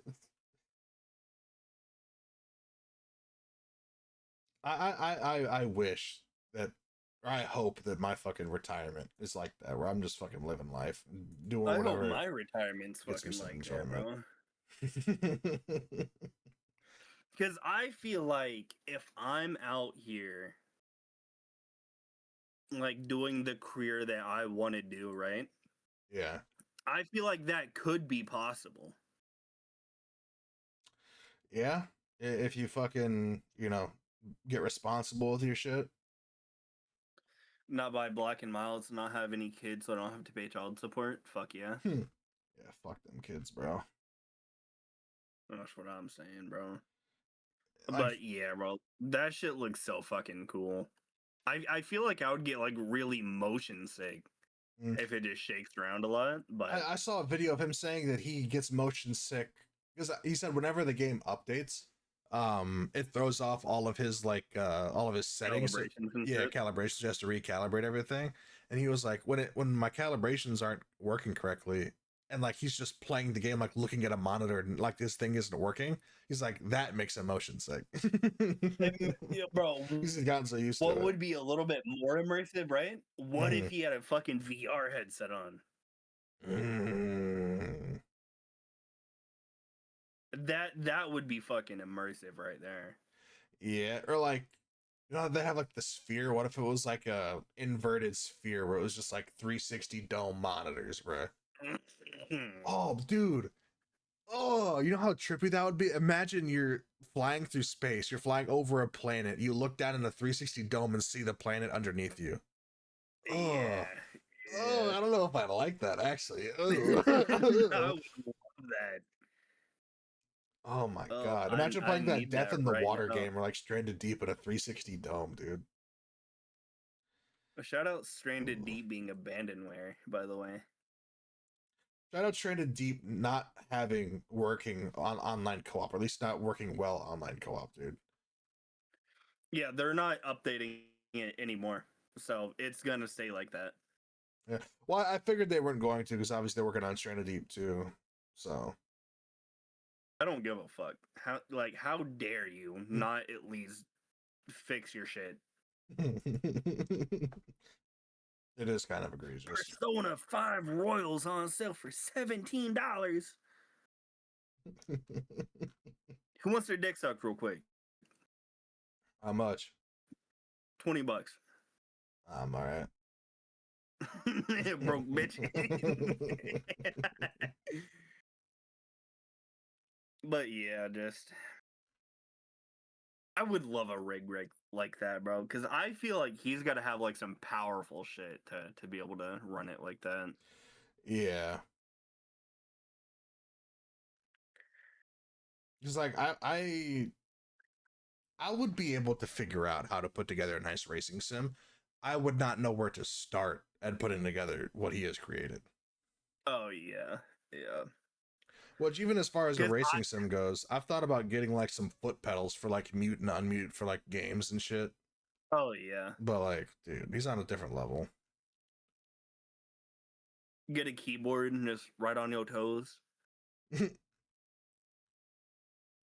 Speaker 1: I wish that, or I hope that my fucking retirement is like that, where I'm just fucking living life and doing
Speaker 2: I hope
Speaker 1: whatever
Speaker 2: my retirement's
Speaker 1: gets me
Speaker 2: fucking
Speaker 1: some
Speaker 2: like that,
Speaker 1: enjoyment.
Speaker 2: bro. Because I feel like if I'm out here, like doing the career that I want to do, right?
Speaker 1: Yeah.
Speaker 2: I feel like that could be possible.
Speaker 1: Yeah. If you fucking, get responsible with your shit.
Speaker 2: Not buy Black and Miles, not have any kids, so I don't have to pay child support. Fuck yeah.
Speaker 1: Yeah, fuck them kids, bro.
Speaker 2: That's what I'm saying, bro.
Speaker 1: Like,
Speaker 2: But yeah, bro, that shit looks so fucking cool. I feel like I would get like really motion sick
Speaker 1: mm,
Speaker 2: if it just shakes around a lot, but
Speaker 1: I saw a video of him saying that he gets motion sick because he said whenever the game updates, it throws off all of his settings. So,
Speaker 2: calibrations and
Speaker 1: yeah,
Speaker 2: shit.
Speaker 1: calibrations. He has to recalibrate everything. And he was like, when my calibrations aren't working correctly, and like he's just playing the game like looking at a monitor and like this thing isn't working, he's like that makes him motion sick.
Speaker 2: Yeah, bro,
Speaker 1: He's gotten so used to
Speaker 2: what
Speaker 1: it.
Speaker 2: would be a little bit more immersive, right? What if
Speaker 1: Mm.
Speaker 2: he had a fucking VR headset on?
Speaker 1: Mm.
Speaker 2: That would be fucking immersive right there.
Speaker 1: Yeah, or like, they have like the sphere. What if it was like a inverted sphere where it was just like 360 dome monitors, bro? Oh, dude. Oh, you know how trippy that would be? Imagine you're flying through space, you're flying over a planet, you look down in a 360 dome and see the planet underneath you. Oh,
Speaker 2: Yeah,
Speaker 1: oh,
Speaker 2: yeah.
Speaker 1: I don't know if I like that actually.
Speaker 2: I
Speaker 1: Oh,
Speaker 2: would love that.
Speaker 1: oh my
Speaker 2: Oh,
Speaker 1: god.
Speaker 2: I
Speaker 1: Imagine
Speaker 2: I
Speaker 1: playing that
Speaker 2: need
Speaker 1: Death
Speaker 2: that
Speaker 1: in the
Speaker 2: right
Speaker 1: Water
Speaker 2: now.
Speaker 1: game or like Stranded Deep in a 360 dome, dude.
Speaker 2: Shout out Stranded
Speaker 1: Ooh.
Speaker 2: Deep being abandonware, by the way.
Speaker 1: Shout out Stranded Deep not having working on online co-op, or at least not working well online co-op, dude.
Speaker 2: Yeah, they're not updating it anymore, so it's gonna stay like that.
Speaker 1: Yeah. Well, I figured they weren't going to because obviously they're working on Stranded Deep too. So
Speaker 2: I don't give a fuck. How dare you not at least fix your shit?
Speaker 1: it is kind of egregious.
Speaker 2: Persona 5 Royals on sale for $17. Who wants their dick sucked real quick?
Speaker 1: How much?
Speaker 2: $20.
Speaker 1: I'm all right.
Speaker 2: Broke bitch. But yeah, just I would love a rig like that, bro. Because I feel like he's got to have like some powerful shit to be able to run it like that.
Speaker 1: Yeah. Just like I would be able to figure out how to put together a nice racing sim. I would not know where to start at putting together what he has created.
Speaker 2: Oh yeah, yeah.
Speaker 1: Which even as far as a
Speaker 2: Because
Speaker 1: racing sim goes, I've thought about getting like some foot pedals for like mute and unmute for like games and shit.
Speaker 2: oh yeah,
Speaker 1: But like, dude, he's on a different level.
Speaker 2: get a keyboard and just right on your toes.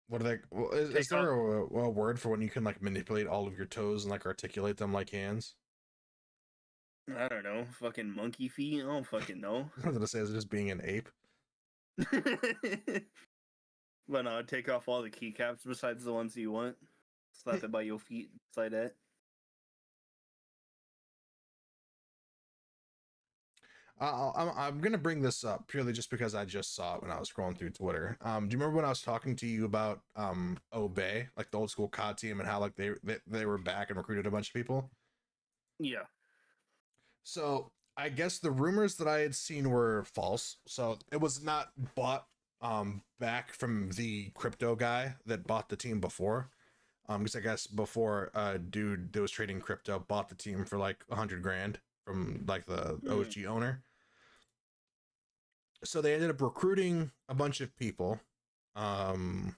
Speaker 1: What are they? Well, is
Speaker 2: Take
Speaker 1: there
Speaker 2: off.
Speaker 1: a word for when you can like manipulate all of your toes and like articulate them like hands?
Speaker 2: I don't know, fucking monkey feet. I don't fucking know.
Speaker 1: I was gonna say, is it just being an ape?
Speaker 2: But no, take off all the keycaps besides the ones you want. Slap it by your feet, like that.
Speaker 1: I'm gonna bring this up purely just because I just saw it when I was scrolling through Twitter. Do you remember when I was talking to you about Obey, like the old school COD team, and how like they were back and recruited a bunch of people?
Speaker 2: Yeah.
Speaker 1: So I guess the rumors that I had seen were false. So it was not bought back from the crypto guy that bought the team before. Because I guess before dude that was trading crypto bought the team for like 100 grand from like the OG owner. So they ended up recruiting a bunch of people, um,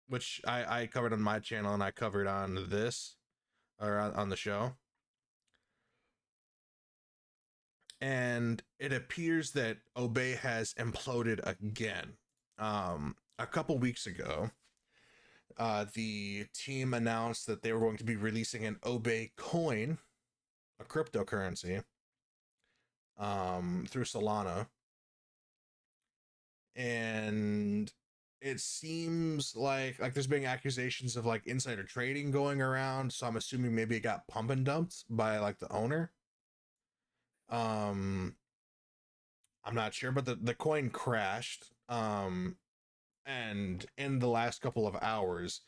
Speaker 1: which I covered on my channel and I covered on this or on the show. And it appears that Obey has imploded again. A couple weeks ago, the team announced that they were going to be releasing an Obey coin, a cryptocurrency, through Solana. And it seems like there's been accusations of like insider trading going around, so I'm assuming maybe it got pump and dumped by like the owner. um I'm not sure, but the coin crashed. And in the last couple of hours,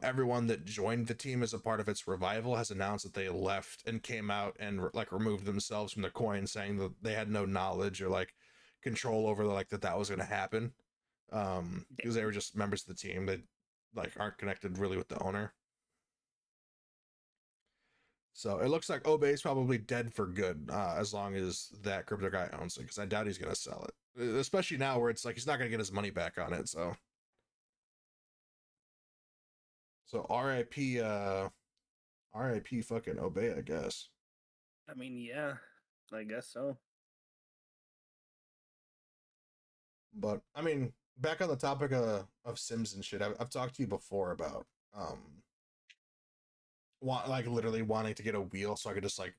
Speaker 1: everyone that joined the team as a part of its revival has announced that they left and came out and like removed themselves from the coin, saying that they had no knowledge or like control over like that was going to happen. Because they were just members of the team that like aren't connected really with the owner. So it looks like Obey's probably dead for good, as long as that crypto guy owns it, because I doubt he's gonna sell it, especially now where it's like he's not gonna get his money back on it. So RIP, RIP fucking Obey, I guess.
Speaker 2: I mean, yeah, I guess so.
Speaker 1: But I mean, back on the topic of Sims and shit, I've talked to you before about like literally wanting to get a wheel so I could just like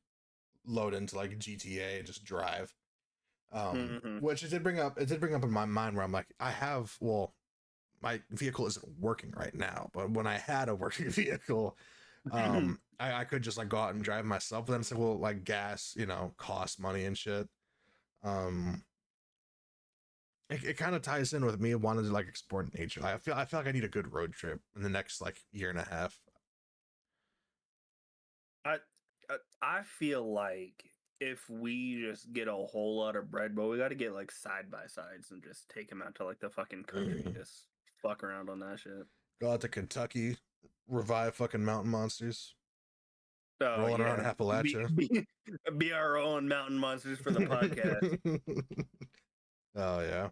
Speaker 1: load into like GTA and just drive.
Speaker 2: Mm-hmm.
Speaker 1: Which it did bring up in my mind where I'm like, I have, well, my vehicle isn't working right now, but when I had a working vehicle, I could just like go out and drive myself. But then it's like, well, like gas, costs money and shit. Um, it kind of ties in with me wanting to like explore nature. I feel like I need a good road trip in the next like year and a half.
Speaker 2: I, I feel like if we just get a whole lot of bread, but we got to get like side by sides and just take him out to like the fucking country, just fuck around on that shit.
Speaker 1: Go out to Kentucky, revive fucking mountain monsters,
Speaker 2: Oh
Speaker 1: rolling around
Speaker 2: yeah, be,
Speaker 1: Appalachia.
Speaker 2: be be our own mountain monsters for the podcast.
Speaker 1: Oh yeah,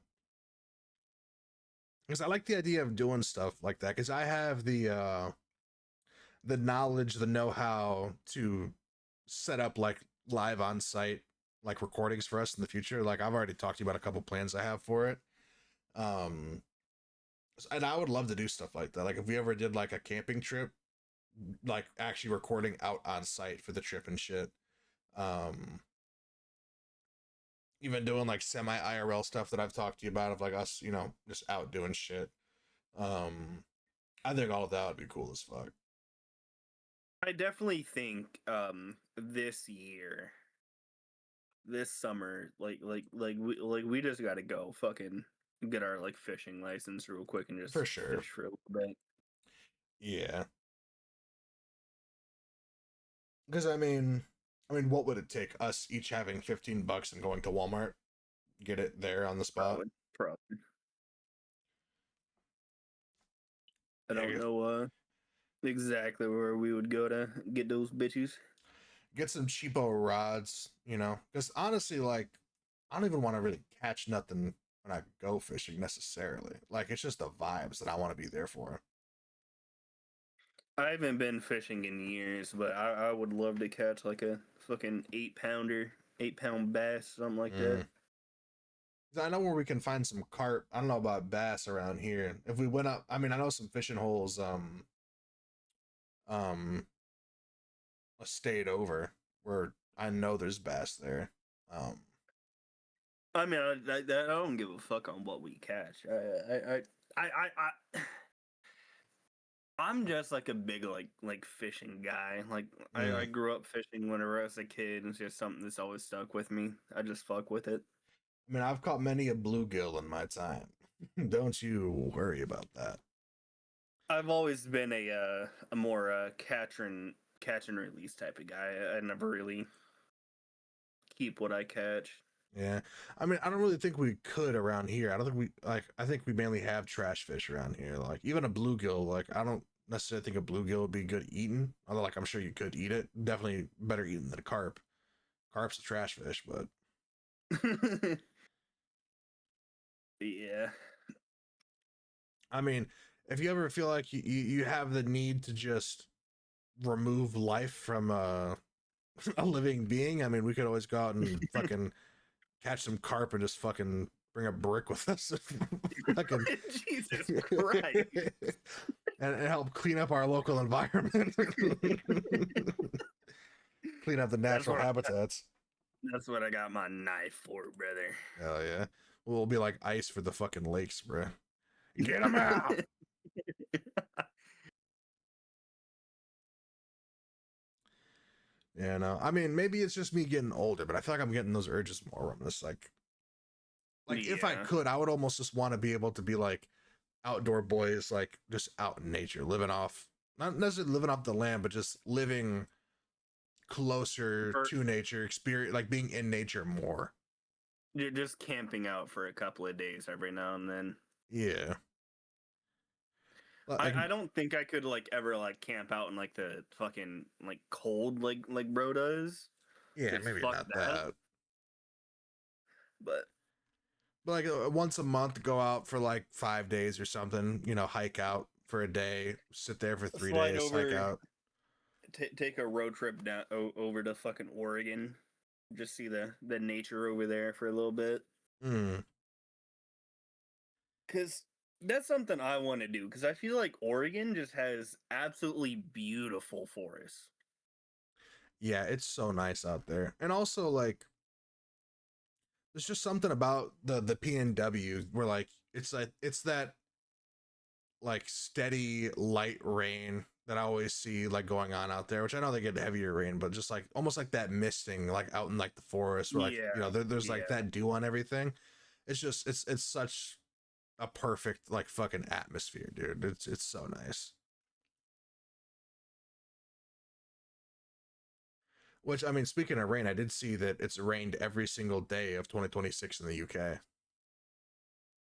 Speaker 1: because I like the idea of doing stuff like that. Because I have the knowledge, the know-how to set up like live on site like recordings for us in the future. Like I've already talked to you about a couple plans I have for it. Um, and I would love to do stuff like that. Like if we ever did like a camping trip, like actually recording out on site for the trip and shit. Um, Even doing like semi IRL stuff that I've talked to you about of like us, just out doing shit. Um, I think all of that would be cool as fuck.
Speaker 2: I definitely think this year, this summer, we just gotta go fucking get our like fishing license real quick and
Speaker 1: For
Speaker 2: just
Speaker 1: sure.
Speaker 2: fish for a little bit.
Speaker 1: Yeah. Because I mean, what would it take us each having $15 and going to Walmart, get it there on the spot?
Speaker 2: Probably. I
Speaker 1: Yeah,
Speaker 2: don't know exactly where we would go to get those bitches.
Speaker 1: get some cheapo rods, because honestly, like, I don't even want to really catch nothing when I go fishing necessarily. Like, it's just the vibes that I want to be there for.
Speaker 2: I haven't been fishing in years, but I would love to catch like a fucking 8 pounder, 8 pound bass, something like that.
Speaker 1: Mm. I know where we can find some carp. I don't know about bass around here. If we went up, I mean, I know some fishing holes. Um, a state over where I know there's bass there. Um,
Speaker 2: I mean, I don't give a fuck on what we catch. I I'm just like a big like fishing guy. Like I
Speaker 1: mm.
Speaker 2: grew up fishing whenever I was a kid. And it's just something that's always stuck with me. I just fuck with it.
Speaker 1: I mean, I've caught many a bluegill in my time. Don't you worry about that.
Speaker 2: I've always been a more catch and release type of guy. I never really keep what I catch.
Speaker 1: Yeah, I mean, I don't really think we could around here. I don't think we like. I think we mainly have trash fish around here. Like even a bluegill. Like I don't necessarily think a bluegill would be good eating. Although, like I'm sure you could eat it. Definitely better eating than a carp. Carp's a trash fish, but
Speaker 2: Yeah.
Speaker 1: I mean, if you ever feel like you have the need to just remove life from a living being, I mean, we could always go out and fucking catch some carp and just fucking bring a brick with us. Fucking
Speaker 2: Jesus Christ.
Speaker 1: and help clean up our local environment. Clean up the
Speaker 2: That's
Speaker 1: natural
Speaker 2: what
Speaker 1: habitats.
Speaker 2: that's what I got my knife for, brother.
Speaker 1: Hell yeah. We'll be like ice for the fucking lakes, bro. Get them out. Yeah, no. I mean, maybe it's just me getting older, but I feel like I'm getting those urges more from this. Like if I
Speaker 2: Yeah.
Speaker 1: could, I would almost just want to be able to be like outdoor boys, like just out in nature, living off, not necessarily living off the land, but just living closer
Speaker 2: For,
Speaker 1: to nature, experience, like being in nature more.
Speaker 2: you're just camping out for a couple of days every now and then.
Speaker 1: Yeah. Like,
Speaker 2: I don't think I could like ever like camp out in like the fucking like cold like bro does.
Speaker 1: yeah,
Speaker 2: Cause
Speaker 1: maybe
Speaker 2: fuck
Speaker 1: not
Speaker 2: that.
Speaker 1: that.
Speaker 2: But
Speaker 1: But like once a month, go out for like 5 days or something, hike out for a day, sit there for three
Speaker 2: slide
Speaker 1: days, hike
Speaker 2: over,
Speaker 1: out.
Speaker 2: take a road trip down over to fucking Oregon. Just see the nature over there for a little bit.
Speaker 1: Mm.
Speaker 2: Cause that's something I want to do. Cause I feel like Oregon just has absolutely beautiful forests.
Speaker 1: Yeah, it's so nice out there. And also like there's just something about the PNW where like it's that like steady light rain that I always see like going on out there, which I know they get heavier rain, but just like almost like that misting like out in like the forest where like
Speaker 2: Yeah,
Speaker 1: there's like
Speaker 2: yeah.
Speaker 1: that dew on everything. It's just it's such a perfect like fucking atmosphere, dude. It's so nice. Which I mean, speaking of rain, I did see that it's rained every single day of 2026 in the UK.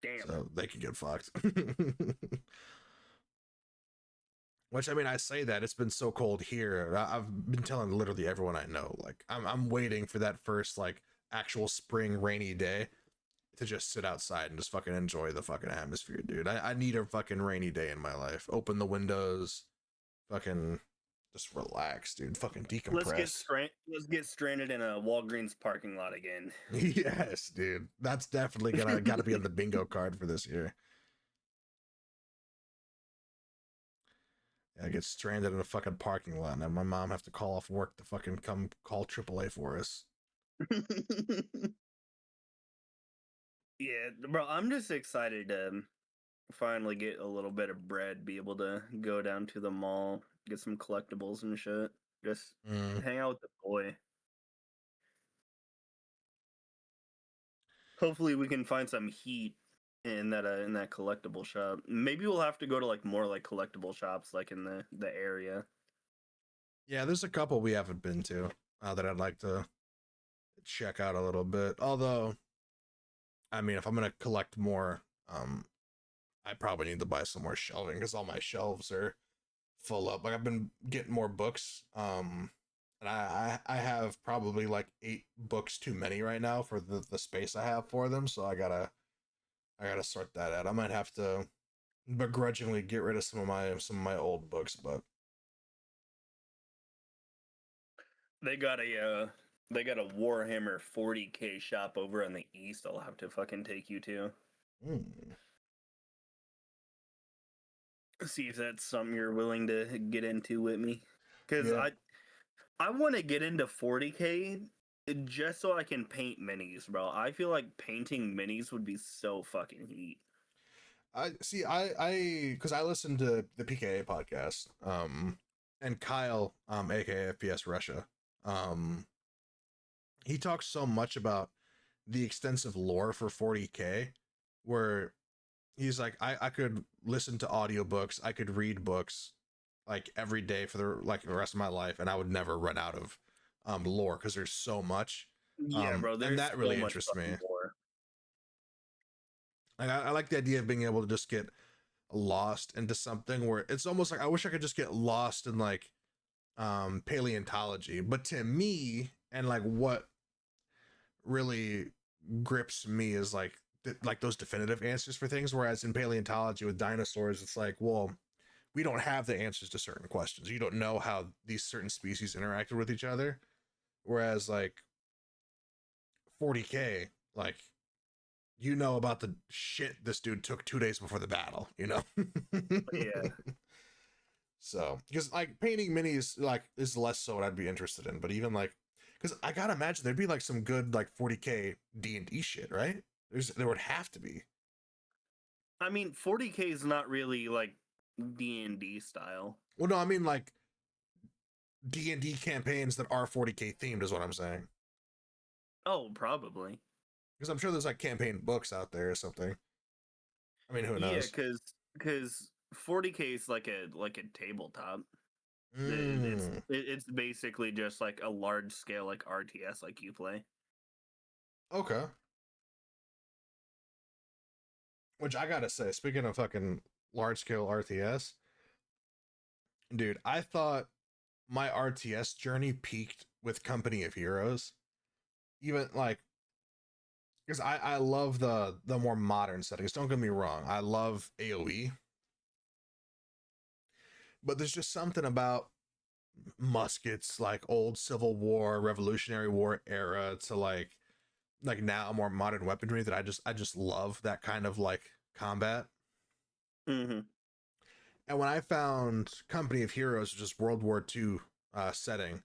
Speaker 2: Damn.
Speaker 1: So they can get fucked. Which I mean, I say that it's been so cold here. I've been telling literally everyone I know, like I'm waiting for that first like actual spring rainy day to just sit outside and just fucking enjoy the fucking atmosphere, dude. I need a fucking rainy day in my life. Open the windows, fucking Just relax, dude. Fucking
Speaker 2: Let's get
Speaker 1: decompress.
Speaker 2: stranded in a Walgreens parking lot again.
Speaker 1: Yes, dude. That's definitely gonna gotta be on the bingo card for this year. I get stranded in a fucking parking lot, and my mom have to call off work to fucking come call AAA for us.
Speaker 2: Yeah, bro, I'm just excited to finally get a little bit of bread, be able to go down to the mall, get some collectibles and shit. Just
Speaker 1: Mm.
Speaker 2: hang out with the boy. Hopefully we can find some heat in that collectible shop. Maybe we'll have to go to like more like collectible shops like in the area.
Speaker 1: Yeah, there's a couple we haven't been to that I'd like to check out a little bit. Although, I mean, if I'm gonna collect more, I probably need to buy some more shelving because all my shelves are full up. Like I've been getting more books, and I have probably like 8 books too many right now for the space I have for them. So I gotta sort that out. I might have to begrudgingly get rid of some of my old books, but
Speaker 2: They got a Warhammer 40K shop over in the east. I'll have to fucking take you to.
Speaker 1: mm,
Speaker 2: See if that's something you're willing to get into with me. Cause
Speaker 1: yeah.
Speaker 2: I want to get into 40K just so I can paint minis, bro. I feel like painting minis would be so fucking heat.
Speaker 1: I see. Because I listened to the PKA podcast, and Kyle, aka FPS Russia, um, he talks so much about the extensive lore for 40K, where he's like, I could listen to audiobooks, I could read books like every day for the rest of my life, and I would never run out of lore because there's so much.
Speaker 2: Yeah, bro.
Speaker 1: And
Speaker 2: There's
Speaker 1: that
Speaker 2: so
Speaker 1: really
Speaker 2: much
Speaker 1: interests me.
Speaker 2: fucking lore.
Speaker 1: Like, I like the idea of being able to just get lost into something where it's almost like I wish I could just get lost in like paleontology. But to me, and like what really grips me is like those definitive answers for things. Whereas in paleontology with dinosaurs, it's like, well, we don't have the answers to certain questions. You don't know how these certain species interacted with each other. Whereas like 40K, like you know about the shit this dude took 2 days before the battle, you know?
Speaker 2: Yeah.
Speaker 1: So, because like painting minis like is less so what I'd be interested in, but even like, because I gotta imagine there'd be like some good like 40K D&D shit, right? There would have to be.
Speaker 2: I mean, 40K is not really like D&D style.
Speaker 1: Well, no, I mean like D&D campaigns that are 40K themed is what I'm saying.
Speaker 2: Oh, probably.
Speaker 1: Because I'm sure there's like campaign books out there or something. I mean, who
Speaker 2: Yeah,
Speaker 1: knows?
Speaker 2: cuz 40K is like a tabletop.
Speaker 1: Mm,
Speaker 2: It's basically just like a large scale like RTS like you play.
Speaker 1: okay. Which I gotta say, speaking of fucking large scale RTS, dude, I thought my RTS journey peaked with Company of Heroes. Even like, because I love the more modern settings. Don't get me wrong, I love AOE, but there's just something about muskets, like old Civil War, Revolutionary War era, to like now more modern weaponry that I just love that kind of like combat.
Speaker 2: Mhm.
Speaker 1: And when I found Company of Heroes, just World War II setting,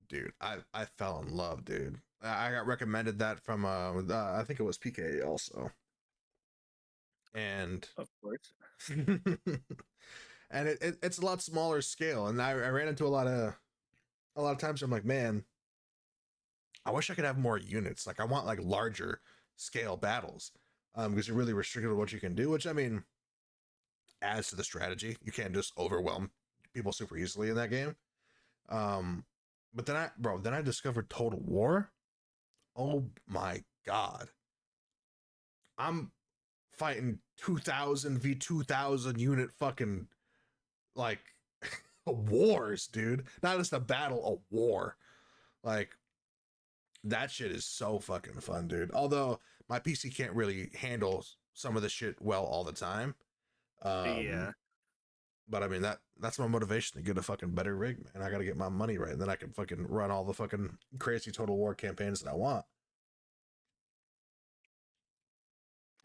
Speaker 1: dude, I fell in love, dude. I got recommended that from I think it was PK also, and
Speaker 2: Of course.
Speaker 1: and it's a lot smaller scale. And I ran into a lot of times I'm like, man, I wish I could have more units. Like I want like larger scale battles, because you're really restricted to what you can do. Which I mean, adds to the strategy. You can't just overwhelm people super easily in that game. Um, but then I discovered Total War. Oh my god, I'm fighting 2,000 v 2,000 unit fucking like wars, dude. Not just a battle, a war. Like that shit is so fucking fun, dude. Although my PC can't really handle some of the shit well all the time. Um,
Speaker 2: Yeah.
Speaker 1: But I mean that's my motivation to get a fucking better rig, man. I gotta get my money right, and then I can fucking run all the fucking crazy Total War campaigns that I want.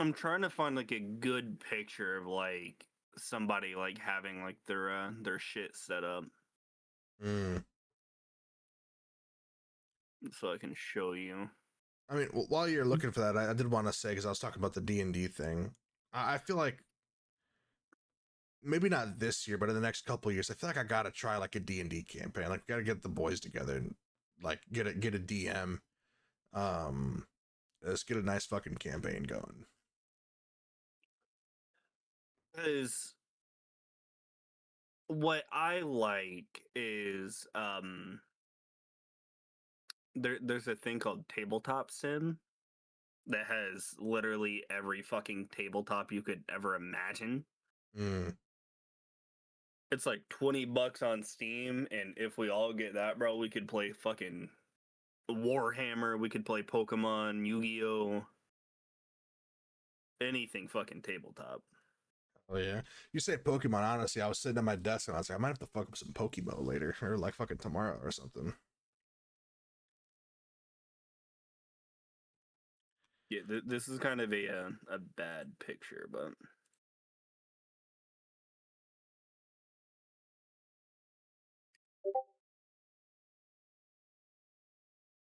Speaker 2: I'm trying to find like a good picture of like somebody like having like their shit set up
Speaker 1: Mm.
Speaker 2: so I can show you.
Speaker 1: I mean, while you're looking for that, I did want to say, because I was talking about the D&D thing. I feel like maybe not this year, but in the next couple of years, I feel like I gotta try like a D&D campaign. Like, gotta get the boys together and like get a DM. Um, let's get a nice fucking campaign going.
Speaker 2: Because what I like is there's a thing called tabletop sim that has literally every fucking tabletop you could ever imagine.
Speaker 1: Mm.
Speaker 2: It's like $20 on Steam, and if we all get that, bro, we could play fucking Warhammer, we could play Pokemon, Yu-Gi-Oh, anything fucking tabletop.
Speaker 1: Oh yeah, you say Pokemon. Honestly, I was sitting at my desk and I was like, I might have to fuck up some Pokemon later, or like fucking tomorrow or something.
Speaker 2: Yeah, this is kind of a bad picture, but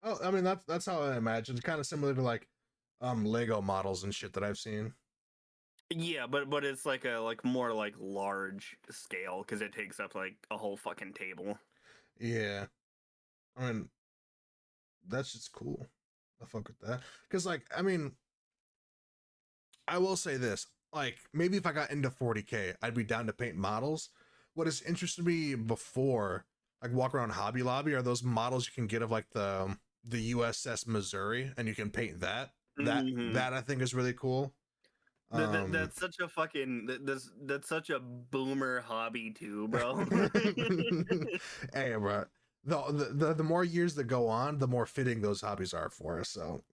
Speaker 1: Oh, I mean that's how I imagine. Kind of similar to like Lego models and shit that I've seen.
Speaker 2: yeah, but it's like a like more like large scale because it takes up like a whole fucking table.
Speaker 1: Yeah, I mean that's just cool. I fuck with that because like I mean I will say this, like maybe if I got into 40K, I'd be down to paint models. What has interested me before, like walk around Hobby Lobby, are those models you can get of like the USS Missouri, and you can paint that.
Speaker 2: Mm-hmm.
Speaker 1: That I think is really cool. Um,
Speaker 2: That's such a fucking that's such a boomer hobby too, bro.
Speaker 1: hey, bro. The more years that go on, the more fitting those hobbies are for us. So,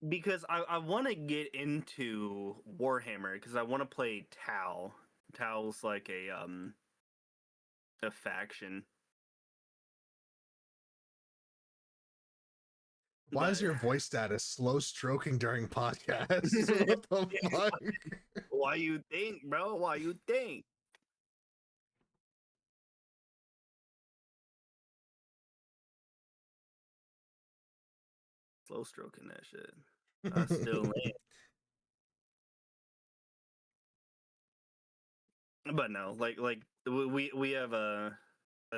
Speaker 2: Because I want to get into Warhammer because I want to play Tau. Tau's like a faction,
Speaker 1: why
Speaker 2: but
Speaker 1: is your voice status slow stroking during podcasts? What the fuck?
Speaker 2: why you think, bro? Why you think? Slow stroking that shit. I still am, but no, like we have a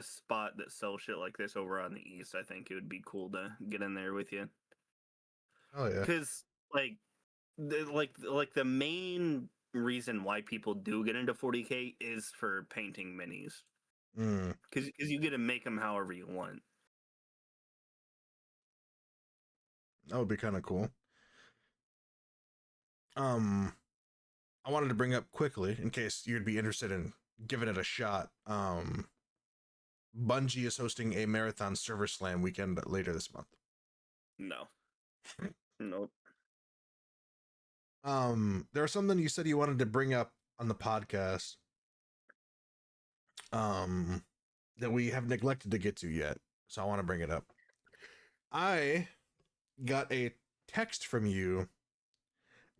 Speaker 2: spot that sells shit like this over on the east. I think it would be cool to get in there with you,
Speaker 1: Oh yeah.
Speaker 2: because like like the main reason why people do get into 40K is for painting minis
Speaker 1: Mm,
Speaker 2: because you get to make them however you want.
Speaker 1: that would be kind of cool. Um, I wanted to bring up quickly in case you'd be interested in giving it a shot. Bungie is hosting a marathon server slam weekend later this month.
Speaker 2: No, nope.
Speaker 1: There was something you said you wanted to bring up on the podcast. Um, that we have neglected to get to yet, so I want to bring it up. I got a text from you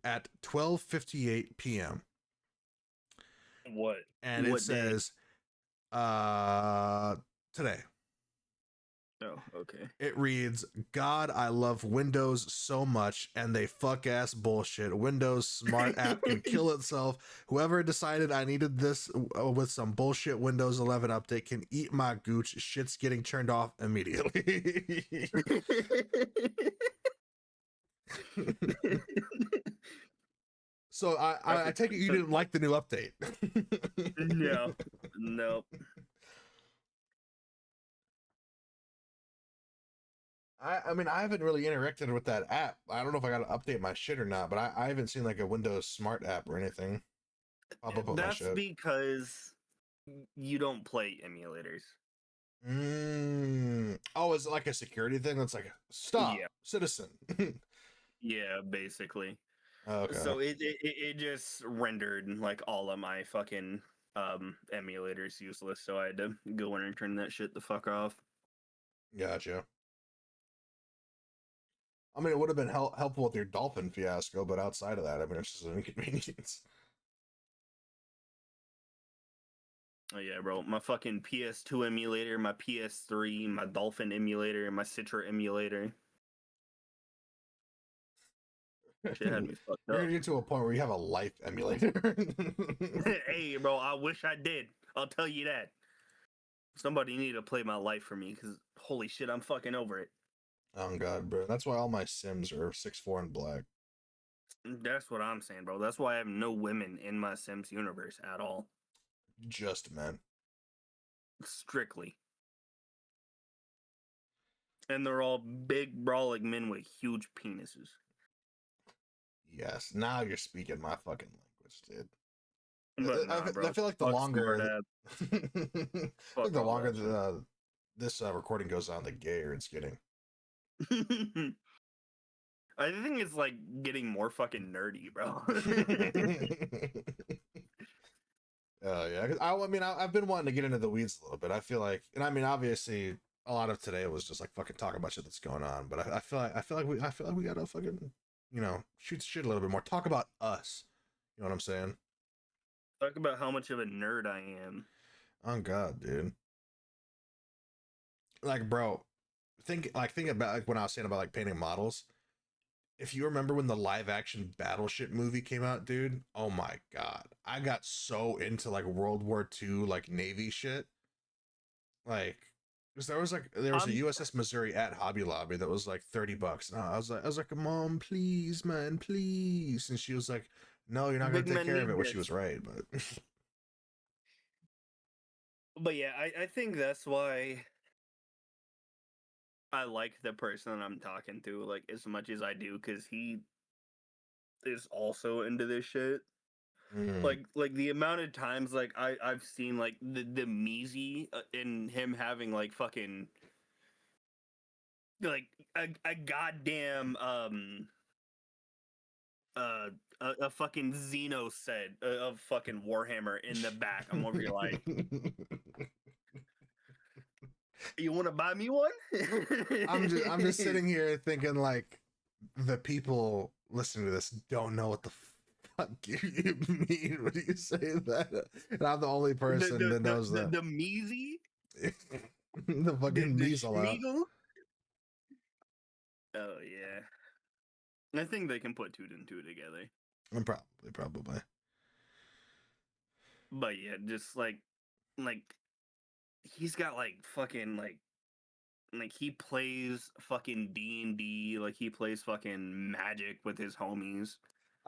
Speaker 1: at 12:58 p.m.
Speaker 2: What?
Speaker 1: and it
Speaker 2: What day?
Speaker 1: says uh today.
Speaker 2: Oh, okay.
Speaker 1: It reads, God, I love Windows so much, and they fuck ass bullshit. Windows smart app can kill itself. Whoever decided I needed this with some bullshit Windows 11 update can eat my gooch. Shit's getting turned off immediately. So
Speaker 2: After
Speaker 1: I take it you
Speaker 2: so,
Speaker 1: didn't like the new update.
Speaker 2: no, nope.
Speaker 1: I mean, I haven't really interacted with that app. I don't know if I got to update my shit or not, but I haven't seen like a Windows Smart app or anything pop up with my
Speaker 2: That's
Speaker 1: shit.
Speaker 2: because you don't play emulators.
Speaker 1: Oh, is it like a security thing? That's like, stop,
Speaker 2: Yeah,
Speaker 1: citizen.
Speaker 2: yeah, basically.
Speaker 1: Okay.
Speaker 2: So it just rendered like all of my fucking emulators useless. So I had to go in and turn that shit the fuck off.
Speaker 1: Gotcha. I mean, it would have been helpful with your dolphin fiasco, but outside of that, I mean, it's just an inconvenience.
Speaker 2: Oh yeah, bro. My fucking PS2 emulator, my PS3, my Dolphin emulator, and my Citra emulator. Shit had me fucked
Speaker 1: You're
Speaker 2: up.
Speaker 1: gonna get to a point where you have a life emulator.
Speaker 2: Hey, bro, I wish I did. I'll tell you that. Somebody need to play my life for me, because holy shit, I'm fucking over it.
Speaker 1: Oh god, bro. That's why all my Sims are 6'4" and black.
Speaker 2: That's what I'm saying, bro. That's why I have no women in my Sims universe at all.
Speaker 1: Just men.
Speaker 2: Strictly. And they're all big, brawling men with huge penises.
Speaker 1: Yes. Now you're speaking my fucking language, dude.
Speaker 2: But nah,
Speaker 1: I
Speaker 2: bro.
Speaker 1: feel like the
Speaker 2: Fuck smart
Speaker 1: longer,
Speaker 2: ass.
Speaker 1: I think
Speaker 2: Fuck
Speaker 1: the
Speaker 2: all
Speaker 1: longer
Speaker 2: that shit.
Speaker 1: this recording goes on, the gayer it's getting.
Speaker 2: I think it's like getting more fucking nerdy, bro.
Speaker 1: Yeah, 'cause I mean, I've been wanting to get into the weeds a little bit. I feel like, and I mean, obviously, a lot of today was just like fucking talking about shit that's going on. But I feel like we gotta fucking, shoot the shit a little bit more. Talk about us. You know what I'm saying?
Speaker 2: Talk about how much of a nerd I am.
Speaker 1: Oh God, dude. Like, bro, think about like when I was saying about like painting models. If you remember when the live action Battleship movie came out, dude, oh my God, I got so into like World War II like Navy shit. Like, because there was a
Speaker 2: I'm
Speaker 1: USS Missouri at Hobby Lobby that was like $30, and I was like, Mom, please, man, please, and she was like, No, you're not gonna
Speaker 2: big
Speaker 1: take
Speaker 2: men
Speaker 1: care of it.
Speaker 2: need
Speaker 1: Well, she was
Speaker 2: this.
Speaker 1: right, but
Speaker 2: But yeah, I think that's why I like the person I'm talking to like as much as I do, because he is also into this shit.
Speaker 1: mm.
Speaker 2: Like the amount of times like I've seen like the Measy in him having like fucking like a goddamn uh a fucking Xeno set of fucking Warhammer in the back. I'm over here like, you want to buy me one?
Speaker 1: I'm just sitting here thinking like the people listening to this don't know what the fuck you mean when you say that, and I'm the only
Speaker 2: the
Speaker 1: person
Speaker 2: the
Speaker 1: that
Speaker 2: the
Speaker 1: knows
Speaker 2: the,
Speaker 1: that.
Speaker 2: the Measy,
Speaker 1: The fucking
Speaker 2: the
Speaker 1: measle out.
Speaker 2: Schmiegel. Oh yeah, I think they can put two and two together.
Speaker 1: And probably.
Speaker 2: But yeah, just like he's got like fucking like he plays fucking D&D, like he plays fucking Magic with his homies.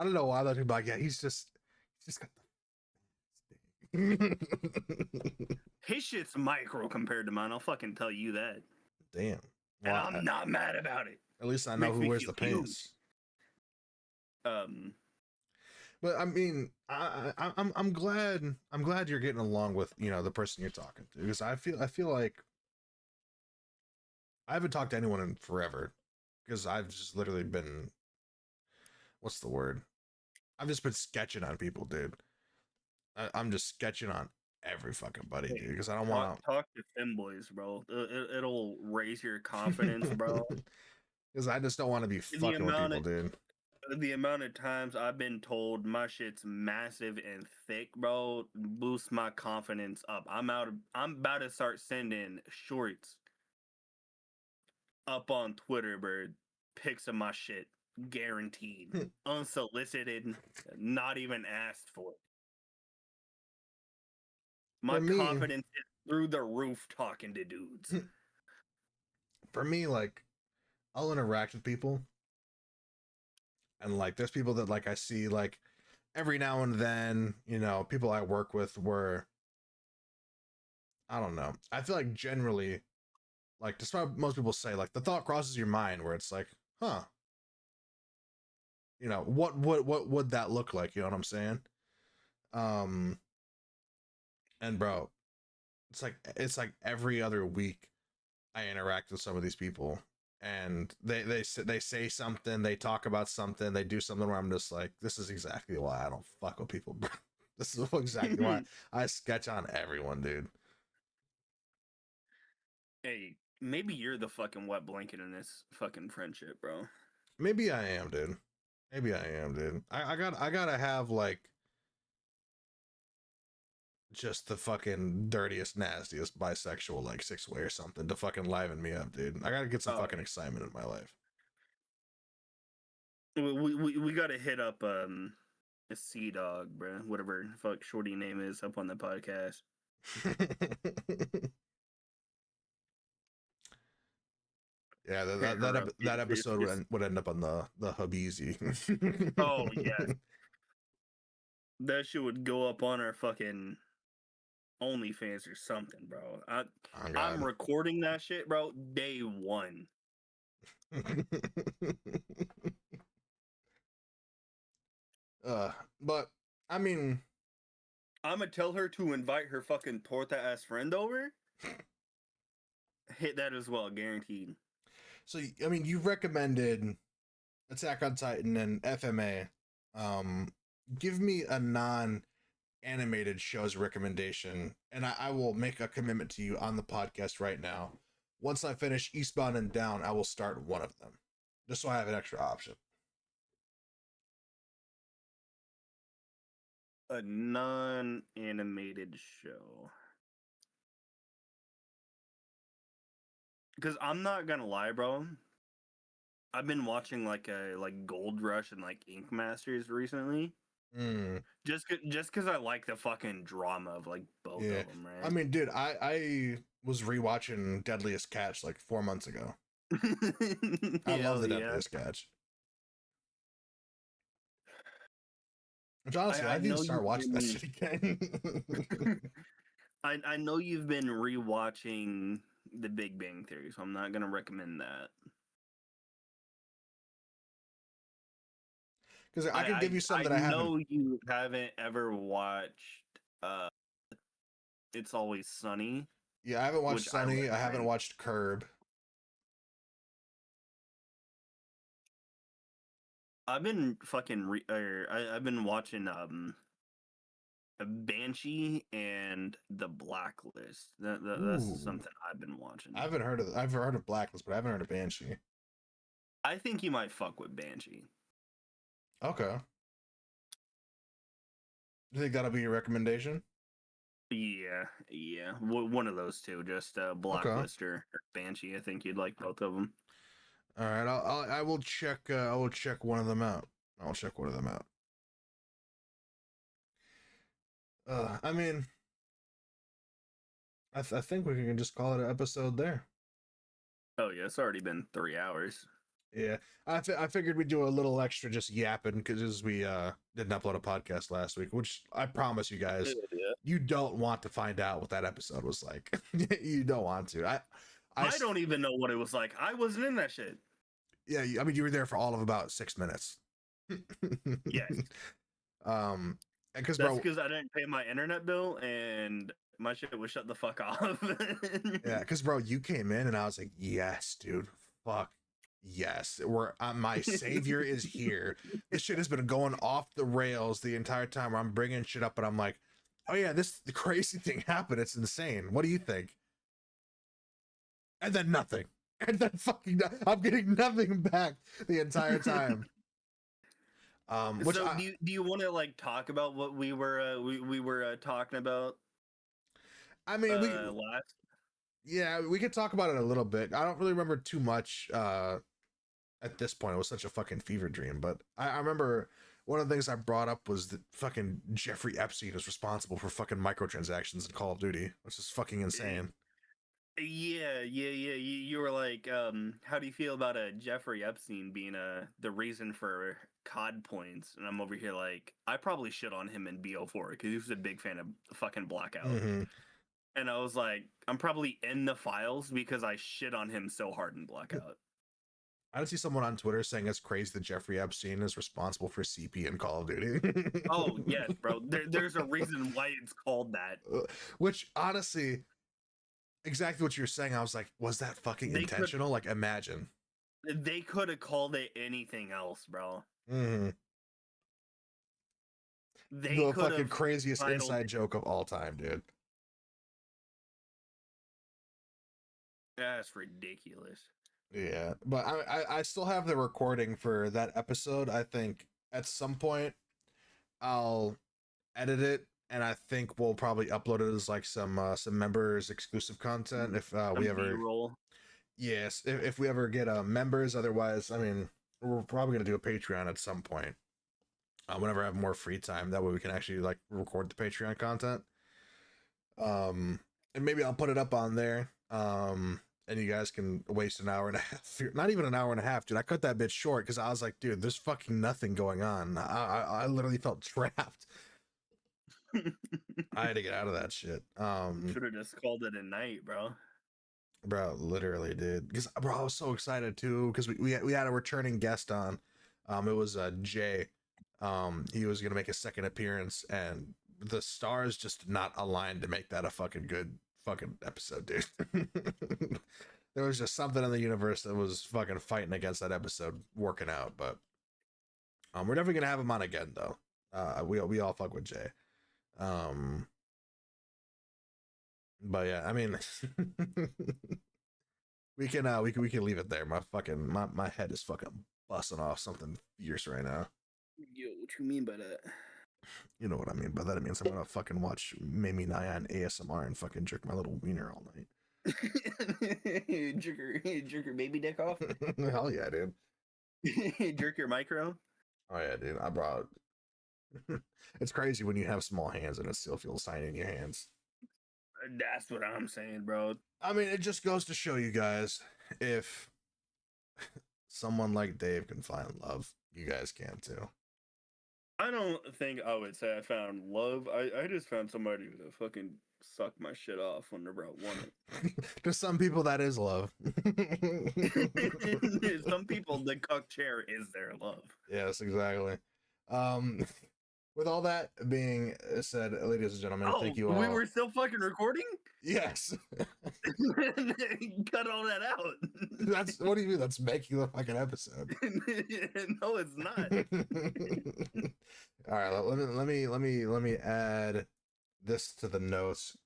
Speaker 1: I don't know why those people like, yeah, he's just got the
Speaker 2: His shit's micro compared to mine. I'll fucking tell you that,
Speaker 1: damn.
Speaker 2: and
Speaker 1: Well,
Speaker 2: I'm not mad about it.
Speaker 1: at least I know
Speaker 2: Makes
Speaker 1: who
Speaker 2: me
Speaker 1: wears
Speaker 2: feel
Speaker 1: the
Speaker 2: huge.
Speaker 1: pants.
Speaker 2: Um,
Speaker 1: But I mean, I'm glad you're getting along with the person you're talking to, because I feel like I haven't talked to anyone in forever, because I've just literally been, what's the word? I've just been sketching on people, dude. I'm just sketching on every fucking buddy,
Speaker 2: hey,
Speaker 1: dude, because I don't
Speaker 2: talk
Speaker 1: want
Speaker 2: talk to femboys, bro. It'll raise your confidence,
Speaker 1: to,
Speaker 2: bro.
Speaker 1: because I just don't want to be
Speaker 2: The
Speaker 1: fucking with
Speaker 2: amount
Speaker 1: people,
Speaker 2: of
Speaker 1: dude.
Speaker 2: the amount of times I've been told my shit's massive and thick, bro, boosts my confidence up. I'm about to start sending shorts up on Twitter, bro. Pics of my shit. Guaranteed. Unsolicited, not even asked for.
Speaker 1: For
Speaker 2: My
Speaker 1: me,
Speaker 2: confidence is through the roof talking to dudes.
Speaker 1: like I'll interact with people, and like there's people that like I see like every now and then, people I work with where I don't know. I feel like generally, like despite what most people say, like the thought crosses your mind where it's like, huh, what would that look like? You know what I'm saying? Um, and bro, it's like every other week I interact with some of these people, and they say something, they talk about something, they do something where I'm just like, this is exactly why I don't fuck with people, bro. This is exactly why I sketch on everyone, dude.
Speaker 2: Hey, maybe you're the fucking wet blanket in this fucking friendship, bro.
Speaker 1: Maybe I am, dude. Maybe I am, dude. I gotta have like just the fucking dirtiest, nastiest bisexual like 6-way or something to fucking liven me up, dude. I gotta get some
Speaker 2: Oh,
Speaker 1: fucking excitement in my life.
Speaker 2: we gotta hit up a Sea Dog, bro. Whatever the fuck shorty name is up on the podcast.
Speaker 1: Yeah,
Speaker 2: Hit her up,
Speaker 1: that
Speaker 2: dude.
Speaker 1: episode would end up on the Hubiezy.
Speaker 2: Oh yes, that shit would go up on our fucking OnlyFans or something, bro.
Speaker 1: Oh
Speaker 2: I'm
Speaker 1: God.
Speaker 2: recording that shit, bro. Day one.
Speaker 1: But I mean,
Speaker 2: I'm gonna tell her to invite her fucking torta ass friend over. Hit that as well, guaranteed.
Speaker 1: so I mean, you recommended Attack on Titan and FMA. Um, give me a non-animated shows recommendation, and I will make a commitment to you on the podcast right now. Once I finish Eastbound and Down, I will start one of them, just so I have an extra option.
Speaker 2: A non-animated show. Because I'm not gonna lie, bro. I've been watching like Gold Rush and like Ink Masters recently.
Speaker 1: Mm,
Speaker 2: Just because I like the fucking drama of like both
Speaker 1: yeah,
Speaker 2: of them,
Speaker 1: I
Speaker 2: right?
Speaker 1: mean, dude, I was rewatching Deadliest Catch like 4 months ago. I love
Speaker 2: Hell
Speaker 1: the
Speaker 2: yeah.
Speaker 1: Deadliest Catch. Which honestly, I
Speaker 2: I
Speaker 1: need to
Speaker 2: know
Speaker 1: start
Speaker 2: you've
Speaker 1: watching that
Speaker 2: been
Speaker 1: shit again.
Speaker 2: I know you've been rewatching The Big Bang Theory, so I'm not gonna recommend that.
Speaker 1: Because I
Speaker 2: I
Speaker 1: can give you some
Speaker 2: I
Speaker 1: that I haven't.
Speaker 2: know you haven't ever watched uh It's Always Sunny,
Speaker 1: Yeah, I haven't watched
Speaker 2: which I
Speaker 1: Sunny. I haven't
Speaker 2: recommend.
Speaker 1: watched Curb.
Speaker 2: I've been fucking I've been watching Banshee and The Blacklist. That's
Speaker 1: Ooh,
Speaker 2: something I've been watching.
Speaker 1: I've heard of Blacklist, but I haven't heard of Banshee.
Speaker 2: I think you might fuck with Banshee.
Speaker 1: Okay, do you think that'll be your recommendation?
Speaker 2: Yeah. One of those two, just
Speaker 1: Okay,
Speaker 2: Blacklist or Banshee. I think you'd like both of them.
Speaker 1: all right. I will check. I will check one of them out. I'll check one of them out. I mean, I think we can just call it an episode there.
Speaker 2: Oh yeah, it's already been 3 hours.
Speaker 1: Yeah, I figured we'd do a little extra just yapping because we didn't upload a podcast last week, which I promise you guys,
Speaker 2: Yeah.
Speaker 1: you don't want to find out what that episode was like. You don't want to.
Speaker 2: I don't even know what it was like. I wasn't in that shit.
Speaker 1: Yeah, I mean, you were there for all of about 6 minutes.
Speaker 2: Yes.
Speaker 1: Because
Speaker 2: That's
Speaker 1: bro,
Speaker 2: because I didn't pay my internet bill and my shit was shut the fuck off.
Speaker 1: yeah, because bro, you came in and I was like, yes, dude, fuck, yes, we're my savior is here. This shit has been going off the rails the entire time. Where I'm bringing shit up, and I'm like, oh yeah, this the crazy thing happened. It's insane. What do you think? And then nothing. And then fucking, I'm getting nothing back the entire time. Which
Speaker 2: So do you want to like talk about what we were talking about
Speaker 1: I mean,
Speaker 2: last?
Speaker 1: yeah, we could talk about it a little bit. I don't really remember too much at this point. It was such a fucking fever dream, but I remember one of the things I brought up was that fucking Jeffrey Epstein is responsible for fucking microtransactions in Call of Duty, which is fucking insane.
Speaker 2: Yeah. You were like, how do you feel about Jeffrey Epstein being the reason for COD points? And I'm over here like, I probably shit on him in BO4 because he was a big fan of fucking Blackout.
Speaker 1: Mm-hmm.
Speaker 2: And I was like, I'm probably in the files because I shit on him so hard in Blackout.
Speaker 1: I did see someone on Twitter saying it's crazy that Jeffrey Epstein is responsible for CP in Call of Duty.
Speaker 2: Oh yes, bro. There's a reason why it's called that.
Speaker 1: Which honestly, exactly what you're saying. I was like, was that fucking
Speaker 2: They could
Speaker 1: intentional? Like, imagine.
Speaker 2: They could have called it anything else, bro.
Speaker 1: Mm-hmm.
Speaker 2: They
Speaker 1: The
Speaker 2: could
Speaker 1: fucking
Speaker 2: have
Speaker 1: craziest
Speaker 2: titled
Speaker 1: inside
Speaker 2: it.
Speaker 1: joke of all time, dude.
Speaker 2: That's ridiculous.
Speaker 1: Yeah, but I still have the recording for that episode. I think at some point I'll edit it, and I think we'll probably upload it as like some members exclusive content if we
Speaker 2: Some B
Speaker 1: ever,
Speaker 2: roll.
Speaker 1: yes, if we ever get members. Otherwise, I mean, we're probably gonna do a Patreon at some point. Whenever I have more free time, that way we can actually like record the Patreon content. Um, and maybe I'll put it up on there. And you guys can waste an hour and a half. Not even an hour and a half, dude. I cut that bit short because I was like, dude, there's fucking nothing going on. I literally felt trapped. I had to get out of that shit.
Speaker 2: Should have just called it a night, bro.
Speaker 1: Bro, literally, dude. Because bro, I was so excited too because we had a returning guest on. It was Jay. He was gonna make a second appearance, and the stars just not aligned to make that a fucking good fucking episode, dude. There was just something in the universe that was fucking fighting against that episode working out, but we're never gonna have him on again though. We all fuck with Jay. Um, but yeah, I mean, we can leave it there. My head is fucking busting off something fierce right now.
Speaker 2: Yo, what you mean by that?
Speaker 1: You know what I mean by that. It means I'm gonna fucking watch Mimi Nyan ASMR and fucking jerk my little wiener all night.
Speaker 2: jerk your baby dick off.
Speaker 1: Hell yeah, dude.
Speaker 2: Jerk your micro.
Speaker 1: Oh yeah, dude. I brought. It's crazy when you have small hands and it still feels tiny in your hands.
Speaker 2: That's what I'm saying, bro.
Speaker 1: I mean, it just goes to show you guys, if someone like Dave can find love, you guys can too.
Speaker 2: I don't think I would say I found love. I just found somebody to fucking suck my shit off whenever I want it.
Speaker 1: To some people, that is love.
Speaker 2: Some people, the cuck chair is their love.
Speaker 1: Yes, exactly. Um, with all that being said, ladies and gentlemen, thank you all.
Speaker 2: We were still fucking recording?
Speaker 1: Yes.
Speaker 2: Cut all that out.
Speaker 1: That's what do you mean? That's making the fucking episode.
Speaker 2: No, it's not.
Speaker 1: All right, let me add this to the notes.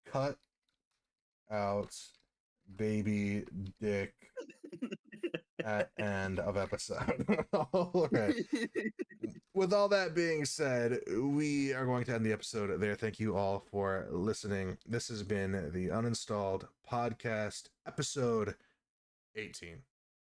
Speaker 1: Cut out baby dick at end of episode. All right. With all that being said, we are going to end the episode there. Thank you all for listening. This has been the Uninstalled Podcast, episode 18.